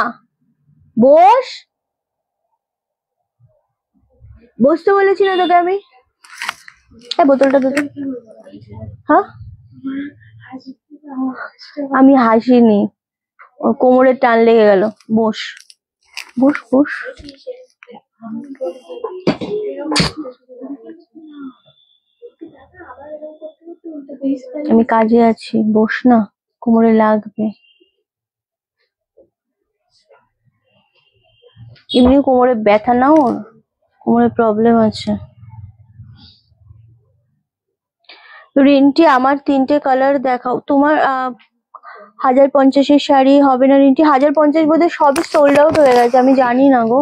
বসতে বলেছি না তোকে আমি? বোতলটা তোকে, হ্যাঁ আমি হাসিনি, ওর কোমরের টান লেগে গেল। বস বস বস। আমি কাজে আছি, বস না, কোমরে লাগবে। এমনি কোমরে ব্যথা না, ওর কোমরে প্রবলেম আছে। রিন্টি, আমার 3টে কালার দেখাও। তোমার 1050-এর শাড়ি হবে না রিন্টি? 1050 বোধহয় সবই সোল্ড আউট হয়ে গেছে, আমি জানি না গো।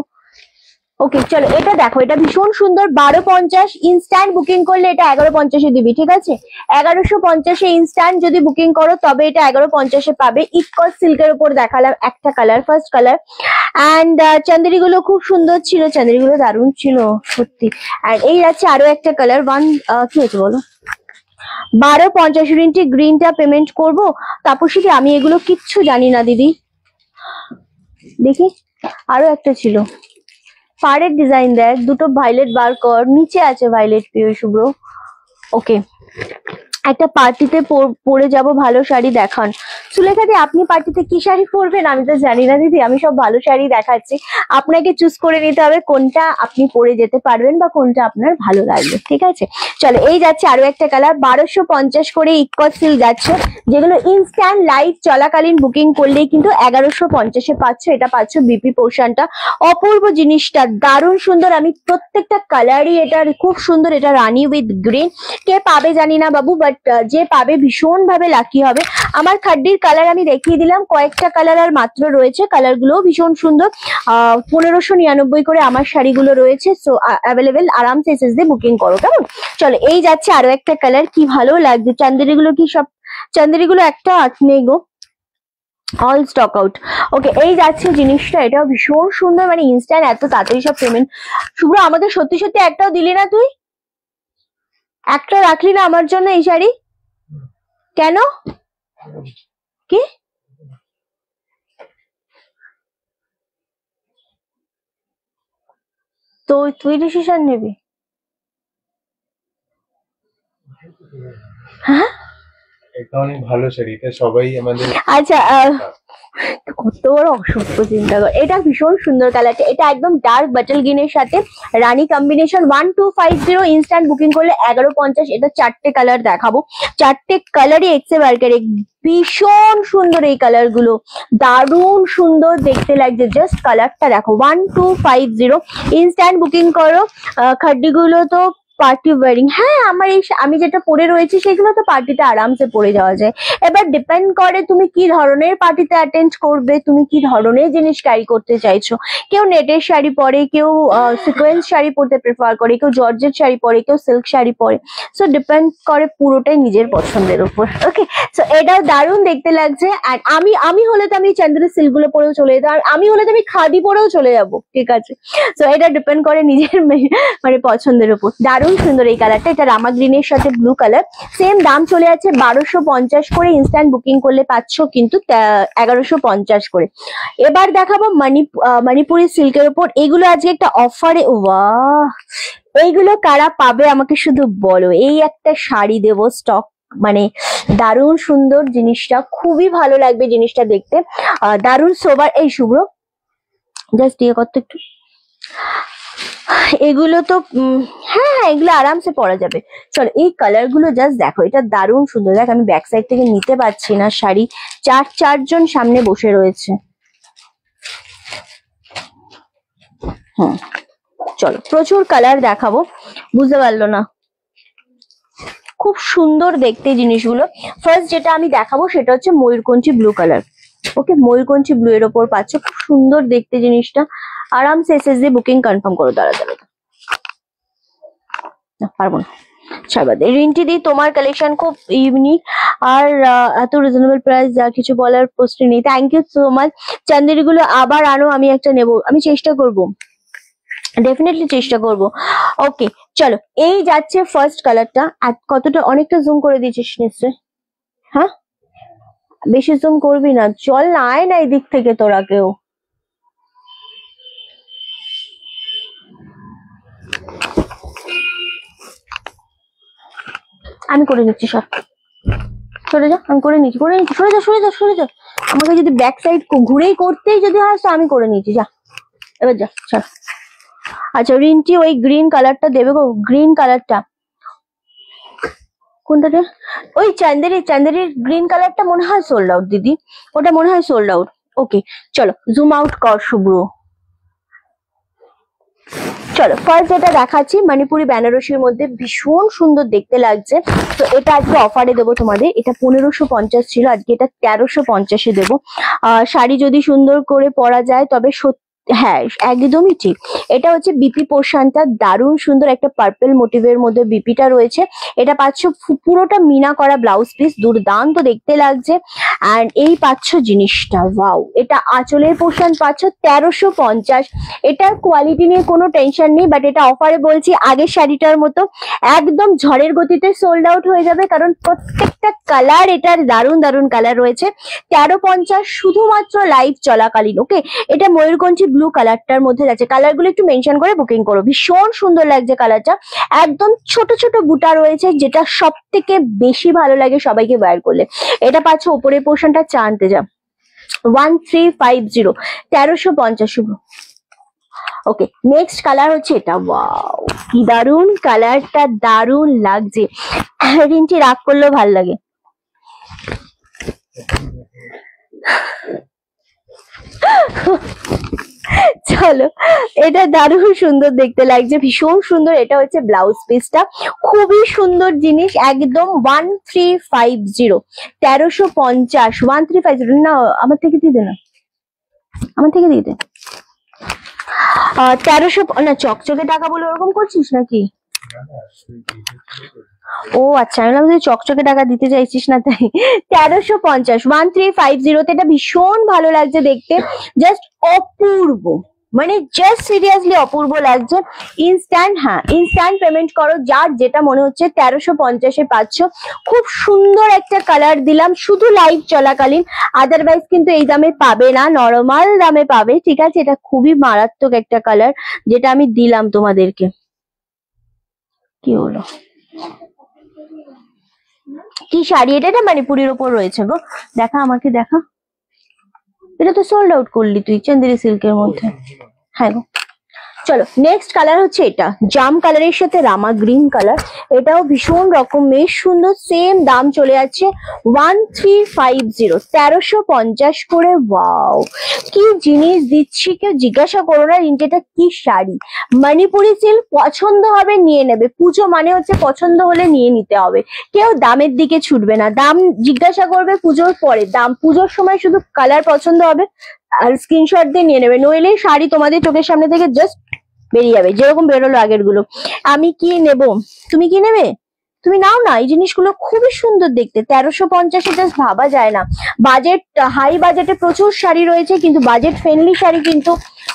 ওকে, চলো, এটা দেখো, এটা ভীষণ সুন্দর, 1250। ইনস্ট্যান্ট বুকিং করলে এটা 1150-এ দিবি, ঠিক আছে? 1150-এ ইনস্ট্যান্ট যদি বুকিং করো তবে এটা 1150-এ পাবে। ইকস সিল্কের উপর দেখালাম একটা colour, first colour. And Chanderi গুলো খুব সুন্দর ছিল, চান্দেরি গুলো দারুণ ছিল সত্যি। অ্যান্ড এই যাচ্ছে আরো একটা কালার, কি হয়েছে বলো? 1250 রিন্টি, গ্রিনটা পেমেন্ট করবো? তাপসী, আমি এগুলো কিচ্ছু জানি না দিদি। দেখি, আরো একটা ছিল, পাড়ের ডিজাইন দেখ, দুটো ভাইলেট বার কর, নিচে আছে ভাইলেট পিওর শুভ্র। ওকে, একটা পার্টিতে পরে যাব, ভালো শাড়ি দেখান। সুলেখা দি, আপনি পার্টিতে কি শাড়ি পরবেন আমি তো জানি না দিদি, আমি সব ভালো শাড়ি দেখাচ্ছি, আপনাকে চুজ করে নিতে হবে কোনটা আপনি পরে যেতে পারবেন বা কোনটা আপনার ভালো লাগবে, ঠিক আছে? চলো, এই যাচ্ছে আরো একটা কালার, 1250 করে ইকস সিল্ক যাচ্ছে, যেগুলো ইনস্ট্যান্ট লাইভ চলাকালীন বুকিং করলেই কিন্তু 1150-এ পাচ্ছ। এটা পাচ্ছ বিপি পোর্শনটা, অপূর্ব জিনিসটা, দারুণ সুন্দর। আমি প্রত্যেকটা কালারই এটা খুব সুন্দর। এটা রানী উইথ গ্রিন, কে পাবে জানি না বাবু, বাট যে পাবে ভীষণ ভাবে লাকি হবে। আমার খাড্ডির কালার আমি দেখিয়ে দিলাম, কয়েকটা কালার আর মাত্র রয়েছে, কালার গুলো ভীষণ সুন্দর। 1599 করে আমার শাড়িগুলো রয়েছে, সো অ্যাভেলেবেল, আরামসে এসএস দিয়ে বুকিং করো, কেমন? চলো, এই যাচ্ছে আরো একটা কালার, কি ভালো লাগছে। চান্দেরি গুলো কি সব, চান্দেরি গুলো একটা নেই গো, অল স্টক আউট। ওকে, এই যাচ্ছে জিনিসটা, এটাও ভীষণ সুন্দর, মানে ইনস্ট্যান্ট, এত তাড়াতাড়ি সব পেমেন্ট। শুভ্র, আমাকে সত্যি সত্যি একটাও দিলি না তুই? একটা রাখলি না আমার জন্য এই শাড়ি? কেন? কি তো তুই ডিসিশন নিবি? হ্যাঁ, এটা অনেক ভালো শাড়ি, এটা সবাই আমাদের। আচ্ছা কত বড় অসভ্য, চিন্তা কর। এটা ভীষণ সুন্দর কালারটা, এটা একদম ডার্ক বাটল গ্রিনের সাথে রানী কম্বিনেশন। 1250 ইনস্ট্যান্ট বুকিং করলে 1150। এটা চারটে কালার দেখাবো, চারটে কালারই এক্সে বার্কারে, ভীষণ সুন্দর এই কালার গুলো, দারুণ সুন্দর দেখতে লাগছে। জাস্ট কালারটা দেখো, 1250 ইনস্ট্যান্ট বুকিং করো। খাড্ডি গুলো তো পার্টি ওয়ারিং, হ্যাঁ আমার এই আমি যেটা পরে রয়েছি সেগুলো তো পার্টিতে আরামসে পরে যাওয়া যায়। এবার ডিপেন্ড করে তুমি কি ধরনের পার্টিতে অ্যাটেন্ড করবে, তুমি কি ধরনের জিনিস ক্যারি করতে চাইছো। কেউ নেটের শাড়ি পরে, কেউ সিকোয়েন্স শাড়ি পরতে প্রেফার করে, কেউ জর্জেট শাড়ি পরে, কেউ সিল্ক শাড়ি পরে। সো ডিপেন্ড করে পুরোটাই নিজের পছন্দের উপর। ওকে, সো এটাও দারুণ দেখতে লাগছে। আর আমি হলে তো আমি চান্দেরি সিল্ক গুলো পরেও চলে যেতাম, আর আমি হলে তো আমি খাদি পরেও চলে যাবো, ঠিক আছে। সো এটা ডিপেন্ড করে নিজের মানে পছন্দের উপর। দারুণ সুন্দর এই কালারটা, এটা রামা গ্রিনের সাথে ব্লু কালার। সেম দাম চলে যাচ্ছে 1250 করে, ইনস্ট্যান্ট বুকিং করলে পাচ্ছ কিন্তু 1150 করে। এবার দেখাবো মণিপুরি সিল্কের উপর। এগুলো আজকে একটা অফারে, ওয়াও এইগুলো কারা পাবে আমাকে শুধু বলো। এই একটা শাড়ি দেবো স্টক, মানে দারুণ সুন্দর জিনিসটা, খুবই ভালো লাগবে জিনিসটা দেখতে, দারুণ সোবার। এই শুভ্র জাস্ট ইয়ে করতে একটু, এগুলো তো হ্যাঁ হ্যাঁ এগুলো আরামসে পরা যাবে। চলো এই কালার গুলো জাস্ট দেখো, এটা দারুণ সুন্দর। দেখ আমি ব্যাক সাইড থেকে নিতে পারছি না শাড়ি, চারজন সামনে বসে রয়েছে। চলো প্রচুর কালার দেখাবো, বুঝতে পারলো না, খুব সুন্দর দেখতে জিনিসগুলো। ফার্স্ট যেটা আমি দেখাবো সেটা হচ্ছে ময়ূরকঞ্চি ব্লু কালার। ওকে, ময়ূরকঞ্চি ব্লু এর ওপর পাচ্ছ, খুব সুন্দর দেখতে জিনিসটা। আরামসে এসএসডি বুকিং কনফার্ম করো। দাঁড়া পারবো না, ছাড়বাদে। রিন্টি দি তোমার কালেকশন খুব ইউনিক, আর এত রিজনেবল প্রাইস, যা কিছু বলার প্রশ্ন নেই। Thank you so much. Chanderi গুলো আবার আনো, আমি একটা নেব, আমি চেষ্টা করব, ডেফিনেটলি চেষ্টা করব। ওকে চলো, এই যাচ্ছে ফার্স্ট কালারটা। কতটা, অনেকটা জুম করে দিয়েছিস নিশ্চয়? হ্যাঁ বেশি জুম করবি না, চল না, আয় না এই দিক থেকে তোরা কেউ। আমি করে নিচ্ছি, সব সরে যা, আমি করে নিচ্ছি, সরে যা সরে যা সরে যা। আমাকে যদি ব্যাক সাইড ঘুরেই করতেই যদি হয় তো আমি করে নিচ্ছি, যা এবার যা সর। আচ্ছা রিন্টি ওই গ্রিন কালারটা দেবে গো, গ্রিন কালারটা কোনটা রে? ওই চান্দেরির গ্রিন কালারটা মনে হয় সোল্ড আউট দিদি, ওটা মনে হয় সোল্ড আউট। ওকে চলো জুম আউট কর শুভ্র। চলো ফার্স্ট যেটা দেখাচ্ছি মণিপুরি বেনারসির মধ্যে, ভীষণ সুন্দর দেখতে লাগছে। তো এটা আজকে অফারে দেবো তোমাদের, এটা 1550 ছিল, আজকে এটা 1350-এ দেবো। শাড়ি যদি সুন্দর করে পরা যায় তবে সত্যি, হ্যাঁ একদমই ঠিক। এটা হচ্ছে বিপি পোর্শনটা, দারুণ সুন্দর একটা পার্পল মোটিভের মধ্যে বিপিটা রয়েছে। এটা পাচ্ছ পুরোটা মিনা করা ব্লাউজ পিস, দুর্দান্ত দেখতে লাগছে। অ্যান্ড এই পাচ্ছ জিনিসটা, ওয়াও, এটা আঁচলের পোর্শন পাচ্ছ 1350। এটার কোয়ালিটি নিয়ে কোনো টেনশন নেই, বাট এটা অফারে বলছি আগের শাড়িটার মতো একদম ঝড়ের গতিতে সোল্ড আউট হয়ে যাবে, কারণ প্রত্যেকটা কালার এটার দারুণ দারুণ কালার রয়েছে। 1350 শুধুমাত্র লাইভ চলাকালীন। ওকে, এটা ময়ূরকঞ্চি ব্লু কালারটার মধ্যে যাচ্ছে, কালারগুলো একটু মেনশন করে বুকিং করো। ভীষণ সুন্দর লাগছে কালারটা, একদম ছোট ছোট বুটা রয়েছে, যেটা সব থেকে বেশি ভালো লাগে সবাইকে ওয়্যার করলে। এটা পাচ্ছ উপরের পোর্শনটা, চা আনতে যা, 1350, 1350 শুভ। ওকে নেক্সট কালার হচ্ছে এটা, ওয়াও কি দারুন কালারটা, দারুন লাগছে। রিন্টি রাগ করলেও ভাল লাগে। চলো এটা দারুণ সুন্দর দেখতে লাগছে, ভীষণ সুন্দর। এটা হচ্ছে ব্লাউজ পিসটা, খুবই সুন্দর জিনিস, একদম 1350, 1350, 1350 না, আমার থেকে দিয়ে দে না, আমার থেকে দিয়ে দে। 1300 না, চকচকে টাকা বলে ওরকম করছিস নাকি? ও আচ্ছা, আমি ভাবলাম চকচকে টাকা দিতে চাইছিস না তাই। 1350, 1350, এটা ভীষণ ভালো লাগছে দেখতে, জাস্ট অপূর্ব, মানে জাস্ট সিরিয়াসলি অপূর্ব লাগছে। ইনস্ট্যান্ট, হ্যাঁ ইনস্ট্যান্ট পেমেন্ট করো, যার যেটা মনে হচ্ছে। 1350-এ পাচ্ছ। খুব সুন্দর একটা কালার দিলাম শুধু লাইভ চলাকালীন, আদারওয়াইজ কিন্তু এই দামে পাবে না, নরমাল দামে পাবে, ঠিক আছে? এটা খুবই মারাত্মক একটা কালার যেটা আমি দিলাম তোমাদেরকে। কি হলো, কি শাড়ি এটা? এটা মণিপুরির ওপর রয়েছে গো, দেখা আমাকে দেখা। এটা তো সোল্ড আউট করলি তুই, চন্দেরি সিল্কের মধ্যে। হ্যাঁ গো, চলো নেক্সট কালার হচ্ছে এটা, জাম কালারের সাথে রামা গ্রিন কালার। এটাও ভীষণ রকমের সুন্দর, সেম দাম চলে যাচ্ছে 1350, 1350 করে। ওয়াও, কি জিনিস দিচ্ছি, কেউ জিজ্ঞাসা করো না এটা কি শাড়ি। মণিপুরি সিল্ক, পছন্দ হবে নিয়ে নেবে, পুজো মানে হচ্ছে পছন্দ হলে নিয়ে নিতে হবে, কেউ দামের দিকে ছুটবে না। দাম জিজ্ঞাসা করবে পুজোর পরে, দাম পুজোর সময় শুধু কালার পছন্দ হবে আর স্ক্রিনশট দিয়ে নিয়ে নেবে, নইলে শাড়ি তোমাদের চোখের সামনে থেকে জাস্ট বেরিয়ে যাবে, যেরকম বেরোলো আগের গুলো। আমি কি নেব, তুমি কি নেবে? তুমি নাও না, এই জিনিসগুলো খুবই সুন্দর দেখতে। 1350-এ জাস্ট ভাবা যায় না। বাজেট, হাই বাজেটে প্রচুর শাড়ি রয়েছে, কিন্তু বাজেট ফ্রেন্ডলি শাড়ি কিন্তু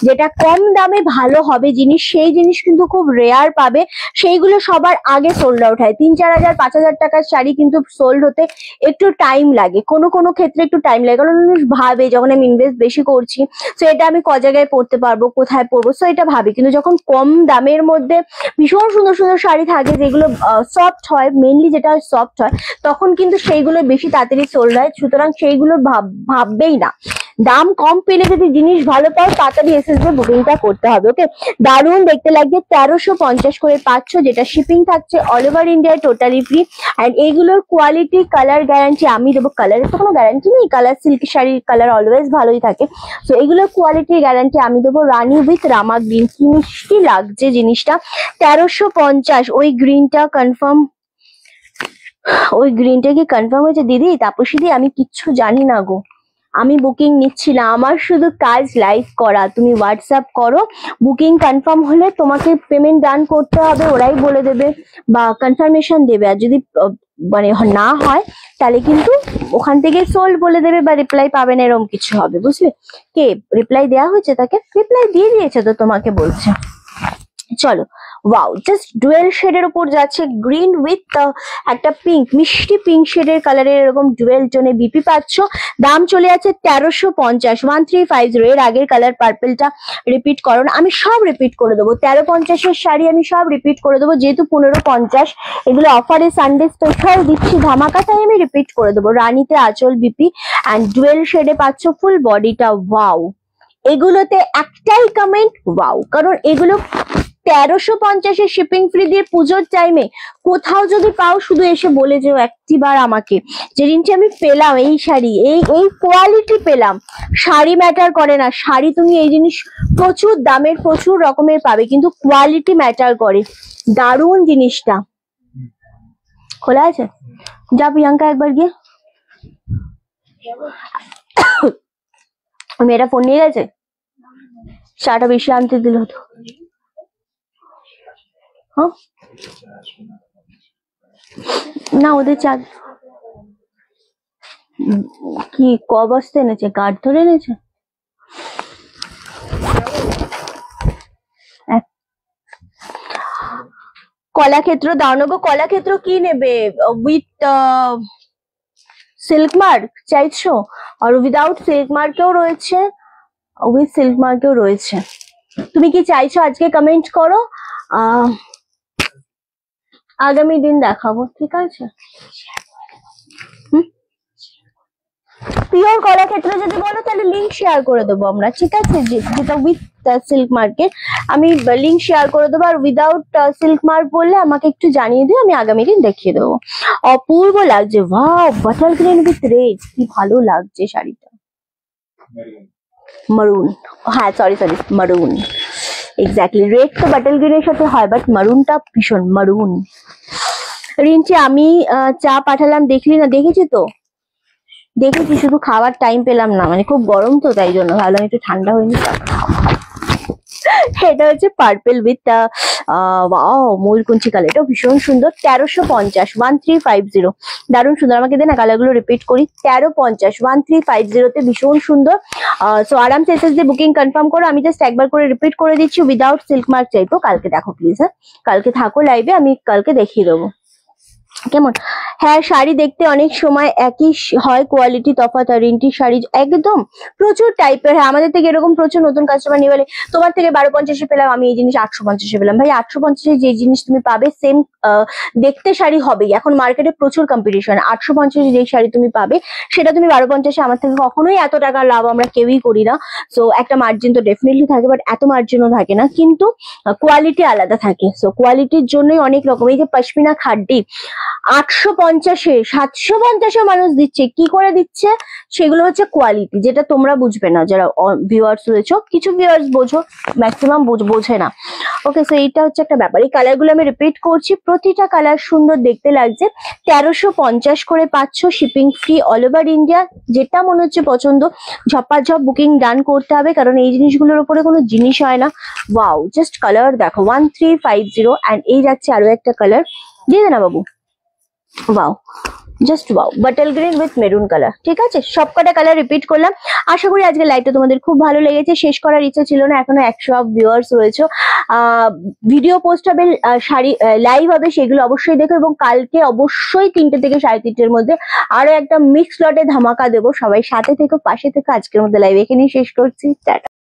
যেটা কম দামে ভালো হবে জিনিস, সেই জিনিস কিন্তু খুব রেয়ার পাবে। সেইগুলো সবার আগে সোল্ড আউট হয়। 3000-4000, 5000 টাকার শাড়ি কিন্তু সোল্ড হতে একটু টাইম লাগে, কোনো কোনো ক্ষেত্রে একটু টাইম লাগে, কারণ মানুষ ভাবে যখন আমি ইনভেস্ট বেশি করছি তো এটা আমি ক জায়গায় পরতে পারবো, কোথায় পরবো, তো এটা ভাবি। কিন্তু যখন কম দামের মধ্যে ভীষণ সুন্দর সুন্দর শাড়ি থাকে যেগুলো সফট হয়, মেনলি যেটা সফট হয়, তখন কিন্তু সেইগুলো বেশি তাড়াতাড়ি সোল্ড হয়। সুতরাং সেইগুলো ভাববেই না। দাম কম পেলে যদি জিনিস ভালো পাও, তাড়াতাড়ি এসএসবি বুকিংটা করতে হবে। ওকে, দারুণ দেখতে লাগছে। 1350 করে পাচ্ছ, যেটা শিপিং থাকছে অল ওভার ইন্ডিয়ায় টোটালি ফ্রি। অ্যান্ড এইগুলোর কোয়ালিটি, কালার গ্যারান্টি আমি দেবো। কালারের তো কোনো গ্যারান্টি নেই, কালার সিল্ক শাড়ির কালার অলওয়েজ ভালোই থাকে। তো এগুলোর কোয়ালিটির গ্যারান্টি আমি দেবো। রানী উইথ রামা গ্রিন, কি মিষ্টি লাগছে জিনিসটা। 1350, ওই গ্রিনটা কনফার্ম, ওই গ্রিনটা কি কনফার্ম হয়েছে দিদি? তাপসী দি, আমি কিচ্ছু জানি না গো, আমি বুকিং নিচ্ছি না, আমার শুধু কাজ লাইভ করা। তুমি হোয়াটসঅ্যাপ করো, বুকিং কনফার্ম হলে তোমাকে পেমেন্ট ডান করতে হবে, ওরাই বলে দেবে বা কনফার্মেশন দেবে। আর যদি মানে না হয় তাহলে কিন্তু ওখান থেকে সোল্ড বলে দেবে বা রিপ্লাই পাবে না, এরকম কিছু হবে, বুঝলে? কে রিপ্লাই দেওয়া হয়েছে? তাকে রিপ্লাই দিয়ে দিয়েছে তো, তোমাকে বলছে। চলো, ওয়াও, জাস্ট ডুয়েল শেডের উপর যাচ্ছে, গ্রিন উইথ একটা পিঙ্ক, মিষ্টি পিঙ্ক শেডের কালারের এরকম ডুয়েল টোনে বিপি পাচ্ছ। দাম চলে যাচ্ছে 1350, 1350। এর আগের কালার পার্পেলটা রিপিট করো না, আমি সব রিপিট করে দেবো। 1350-এর শাড়ি আমি সব রিপিট করে দেবো, যেহেতু 1550 এগুলো অফারে সানডে স্পেশাল দিচ্ছি, ধামাকা, তাই আমি রিপিট করে দেবো। রানীতে আঁচল বিপি অ্যান্ড ডুয়েল শেডে পাচ্ছ ফুল বডিটা। ওয়াও, এগুলোতে একটাই কমেন্ট ওয়াও, কারণ এগুলো 1350-এ শিপিং ফ্রি দিয়ে পুজোর টাইমে কোথাও যদি পাও, শুধু এসে বলে যেও একটিবার আমাকে, যে রিন্টি আমি পেলাম এই শাড়ি, এই কোয়ালিটি পেলাম। শাড়ি ম্যাটার করে না, শাড়ি তুমি এই জিনিস প্রচুর দামের প্রচুর রকমের পাবে, কিন্তু কোয়ালিটি ম্যাটার করে। দারুণ জিনিসটা। খোলা আছে? যা প্রিয়াঙ্কা একবার গিয়ে, মেয়েটা ফোন নিয়ে গেছে, চাটা বেশি আনতে দিল তো। হ্যাঁ না, ওদের চা কি ক বস্তা এনেছে, কাঠ ধরে এনেছে। কলাক্ষেত্র দাও না গো, কলাক্ষেত্র কি নেবে? উইথ সিল্ক মার্ক চাইছো, আর উইদাউট সিল্ক মার্কেও রয়েছে, উইথ সিল্ক মার্কেও রয়েছে। তুমি কি চাইছো আজকে কমেন্ট করো, আগামী দিন দেখাবো, ঠিক আছে? পিওর কলাক্ষেত্র যদি বলো তাহলে লিঙ্ক শেয়ার করে দেবো আমরা, ঠিক আছে? যেটা উইথ সিল্ক মার্কের আমি লিঙ্ক শেয়ার করে দেবো, আর উইদাউট সিল্ক মার্ক বললে আমাকে একটু জানিয়ে দিও, আমি আগামী দিন দেখিয়ে দেবো। অপূর্ব লাগছে, wow, butter green with red, কি ভালো লাগছে শাড়িটা। মারুন, হ্যাঁ সরি মারুন, এক্স্যাক্টলি। রেড তো বাটার গ্রিনের সাথে হয়, বাট মারুনটা ভীষণ মারুন। রিন্টি, আমি চা পাঠালাম, দেখলি না? দেখেছি তো, দেখেছি, শুধু খাওয়ার টাইম পেলাম না, মানে খুব গরম তো, তাই জন্য ভাবলাম একটু ঠান্ডা হয়নি। এটা হচ্ছে পার্পেল উইথ ওয়াও ময়ূরকুঞ্চি কালার, এটা ভীষণ সুন্দর। 1350, 1350, দারুণ সুন্দর। আমাকে দে না কালারগুলো রিপিট করি। 1350, 1350 ভীষণ সুন্দর। সো আরামসে এসএস দিয়ে বুকিং কনফার্ম করো। আমি জাস্ট একবার করে রিপিট করে দিচ্ছি, উইদাউট সিল্ক মার্ক চাইতো। কালকে দেখো প্লিজ, হ্যাঁ কালকে থাকো লাইভে, আমি কালকে দেখিয়ে দেবো কেমন। হ্যাঁ শাড়ি দেখতে অনেক সময় একই হয়, কোয়ালিটি তফাৎ। আর রিন্টির শাড়ি একদম প্রচুর টাইপের। হ্যাঁ আমাদের থেকে এরকম প্রচুর নতুন কাস্টমার নিয়ে বলে তোমার থেকে 1250 পেলাম, আমি এই জিনিস 850 পেলাম। ভাই 850 যে জিনিস তুমি পাবে সেম দেখতে শাড়ি হবেই। এখন মার্কেটে প্রচুর কম্পিটিশন। 850 যে শাড়ি তুমি পাবে সেটা তুমি 1250 আমার থেকে কখনোই এত টাকা লাভ আমরা কেউই করি না। সো একটা মার্জিন তো ডেফিনেটলি থাকে, বাট এত মার্জিনও থাকে না, কিন্তু কোয়ালিটি আলাদা থাকে। সো কোয়ালিটির জন্যই অনেক রকম। এই যে পশমিনা খাড্ডি 850-এ 750-এ মানুষ দিচ্ছে, কি করে দিচ্ছে সেগুলো হচ্ছে কোয়ালিটি, যেটা তোমরা বুঝবে না যারা ভিউয়ার্স রয়েছে। কিছু ভিউয়ার্স বোঝো, ম্যাক্সিমাম বোঝে না। ওকে সো এইটা হচ্ছে একটা ব্যাপার। এই কালার গুলো আমি রিপিট করছি, প্রতিটা কালার সুন্দর দেখতে লাগছে। 1350 করে পাচ্ছ, shipping free all over India. যেটা মনে হচ্ছে পছন্দ ঝপাঝপ বুকিং ডান করতে হবে, কারণ এই জিনিসগুলোর উপরে কোনো জিনিস হয় না। ওয়াও জাস্ট কালার দেখো 1350। অ্যান্ড এই যাচ্ছে আরো একটা কালার, দিয়ে দে না বাবু। Wow just wow, bottle green with maroon colour. ঠিক আছে, সবকটা কালার রিপিট করলাম। আশা করি আজকে লাইভটা তোমাদের খুব ভালো লেগেছে। শেষ করার ইচ্ছা ছিল না, এখনো 100 ভিউয়ার্স রয়েছে। ভিডিও পোস্ট হবে, শাড়ি লাইভ হবে, সেগুলো অবশ্যই দেখো। এবং কালকে অবশ্যই 3টে থেকে 3:30-এর মধ্যে আরো একটা মিক্স লটে ধামাকা দেবো। সবাই সাথে থেকো, পাশে থেকো। আজকের মধ্যে লাইভ এখানেই শেষ করছি, টাটা।